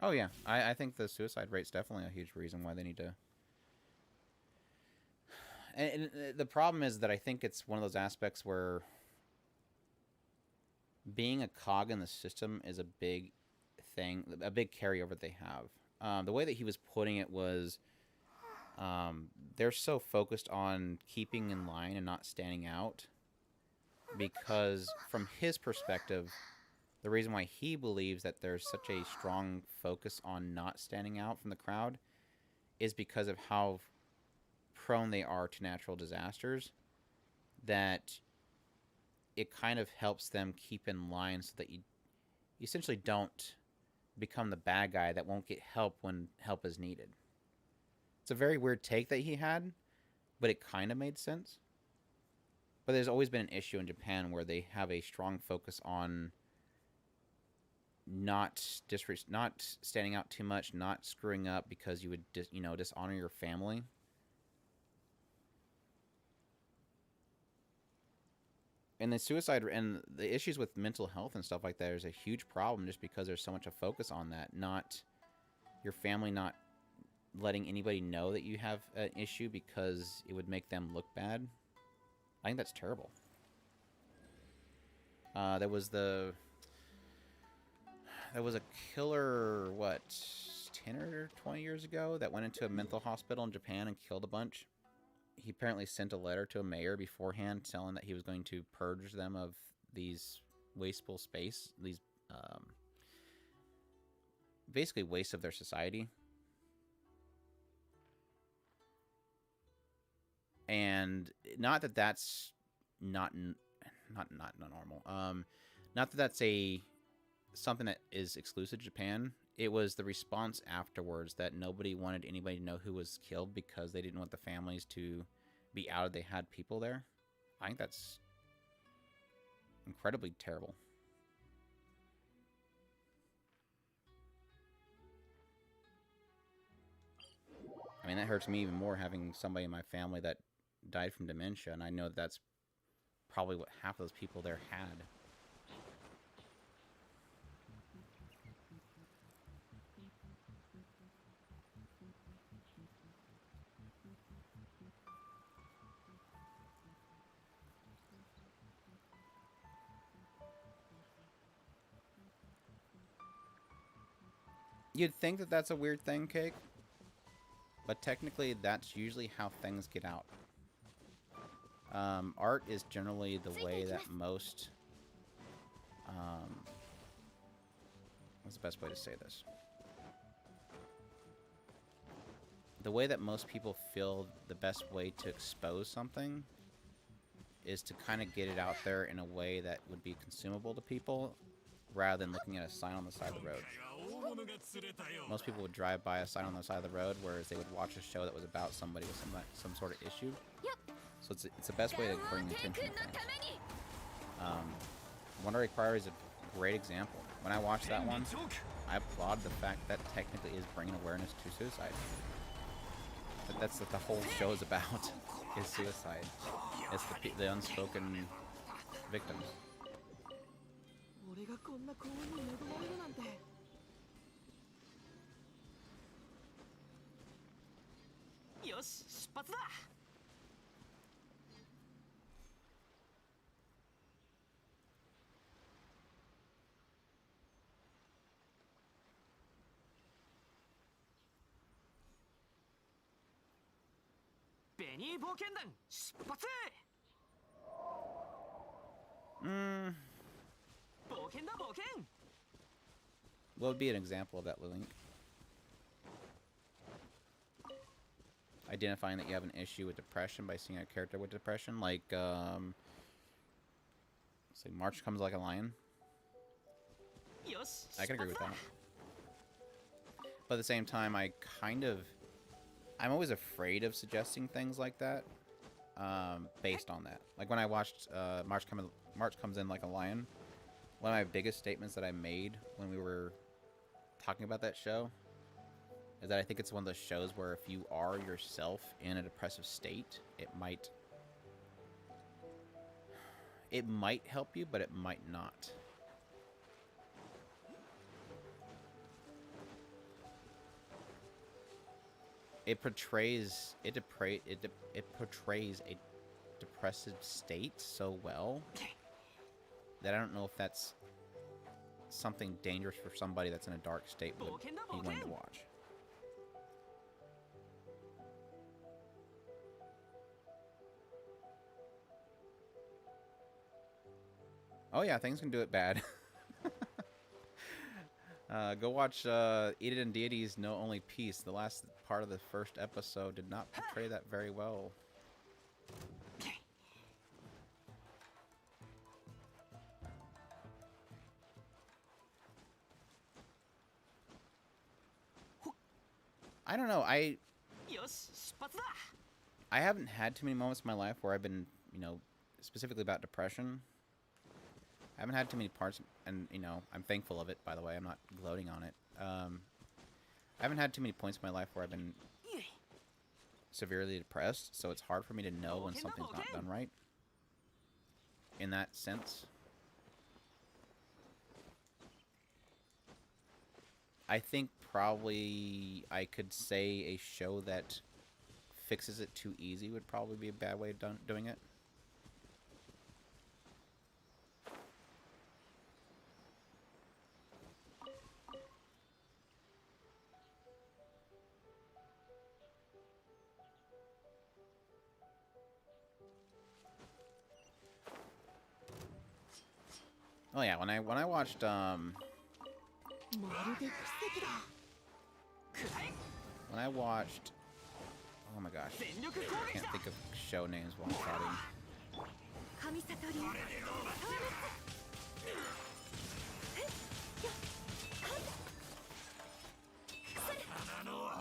Oh yeah, I think the suicide rate's definitely a huge reason why they need to. And the problem is that I think it's one of those aspects where being a cog in the system is a big thing, a big carryover that they have. The way that he was putting it was, they're so focused on keeping in line and not standing out, because from his perspective, the reason why he believes that there's such a strong focus on not standing out from the crowd is because of how prone they are to natural disasters, that it kind of helps them keep in line so that you essentially don't become the bad guy that won't get help when help is needed. It's a very weird take that he had, but it kind of made sense. But there's always been an issue in Japan where they have a strong focus on not standing out too much, not screwing up because you would dishonor your family. And the suicide and the issues with mental health and stuff like that is a huge problem just because there's so much a focus on that. Not your family not letting anybody know that you have an issue because it would make them look bad. I think that's terrible. There was a killer, 10 or 20 years ago that went into a mental hospital in Japan and killed a bunch. He apparently sent a letter to a mayor beforehand telling that he was going to purge them of these wasteful space, these basically waste of their society. And not that that's not normal. Not that that's something that is exclusive to Japan. It was the response afterwards that nobody wanted anybody to know who was killed because they didn't want the families to be outed they had people there. I think that's incredibly terrible. I mean, that hurts me even more having somebody in my family that died from dementia, and I know that's probably what half of those people there had. You'd think that that's a weird thing, Cake, but technically that's usually how things get out. Art is generally the way that most... what's the best way to say this? The way that most people feel the best way to expose something is to kind of get it out there in a way that would be consumable to people, rather than looking at a sign on the side of the road. Most people would drive by a sign on the side of the road, whereas they would watch a show that was about somebody with some sort of issue. So it's the best way to bring attention to things. Wonder Require is a great example. When I watched that one, I applaud the fact that technically is bringing awareness to suicide. But that's what the whole show is about, is suicide. It's the unspoken victims. What would be an example of that, Link? Identifying that you have an issue with depression by seeing a character with depression, like, say, March Comes Like a Lion. I can agree with that. But at the same time, I'm always afraid of suggesting things like that, based on that. Like when I watched March Comes In Like a Lion, one of my biggest statements that I made when we were talking about that show is that I think it's one of those shows where if you are yourself in a depressive state, it might help you, but it might not. It portrays a depressive state so well that I don't know if that's something dangerous for somebody that's in a dark state would be willing to watch. Oh yeah, things can do it bad. Go watch Eat It in Deity's No Only Peace. The last part of the first episode did not portray that very well. I don't know. I haven't had too many moments in my life where I've been, specifically about depression. I haven't had too many parts, and, I'm thankful of it, by the way. I'm not gloating on it. I haven't had too many points in my life where I've been severely depressed, so it's hard for me to know when something's not done right. In that sense. I think probably I could say a show that fixes it too easy would probably be a bad way of doing it. Oh yeah, when I watched when I watched, oh my gosh, I can't think of show names while I'm chatting.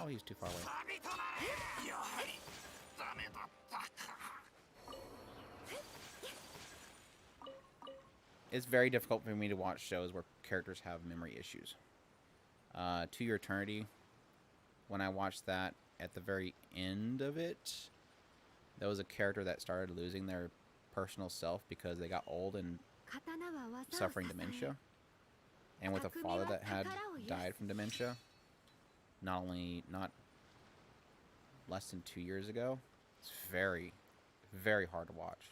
Oh, he's too far away. it's very difficult for me to watch shows where characters have memory issues. To Your Eternity, when I watched that, at the very end of it, there was a character that started losing their personal self because they got old and suffering dementia. And with a father that had died from dementia, not less than 2 years ago, it's very, very hard to watch.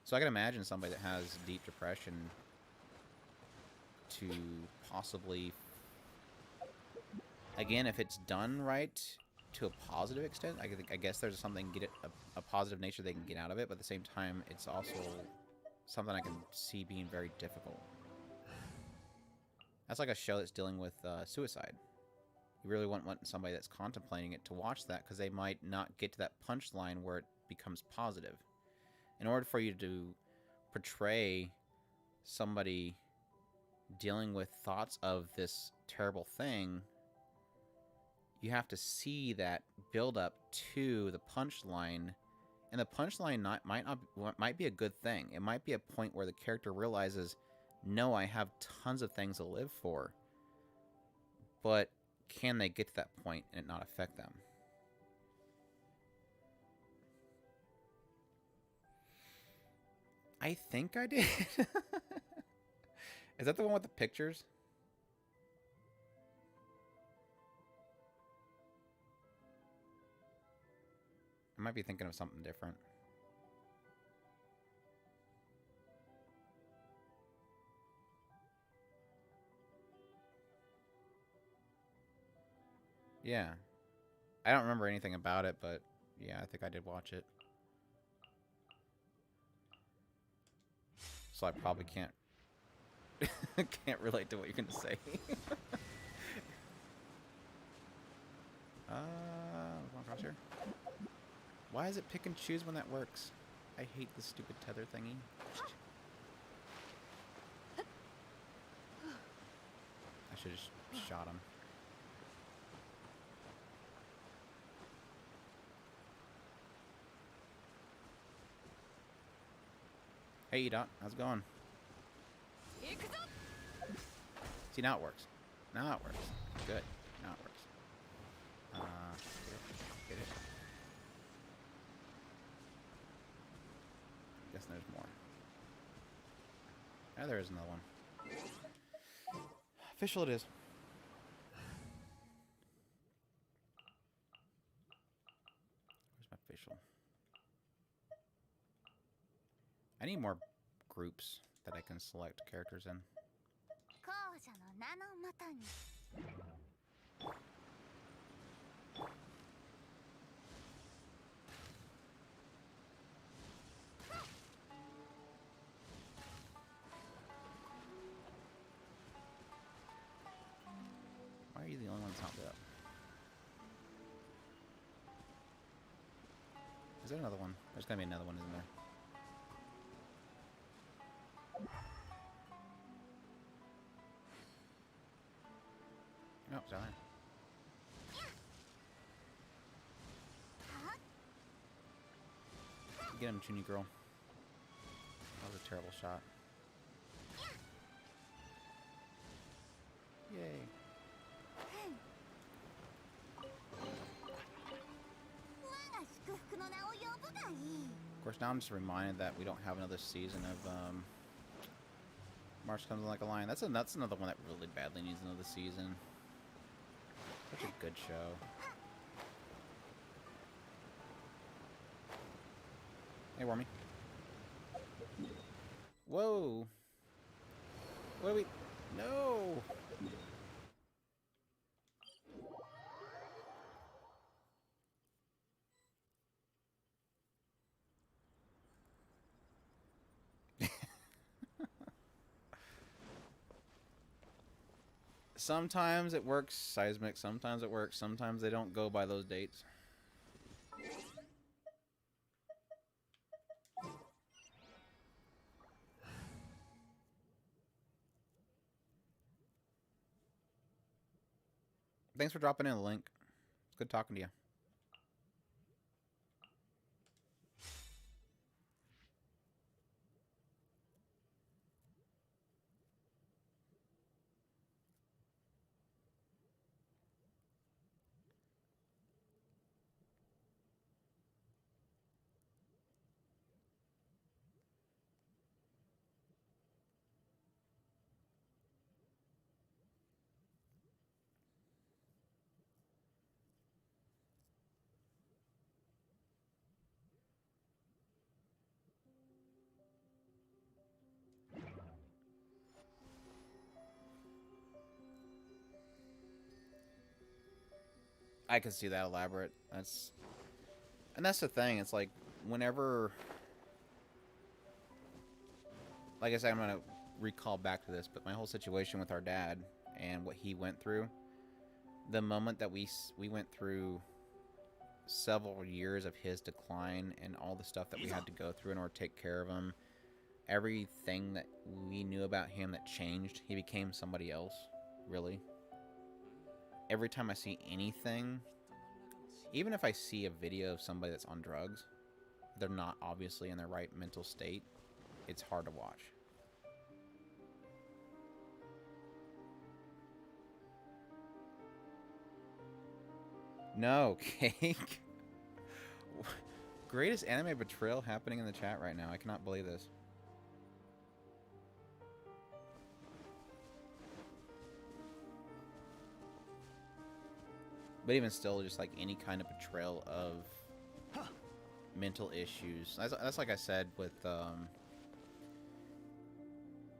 So I can imagine somebody that has deep depression to possibly, again, if it's done right to a positive extent, I guess there's something, a positive nature they can get out of it, but at the same time, it's also something I can see being very difficult. That's like a show that's dealing with suicide. You really wouldn't want somebody that's contemplating it to watch that because they might not get to that punchline where it becomes positive. In order for you to portray somebody dealing with thoughts of this terrible thing, you have to see that build up to the punchline, and the punchline might be a good thing. It might be a point where the character realizes, no, I have tons of things to live for, but can they get to that point and it not affect them? I think I did. Is that the one with the pictures? I might be thinking of something different. Yeah. I don't remember anything about it, but yeah, I think I did watch it. So I probably can't relate to what you're gonna say. Across here. Why is it pick and choose when that works? I hate this stupid tether thingy. I should have just shot him. Hey, Dot, how's it going? See, now it works. Now it works. Good. Now it works. Get it. Guess there's more. Ah, there is another one. Official it is. Where's my official? I need more groups that I can select characters in. Why are you the only one that's not lit up? Is there another one? There's gotta be another one, isn't there? Oh, sorry. Get him, Chuny girl. That was a terrible shot. Yay. Of course, now I'm just reminded that we don't have another season of March Comes Like a Lion. That's another one that really badly needs another season. Such a good show. Hey, Wormy. Whoa. What are we... No! Sometimes it works, Seismic. Sometimes it works. Sometimes they don't go by those dates. Thanks for dropping in the link. It's good talking to you. I can see that elaborate. And that's the thing. It's like whenever, like I said, I'm gonna recall back to this, but my whole situation with our dad and what he went through, the moment that we went through several years of his decline and all the stuff that we had to go through in order to take care of him, everything that we knew about him that changed, he became somebody else, really. Every time I see anything, even if I see a video of somebody that's on drugs, they're not obviously in their right mental state, it's hard to watch. No, Cake. Greatest anime betrayal happening in the chat right now. I cannot believe this. But even still, just like any kind of betrayal of mental issues. That's like I said with,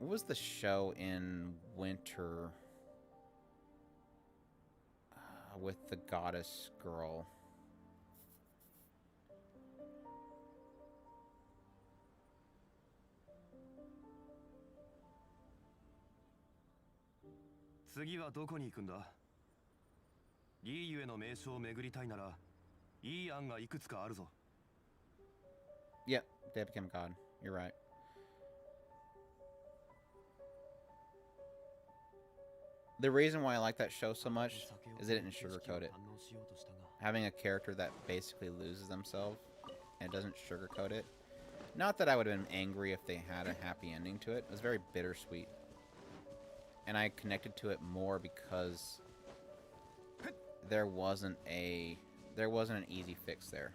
what was the show in winter with the goddess girl? Yep, they became God. You're right. The reason why I like that show so much is it didn't sugarcoat it. Having a character that basically loses themselves and doesn't sugarcoat it. Not that I would have been angry if they had a happy ending to it. It was very bittersweet. And I connected to it more because there wasn't an easy fix there.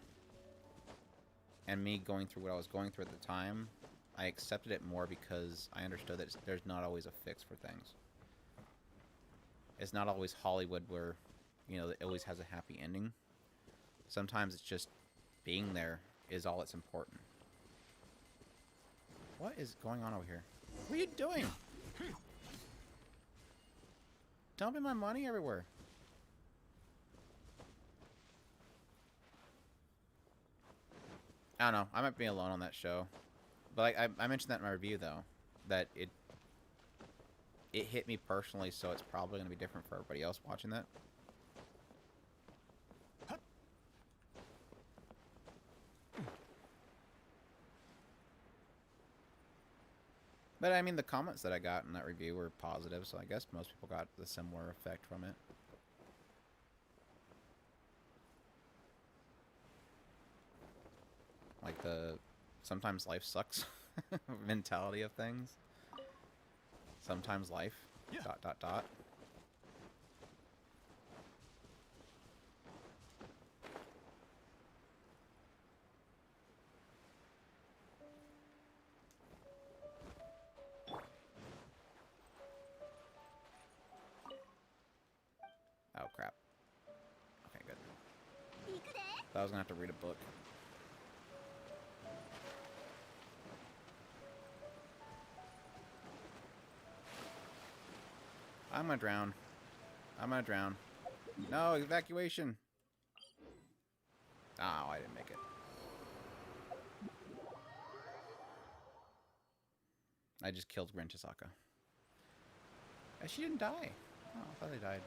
And me going through what I was going through at the time, I accepted it more because I understood that there's not always a fix for things. It's not always Hollywood where, you know, it always has a happy ending. Sometimes it's just being there is all that's important. What is going on over here? What are you doing? Dumping my money everywhere. I don't know. I might be alone on that show. But I mentioned that in my review, though. That it hit me personally, so it's probably going to be different for everybody else watching that. But, I mean, the comments that I got in that review were positive, so I guess most people got the similar effect from it. Like the sometimes life sucks mentality of things. Sometimes life, ... Oh, crap. Okay, good. Thought I was gonna have to read a book. I'm gonna drown. I'm gonna drown. No, evacuation! Oh, I didn't make it. I just killed Gren Chisaka. She didn't die. Oh, I thought I died.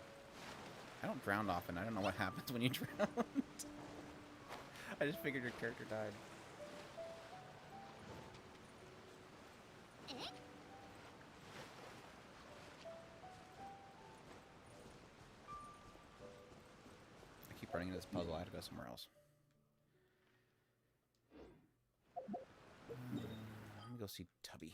I don't drown often. I don't know what happens when you drown. I just figured your character died. I keep running into this puzzle. I have to go somewhere else. Let me go see Tubby.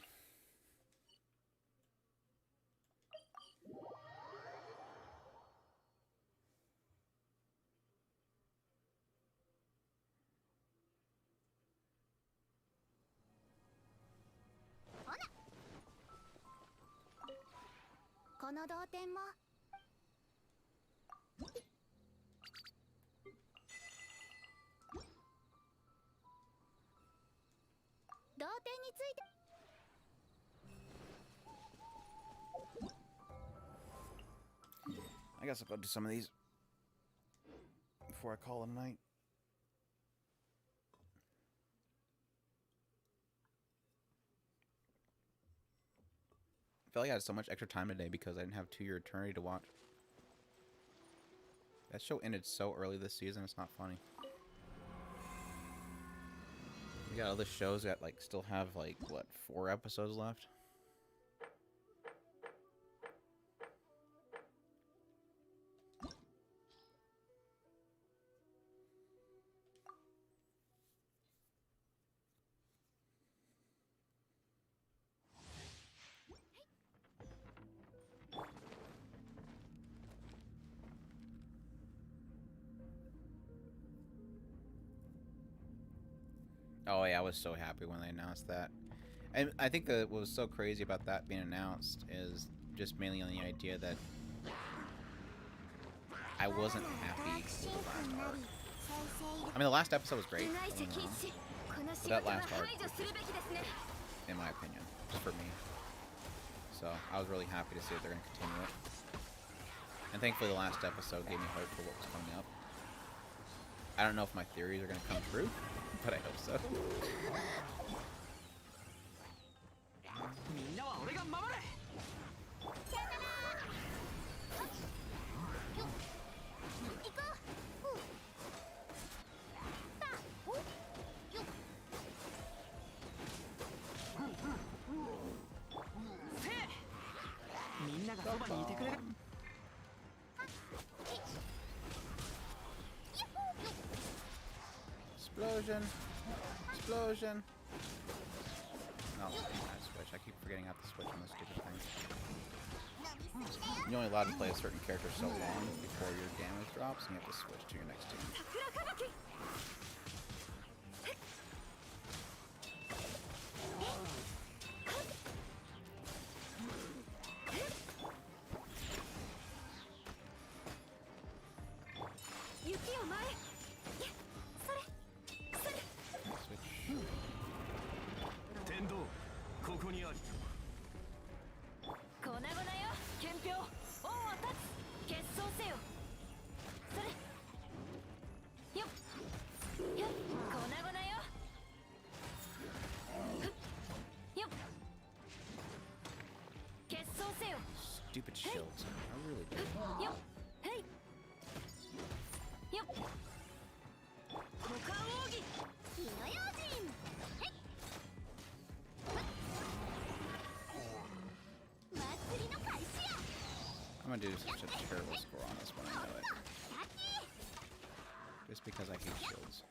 I guess I'll go do some of these. before I call it a night. I felt like I had so much extra time today because I didn't have To Your Eternity to watch. That show ended so early this season, it's not funny. We got other shows that like still have like what, 4 episodes left? Oh yeah, I was so happy when they announced that. And I think that what was so crazy about that being announced is just mainly on the idea that I wasn't happy with the last arc. I mean, the last episode was great, but that last arc was just, in my opinion, just for me. So I was really happy to see that they're going to continue it. And thankfully the last episode gave me hope for what was coming up. I don't know if my theories are going to come true, but I hope so. Explosion! Explosion! No, I switch. I keep forgetting how to switch on this stupid thing. You're only allowed to play a certain character so long before your damage drops, and you have to switch to your next team. Stupid shields. I really do. I'm gonna do such a terrible score on this one, I know it. Just because I hate shields.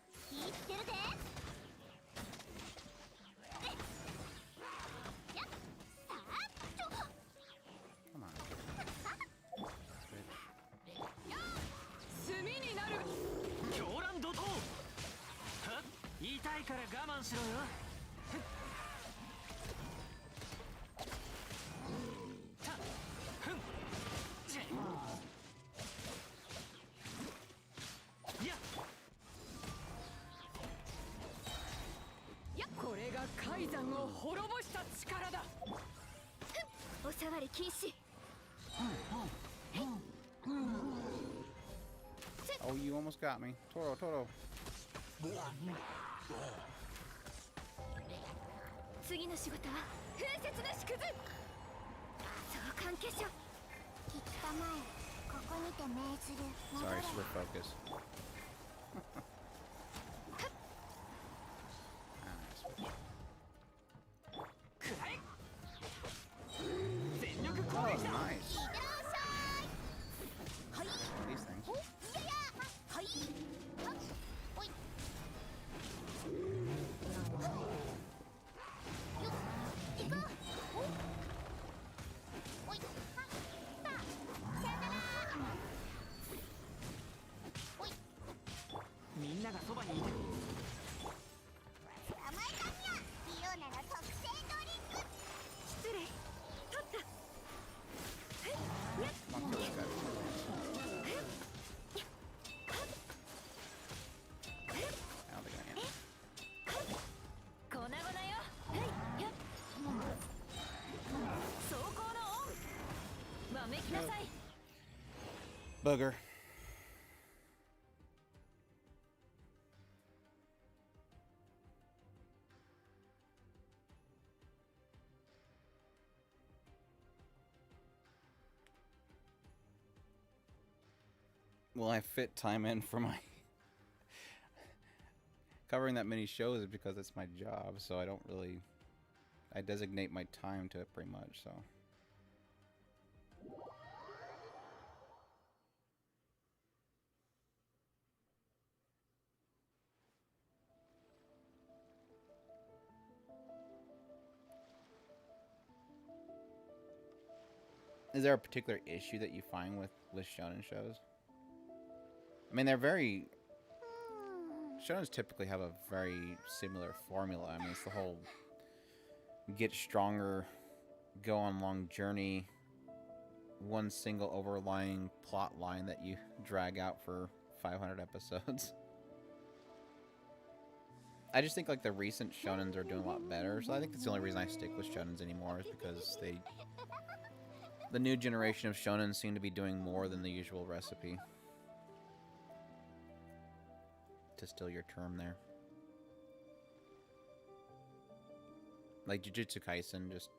Come on. Oh, you almost got me. Toro, Toro. 次の仕事は風雪の縮図相関化粧きっと前ここにて命ずる Sorry, super focus. Oh, nice. These things. Booger. Well, I fit time in for my covering that many shows is because it's my job, so I don't really I designate my time to it pretty much, so is there a particular issue that you find with shonen shows? I mean, they're very shonens typically have a very similar formula. I mean, it's the whole get stronger, go on long journey, one single overlying plot line that you drag out for 500 episodes. I just think like the recent shonens are doing a lot better, so I think that's the only reason I stick with shonens anymore is because the new generation of shonen seem to be doing more than the usual recipe. To steal your term there. Like Jujutsu Kaisen, just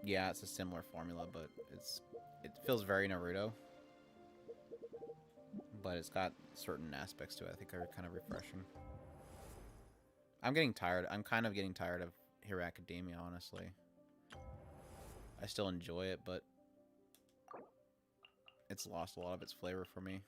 yeah, it's a similar formula, but it feels very Naruto. But it's got certain aspects to it I think are kind of refreshing. I'm getting tired. I'm kind of getting tired of Hero Academia, honestly. I still enjoy it, but it's lost a lot of its flavor for me.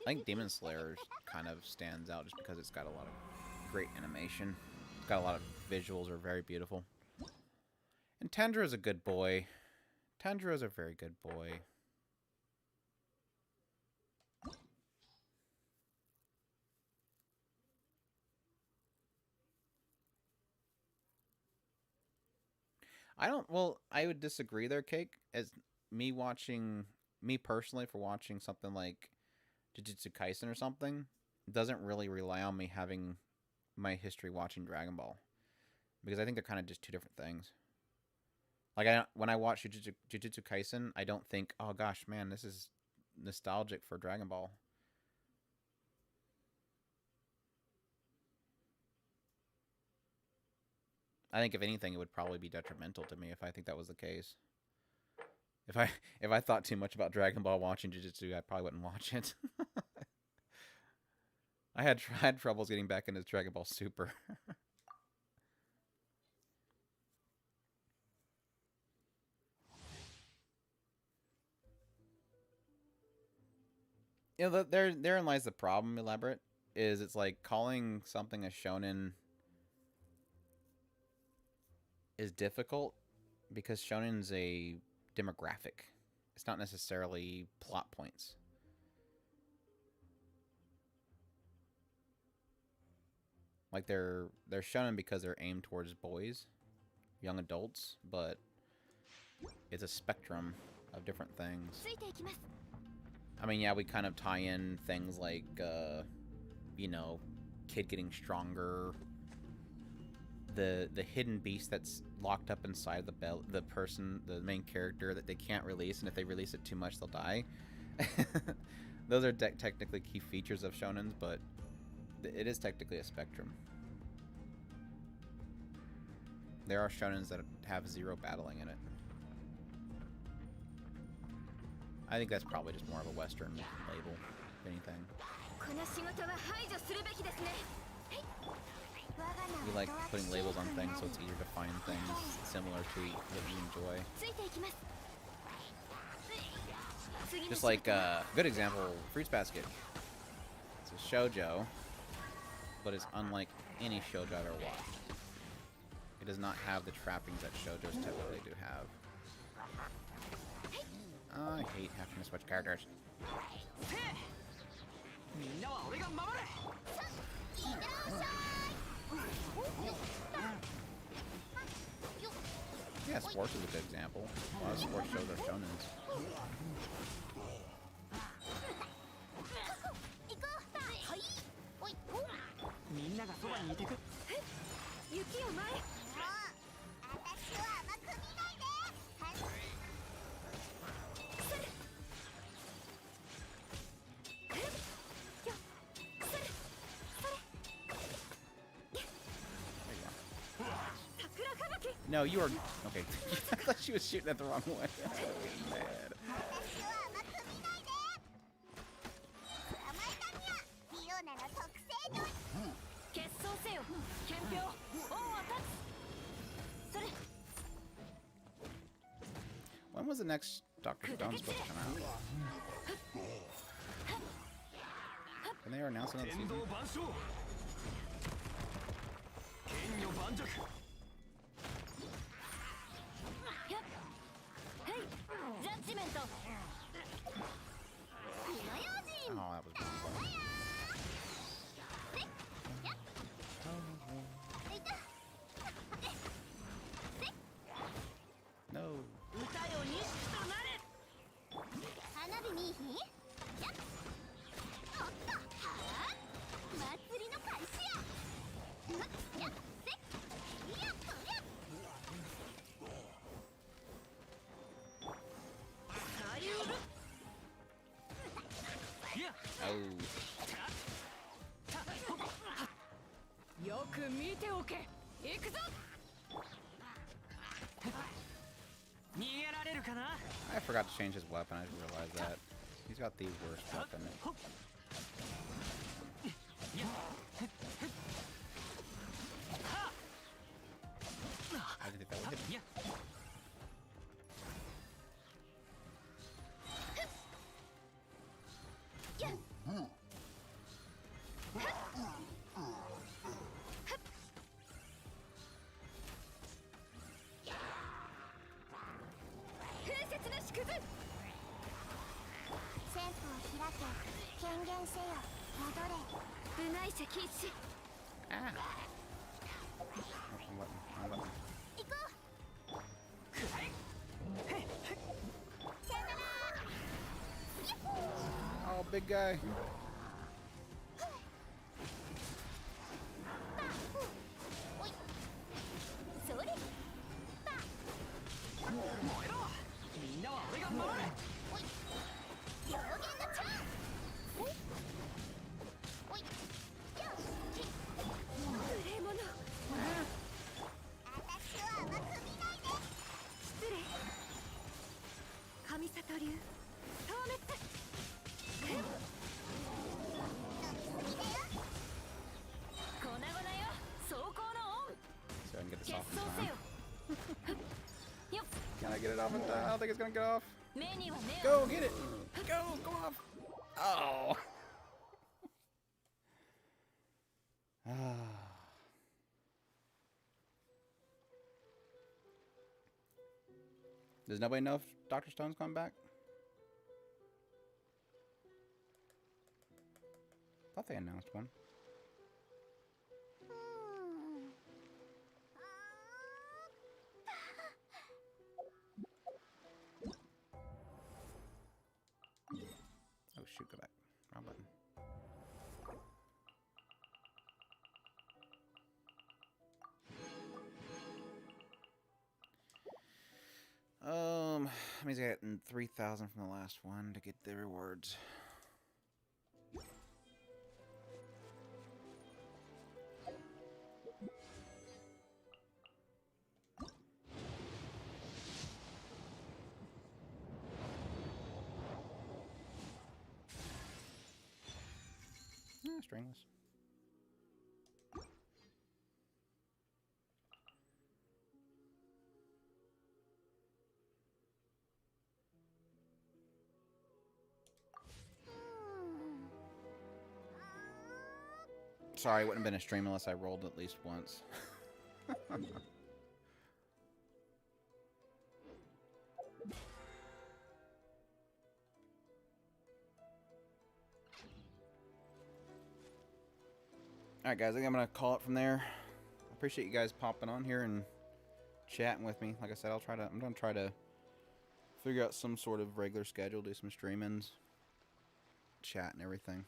I think Demon Slayer kind of stands out just because it's got a lot of great animation. It's got a lot of visuals are very beautiful. And Tanjiro is a good boy. Tanjiro is a very good boy. Well, I would disagree there, Cake. As me personally, for watching something like Jujutsu Kaisen or something, doesn't really rely on me having my history watching Dragon Ball. Because I think they're kind of just two different things. Like, when I watch Jujutsu Kaisen, I don't think, oh gosh, man, this is nostalgic for Dragon Ball. I think if anything, it would probably be detrimental to me if I think that was the case. If I thought too much about Dragon Ball watching Jujutsu, I probably wouldn't watch it. I had troubles getting back into Dragon Ball Super. You know, therein lies the problem, Elaborate, is it's like calling something a shonen is difficult because shonen's a demographic. It's not necessarily plot points. Like they're shonen because they're aimed towards boys, young adults, but it's a spectrum of different things. I mean, yeah, we kind of tie in things like, you know, kid getting stronger, the hidden beast that's locked up inside the person, the main character that they can't release, and if they release it too much, they'll die. Those are technically key features of shonens, but it is technically a spectrum. There are shonens that have zero battling in it. I think that's probably just more of a Western label, if anything. We like putting labels on things so it's easier to find things similar to what you enjoy. Just like, good example, Fruits Basket. It's a shoujo, but it's unlike any shoujo I've ever watched. It does not have the trappings that shoujos typically do have. I hate having to switch characters. Yeah, sports is a good example. A lot of sports shows are shonens. No, you are... Okay. I thought she was shooting at the wrong way. I was getting mad. When was the next Dr. Stone supposed to come out? Can they announce another season? Oh, that was fun. No. I forgot to change his weapon. I just realized that. He's got the worst weapon. I didn't think that would hit me. Ah. Wrong button. Oh, big guy. So I can get this off in time. Can I get it off in time? I don't think it's gonna get off. Go get it! Go off! Oh! Does nobody know if Dr. Stone's coming back? Thought they announced one. Oh shoot, go back. Wrong button. That means I got 3,000 from the last one to get the rewards. Stringless. Sorry, it wouldn't have been a stream unless I rolled at least once. Alright guys, I think I'm going to call it from there. I appreciate you guys popping on here and chatting with me. Like I said, I'm going to try to figure out some sort of regular schedule, do some streamings, chat and everything.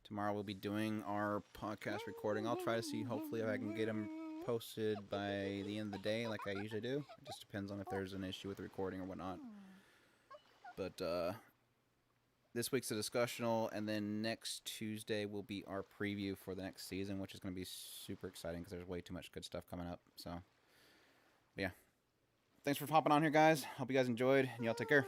Tomorrow we'll be doing our podcast recording. I'll try to see, hopefully, if I can get them posted by the end of the day like I usually do. It just depends on if there's an issue with the recording or whatnot. But, this week's a discussional, and then next Tuesday will be our preview for the next season, which is going to be super exciting because there's way too much good stuff coming up. So, yeah. Thanks for hopping on here, guys. Hope you guys enjoyed, and y'all take care.